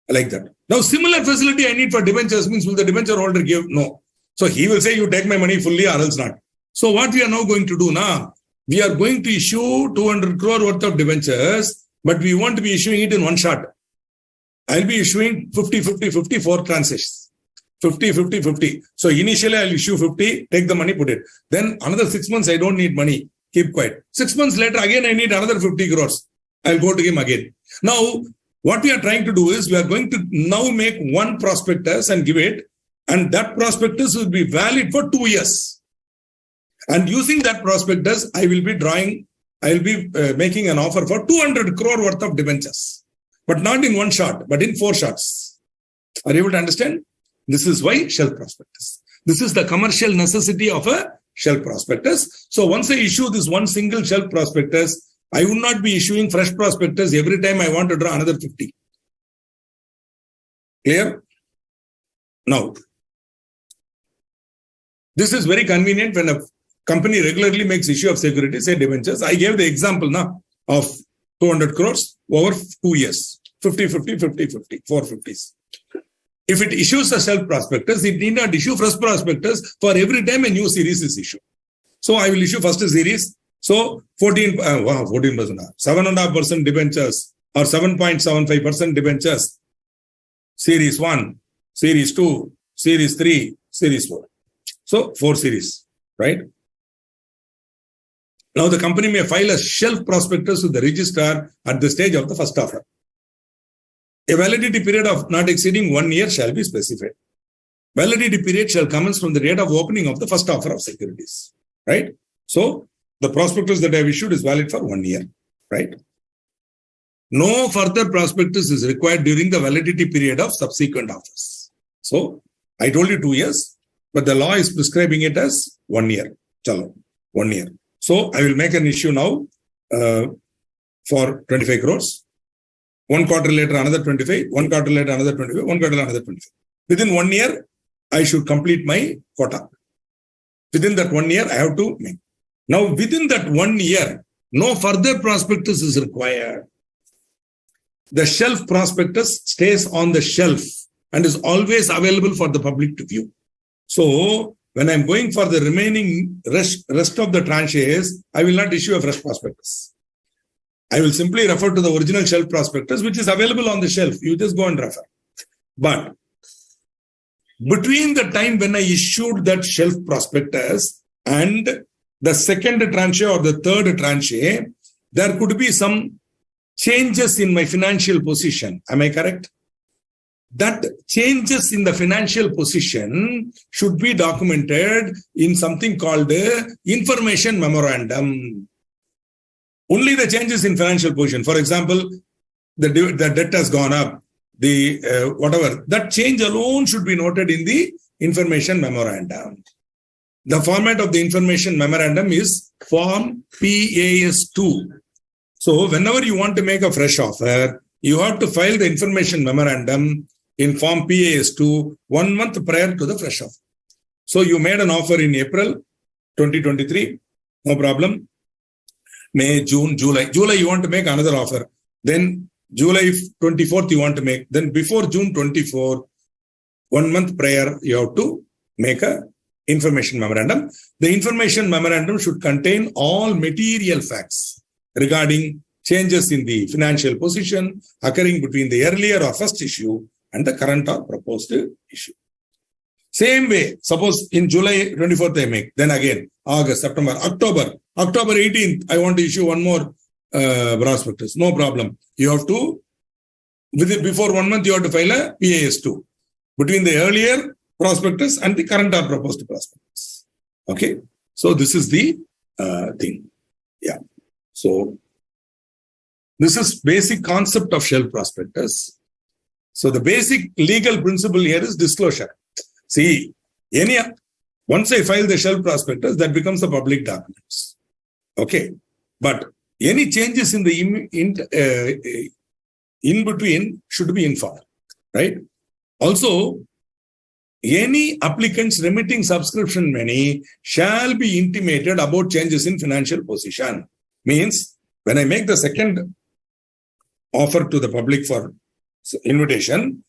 Like that. Now, similar facility I need for debentures means will the debenture holder give? No. So he will say you take my money fully or else not. So what we are now going to do now? We are going to issue 200 crore worth of debentures, but we want to be issuing it in one shot. I'll be issuing 50, 4 tranches. 50. So initially I'll issue 50, take the money, put it. Then another 6 months, I don't need money. Keep quiet. 6 months later, again, I need another 50 crores. I'll go to him again. Now, what we are trying to do is we are going to now make one prospectus and give it. And that prospectus will be valid for 2 years. And using that prospectus, I will be making an offer for 200 crore worth of debentures. But not in one shot, but in 4 shots. Are you able to understand? This is why shelf prospectus. This is the commercial necessity of a shelf prospectus. So once I issue this one single shelf prospectus, I would not be issuing fresh prospectus every time I want to draw another 50. Clear? Now, this is very convenient when a company regularly makes issue of securities, say debentures. I gave the example now of 200 crores over 2 years. 50, 4 50s. If it issues a shelf prospectus, it need not issue fresh prospectus for every time a new series is issued. So I will issue first series. So 14%, 7.5% debentures or 7.75% debentures. Series 1, Series 2, Series 3, Series 4. So 4 series, right? Now the company may file a shelf prospectus with the registrar at the stage of the first offer. A validity period of not exceeding 1 year shall be specified. validity period shall commence from the date of opening of the first offer of securities, right? So the prospectus that I have issued is valid for 1 year, right? No further prospectus is required during the validity period of subsequent offers. So I told you 2 years, but the law is prescribing it as 1 year. Chalo, 1 year. So I will make an issue now for 25 crores. 1 quarter later, another 25. 1 quarter later, another 25. 1 quarter later, another 25. Within 1 year, I should complete my quota. Within that 1 year, I have to make. Now, within that 1 year, no further prospectus is required. The shelf prospectus stays on the shelf and is always available for the public to view. So, when I'm going for the remaining rest of the tranches, I will not issue a fresh prospectus. I will simply refer to the original shelf prospectus, which is available on the shelf. You just go and refer. But between the time when I issued that shelf prospectus and the second tranche or the third tranche, there could be some changes in my financial position. Am I correct? That changes in the financial position should be documented in something called the information memorandum. Only the changes in financial position. For example, the debt has gone up. Whatever. That change alone should be noted in the information memorandum. The format of the information memorandum is Form PAS2. So, whenever you want to make a fresh offer, you have to file the information memorandum in Form PAS2 1 month prior to the fresh offer. So, you made an offer in April 2023, no problem. May, June, July. July, you want to make another offer. Then, July 24th, you want to make. Then, before June 24th, 1 month prior, you have to make a information memorandum. The information memorandum should contain all material facts regarding changes in the financial position occurring between the earlier or first issue and the current or proposed issue. Same way, suppose in July 24th I make, then again, August, September, October 18th, I want to issue one more prospectus. No problem. You have to, before 1 month, you have to file a PAS2 between the earlier prospectus and the current or proposed prospectus. Okay. So this is the thing. Yeah. So this is basic concept of shelf prospectus. So the basic legal principle here is disclosure. See, once I file the shelf prospectus, that becomes a public documents. Okay. But any changes in the in between should be informed, right? Also, any applicants remitting subscription money shall be intimated about changes in financial position. Means, when I make the second offer to the public for invitation,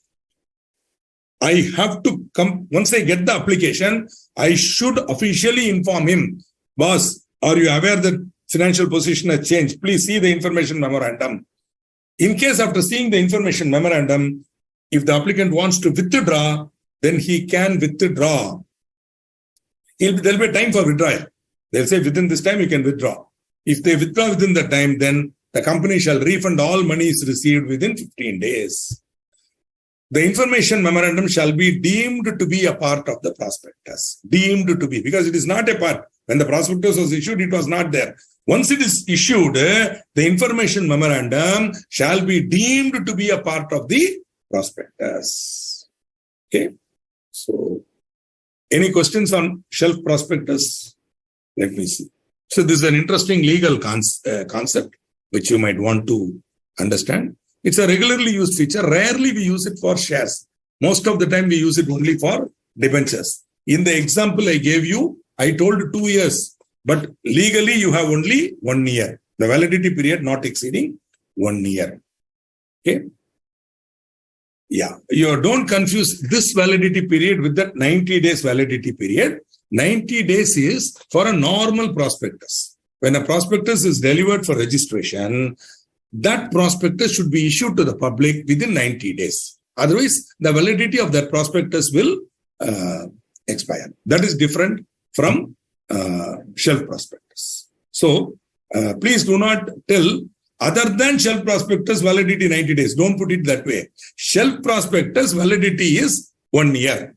I have to come, once I get the application, I should officially inform him, boss, are you aware that financial position has changed? Please see the information memorandum. In case after seeing the information memorandum, if the applicant wants to withdraw, then he can withdraw. There will be a time for withdrawal. They'll say within this time you can withdraw. If they withdraw within that time, then the company shall refund all monies received within 15 days. The information memorandum shall be deemed to be a part of the prospectus. Deemed to be, because it is not a part. When the prospectus was issued, it was not there. Once it is issued, the information memorandum shall be deemed to be a part of the prospectus. Okay. So, any questions on shelf prospectus? Let me see. So, this is an interesting legal concept which you might want to understand. It's a regularly used feature. Rarely we use it for shares. Most of the time we use it only for debentures. In the example I gave you, I told 2 years, but legally you have only 1 year. The validity period not exceeding 1 year. Okay. Yeah, you don't confuse this validity period with that 90 days validity period. 90 days is for a normal prospectus. When a prospectus is delivered for registration, that prospectus should be issued to the public within 90 days. Otherwise, the validity of that prospectus will expire. That is different from shelf prospectus. So, please do not tell other than shelf prospectus validity 90 days. Don't put it that way. Shelf prospectus validity is 1 year.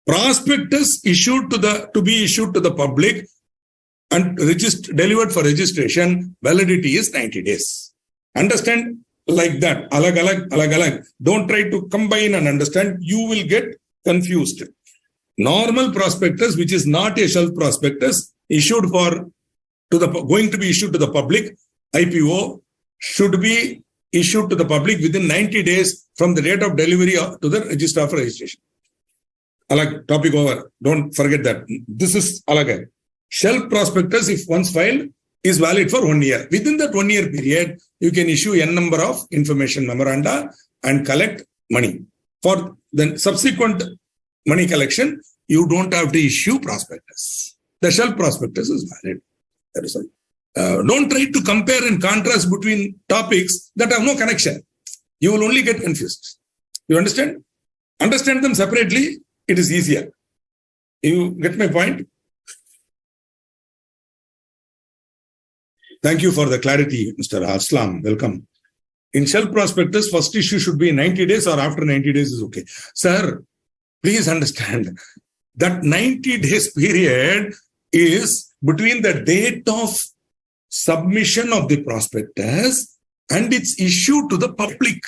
Prospectus issued to be issued to the public and delivered for registration, validity is 90 days. Understand like that. Alag, alag, alag, alag. Don't try to combine and understand. You will get confused. Normal prospectus, which is not a shelf prospectus, going to be issued to the public, IPO, should be issued to the public within 90 days from the date of delivery to the registrar for registration. Alag, topic over. Don't forget that. This is alag. Shelf prospectus, if once filed, is valid for 1 year. Within that 1 year period, you can issue n number of information memoranda and collect money. For the subsequent money collection, you don't have to issue prospectus. The shelf prospectus is valid. That is all. Don't try to compare and contrast between topics that have no connection. You will only get confused. You understand? Understand them separately, it is easier. You get my point? Thank you for the clarity, Mr. Aslam. Welcome. In shelf prospectus, first issue should be 90 days or after 90 days is okay. Sir, please understand that 90 days period is between the date of submission of the prospectus and its issue to the public.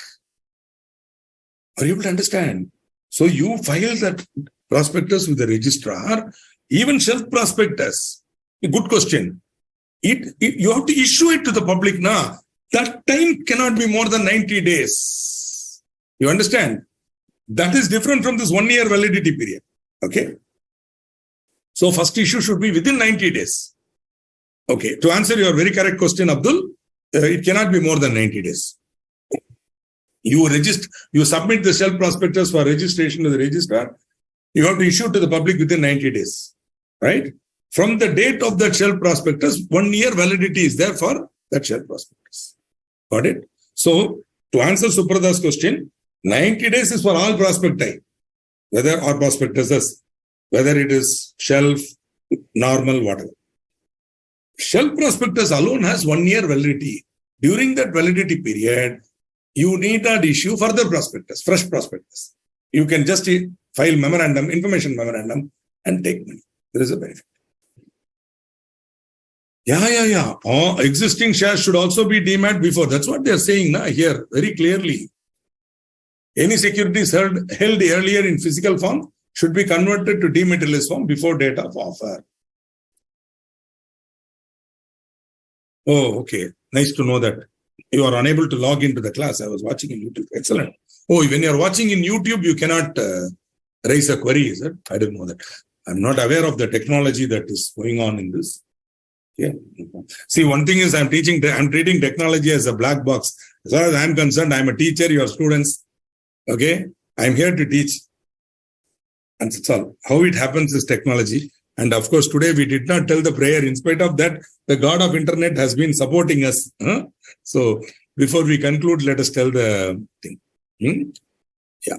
Are you able to understand? So you file that prospectus with the registrar, even shelf prospectus. A good question. You have to issue it to the public now. That time cannot be more than 90 days. You understand? That is different from this 1 year validity period. Okay. So first issue should be within 90 days. Okay. To answer your very correct question, Abdul, it cannot be more than 90 days. You submit the shelf prospectus for registration to the registrar. You have to issue to the public within 90 days. Right? From the date of that shelf prospectus, 1 year validity is there for that shelf prospectus. Got it? So, to answer Suprada's question, 90 days is for all prospecti, whether it is shelf, normal, whatever. Shelf prospectus alone has 1 year validity. During that validity period, you need not issue further prospectus, fresh prospectus. You can just file memorandum, information memorandum, and take money. There is a benefit. Yeah. Existing shares should also be demat before. That's what they are saying here very clearly. Any securities held earlier in physical form should be converted to dematerialized form before date of offer. Oh, okay. Nice to know that. You are unable to log into the class. I was watching in YouTube. Excellent. Oh, when you are watching in YouTube, you cannot raise a query, is it? I didn't know that. I'm not aware of the technology that is going on in this. Yeah. See, one thing is I'm treating technology as a black box. As far as I'm concerned, I'm a teacher, your students. Okay. I'm here to teach. And that's all. How it happens is technology. And of course, today we did not tell the prayer. In spite of that, the God of internet has been supporting us. So before we conclude, let us tell the thing. Yeah.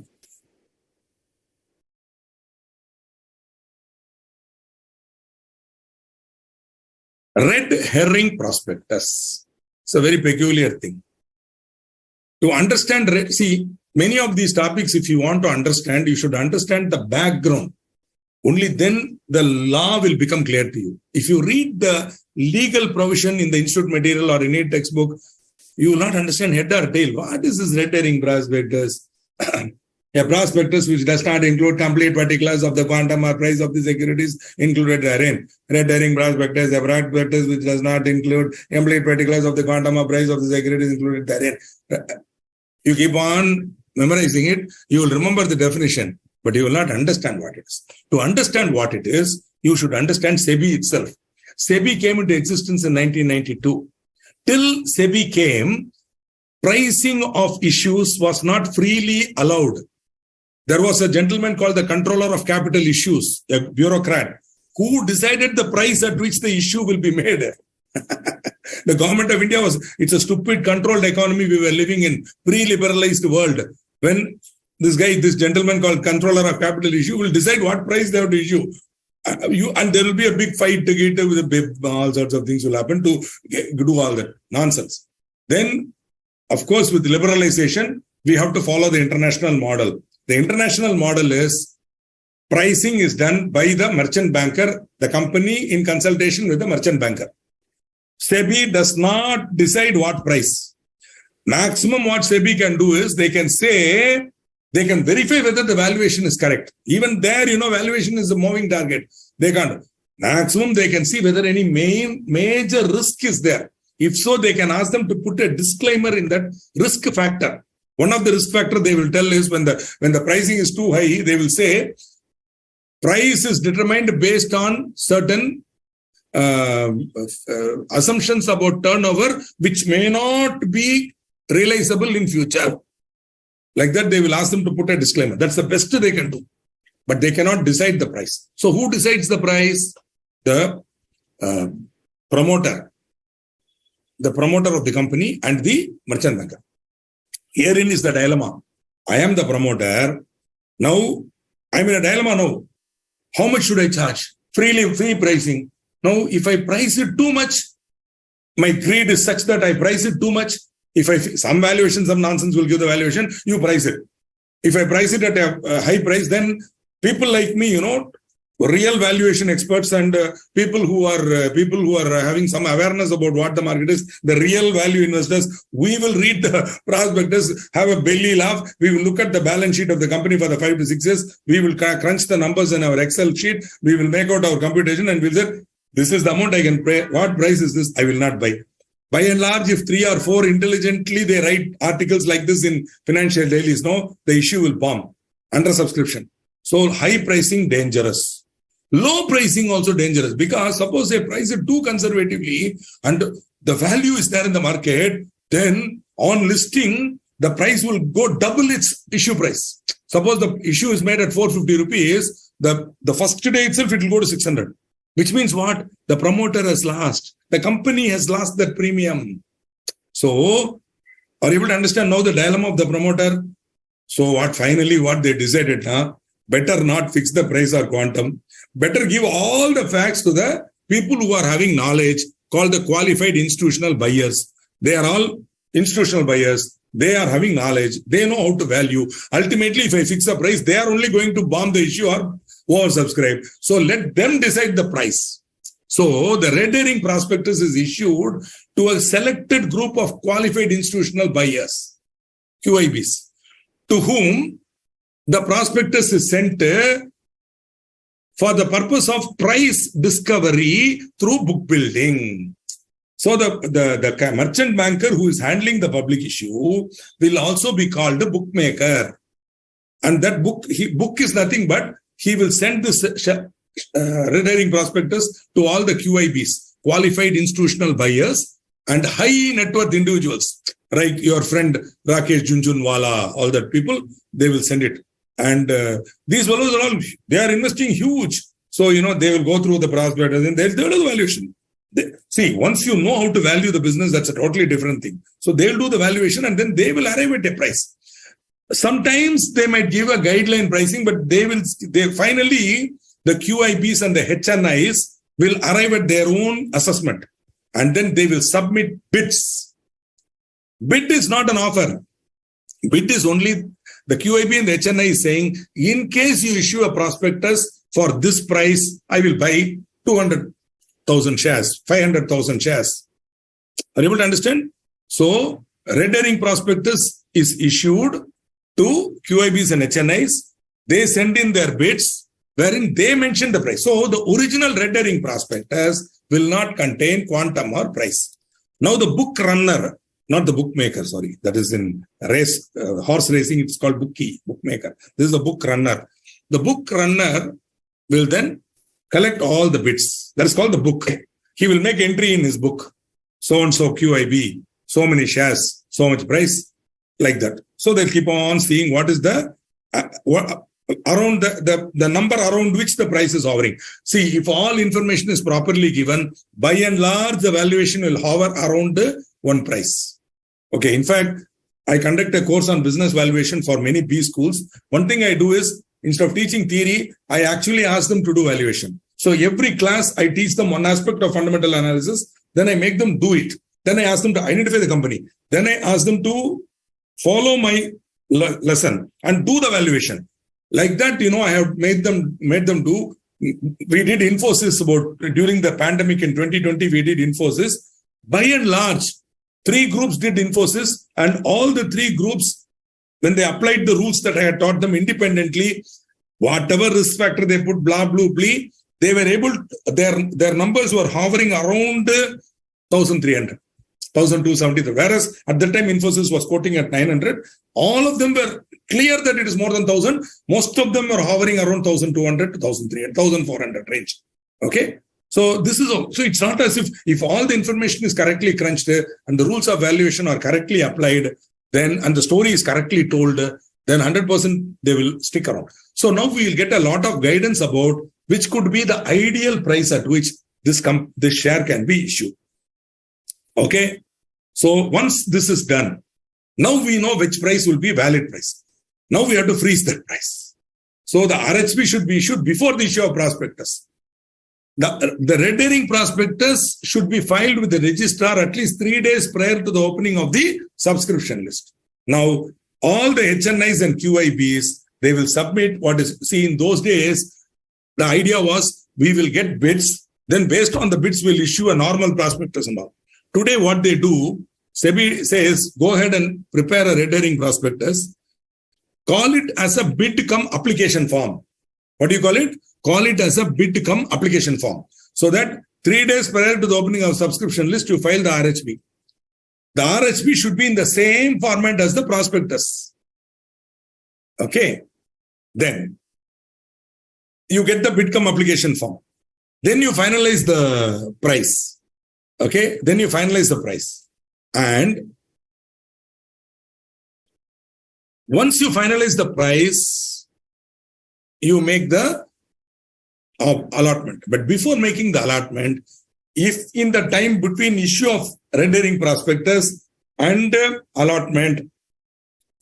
Red herring prospectus. It's a very peculiar thing. To understand, many of these topics, if you want to understand, you should understand the background. Only then the law will become clear to you. If you read the legal provision in the institute material or in a textbook, you will not understand head or tail. What is this red herring prospectus? A prospectus which does not include complete particulars of the quantum or price of the securities included therein. Red herring prospectus, a prospectus which does not include complete particulars of the quantum or price of the securities included therein. You keep on memorizing it, you will remember the definition, but you will not understand what it is. To understand what it is, you should understand SEBI itself. SEBI came into existence in 1992. Till SEBI came, pricing of issues was not freely allowed. There was a gentleman called the Controller of Capital Issues, a bureaucrat, who decided the price at which the issue will be made. The government of India it's a stupid controlled economy we were living in, pre-liberalized world. When this gentleman called Controller of Capital Issue will decide what price they have to issue. And there will be a big fight to get with all sorts of things will happen to do all that nonsense. Then, of course, with liberalization, we have to follow the international model. The international model is pricing is done by the merchant banker, the company in consultation with the merchant banker. SEBI does not decide what price. Maximum what SEBI can do is they can say, they can verify whether the valuation is correct. Even there, valuation is a moving target. They can't. Maximum, they can see whether any major risk is there. If so, they can ask them to put a disclaimer in that risk factor. One of the risk factor they will tell is when the pricing is too high, they will say price is determined based on certain assumptions about turnover, which may not be realizable in future. Like that, they will ask them to put a disclaimer. That's the best they can do. But they cannot decide the price. So who decides the price? The promoter. The promoter of the company and the merchant banker. Herein is the dilemma. I am the promoter. Now, I'm in a dilemma now. How much should I charge? Free pricing. Now, if I price it too much, my greed is such that I price it too much. If some valuation, some nonsense will give the valuation, you price it. If I price it at a high price, then people like me, real valuation experts and people who are having some awareness about what the market is, the real value investors, we will read the prospectus, have a belly laugh. We will look at the balance sheet of the company for the 5 to 6 years. We will crunch the numbers in our Excel sheet. We will make out our computation and we'll say, this is the amount I can pay. What price is this? I will not buy. By and large, if 3 or 4 intelligently they write articles like this in financial dailies, no, the issue will bomb under subscription. So high pricing, dangerous. Low pricing also dangerous because suppose they price it too conservatively and the value is there in the market, then on listing, the price will go double its issue price. Suppose the issue is made at 450 rupees, the first day itself, it will go to 600. Which means what? The promoter has lost. The company has lost that premium. So, are you able to understand now the dilemma of the promoter? So, what they decided, better not fix the price or quantum. Better give all the facts to the people who are having knowledge, called the qualified institutional buyers. They are all institutional buyers. They are having knowledge. They know how to value. Ultimately, if I fix a price, they are only going to bomb the issue or oversubscribe. So let them decide the price. So the red herring prospectus is issued to a selected group of qualified institutional buyers, QIBs, to whom the prospectus is sent for the purpose of price discovery through book building. So the merchant banker who is handling the public issue will also be called a bookmaker. And that book is nothing but he will send this red herring prospectus to all the QIBs, qualified institutional buyers and high net worth individuals, like your friend Rakesh Junjunwala, all that people, they will send it. And these fellows are all, they are investing huge. So, they will go through the prospectus and they'll do the valuation. See, once you know how to value the business, that's a totally different thing. So they'll do the valuation and then they will arrive at a price. Sometimes they might give a guideline pricing, but they finally, the QIBs and the HNIs will arrive at their own assessment and then they will submit bids. Bid is not an offer. Bid is only the QIB and the HNI is saying, in case you issue a prospectus for this price, I will buy 200,000 shares, 500,000 shares. Are you able to understand? So, red herring prospectus is issued to QIBs and HNIs. They send in their bids wherein they mention the price. So, the original red herring prospectus will not contain quantum or price. Now, the book runner, not the bookmaker, sorry, that is in race, horse racing, it's called bookmaker. This is the book runner. The book runner will then collect all the bids. That is called the book. He will make entry in his book. So-and-so QIB, so many shares, so much price, like that. So they'll keep on seeing what is the around the number around which the price is hovering. See, if all information is properly given, by and large, the valuation will hover around one price. Okay, in fact, I conduct a course on business valuation for many B schools. One thing I do is, instead of teaching theory, I actually ask them to do valuation. So every class, I teach them one aspect of fundamental analysis. Then I make them do it. Then I ask them to identify the company. Then I ask them to follow my lesson and do the valuation. Like that, I have made them do. We did Infosys during the pandemic in 2020, we did Infosys. By and large, 3 groups did Infosys, and all the 3 groups, when they applied the rules that I had taught them independently, whatever risk factor they put, blah, blah, blah, they were able, their numbers were hovering around 1,300, 1,270. Whereas at that time, Infosys was quoting at 900. All of them were clear that it is more than 1,000. Most of them were hovering around 1,200 to 1,300, 1,400 range. Okay. So this is, so it's not as if all the information is correctly crunched and the rules of valuation are correctly applied, then, and the story is correctly told, then 100% they will stick around. So now we will get a lot of guidance about which could be the ideal price at which this share can be issued. Okay. So once this is done, now we know which price will be valid price. Now we have to freeze that price. So the RHP should be issued before the issue of prospectus. The red herring prospectus should be filed with the registrar at least 3 days prior to the opening of the subscription list. Now, all the HNIs and QIBs, they will submit what is, see, in those days, the idea was we will get bids, then based on the bids, we'll issue a normal prospectus and all. Today, what they do, SEBI says, go ahead and prepare a red herring prospectus, call it as a bid cum application form. What do you call it? Call it as a bid cum application form. So that 3 days prior to the opening of subscription list, you file the RHP. The RHP should be in the same format as the prospectus. Okay. Then you get the bid cum application form. Then you finalize the price. Okay. Then you finalize the price. And once you finalize the price, you make the allotment. But before making the allotment, if in the time between issue of red herring prospectus and allotment,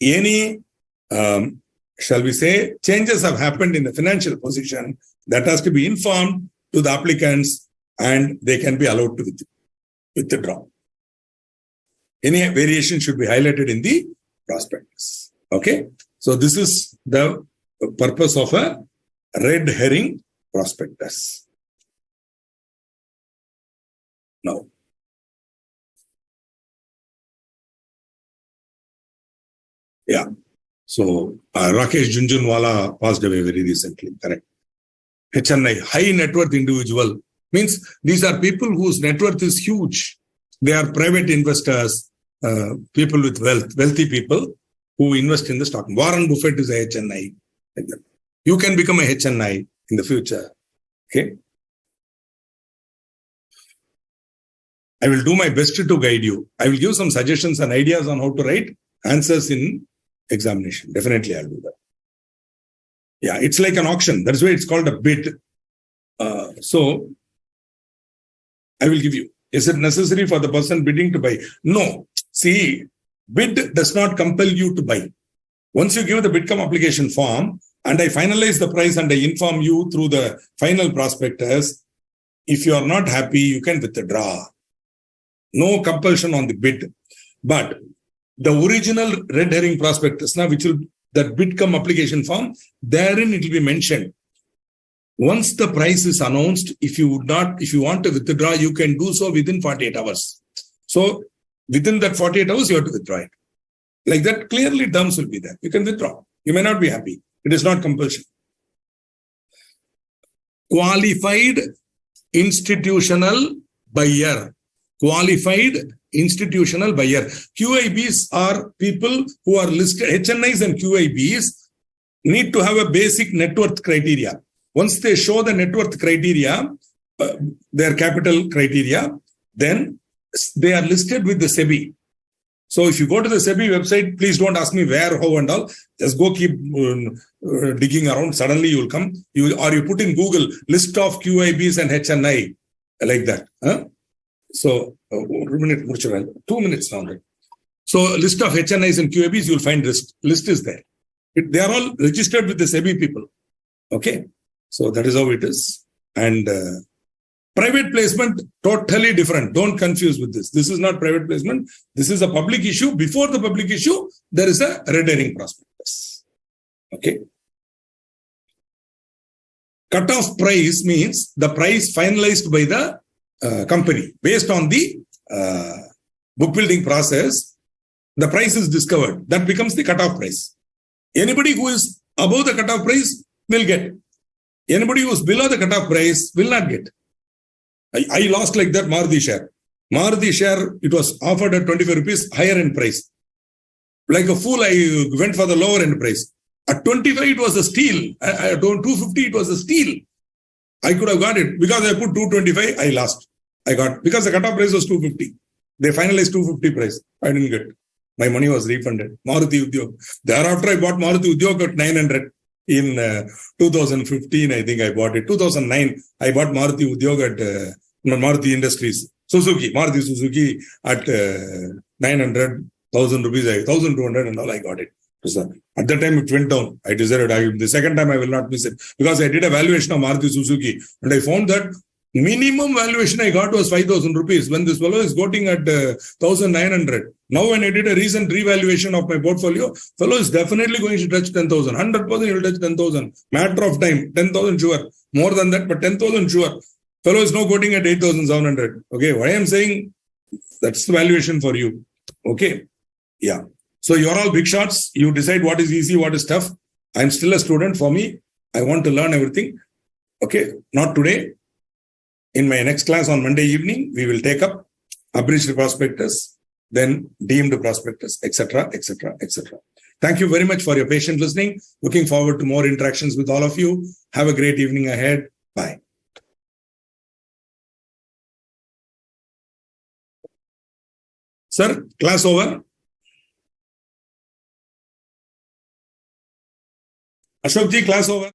any, shall we say, changes have happened in the financial position, that has to be informed to the applicants and they can be allowed to withdraw. Any variation should be highlighted in the prospectus. Okay. So this is the purpose of a red herring prospectus. Now, yeah. So Rakesh Junjunwala passed away very recently. Correct. HNI, high net worth individual, means these are people whose net worth is huge. They are private investors, people with wealth, wealthy people who invest in the stock. Warren Buffett is a HNI. You can become a HNI in the future. Okay. I will do my best to guide you. I will give some suggestions and ideas on how to write answers in examination. Definitely I'll do that. Yeah, it's like an auction. That's why it's called a bid. So I will give you. Is it necessary for the person bidding to buy? No. See, bid does not compel you to buy. Once you give the bid cum application form and I finalize the price and I inform you through the final prospectus, if you are not happy, you can withdraw. No compulsion on the bid. But the original red herring prospectus, now which will that bid cum application form, therein it will be mentioned. Once the price is announced, if you want to withdraw, you can do so within 48 hours. So within that 48 hours, you have to withdraw it. Like that, clearly terms will be there. You can withdraw. You may not be happy. It is not compulsion. Qualified institutional buyer. Qualified institutional buyer. QIBs are people who are listed. HNIs and QIBs need to have a basic net worth criteria. Once they show the net worth criteria, their capital criteria, then they are listed with the SEBI. So if you go to the SEBI website, please don't ask me where, how and all. Just go keep digging around. Suddenly you will come. You put in Google list of QIBs and HNI like that. Huh? So 2 minutes now. So list of HNIs and QIBs, you will find this list is there. They are all registered with the SEBI people. Okay. So that is how it is. And private placement, totally different. Don't confuse with this. This is not private placement. This is a public issue. Before the public issue, there is a red herring prospectus. Okay. Cut-off price means the price finalized by the company based on the book building process. The price is discovered. That becomes the cut-off price. Anybody who is above the cut-off price will get. Anybody who is below the cut-off price will not get. I lost like that Maruti share. Maruti share, it was offered at 25 rupees, higher end price. Like a fool, I went for the lower end price. At 25, it was a steal. At 250, it was a steal. I could have got it. Because I put 225, I lost. I got, because the cut-off price was 250. They finalized 250 price. I didn't get. My money was refunded. Maruti Udyog. Thereafter, I bought Maruti Udyog at 900. In 2015, I think I bought it. 2009, I bought Maruti Udyog at Maruti Industries. Maruti Suzuki at 900, 1,000 rupees, 1,200 and all, I got it. So at that time, it went down. I decided the second time I will not miss it. Because I did a valuation of Maruti Suzuki. And I found that minimum valuation I got was 5,000 rupees. When this fellow is quoting at 1,900. Now, when I did a recent revaluation of my portfolio, fellow is definitely going to touch 10,000. 100% he will touch 10,000. Matter of time. 10,000 sure. More than that, but 10,000 sure. Fellow is now quoting at 8,700. Okay. Why I am saying that's the valuation for you. Okay. Yeah. So you're all big shots. You decide what is easy, what is tough. I'm still a student. For me, I want to learn everything. Okay. Not today. In my next class on Monday evening, we will take up abridged prospectus, then deemed prospectus, etc., etc., etc. Thank you very much for your patient listening. Looking forward to more interactions with all of you. Have a great evening ahead. Bye. Sir, class over. Ashok ji, class over.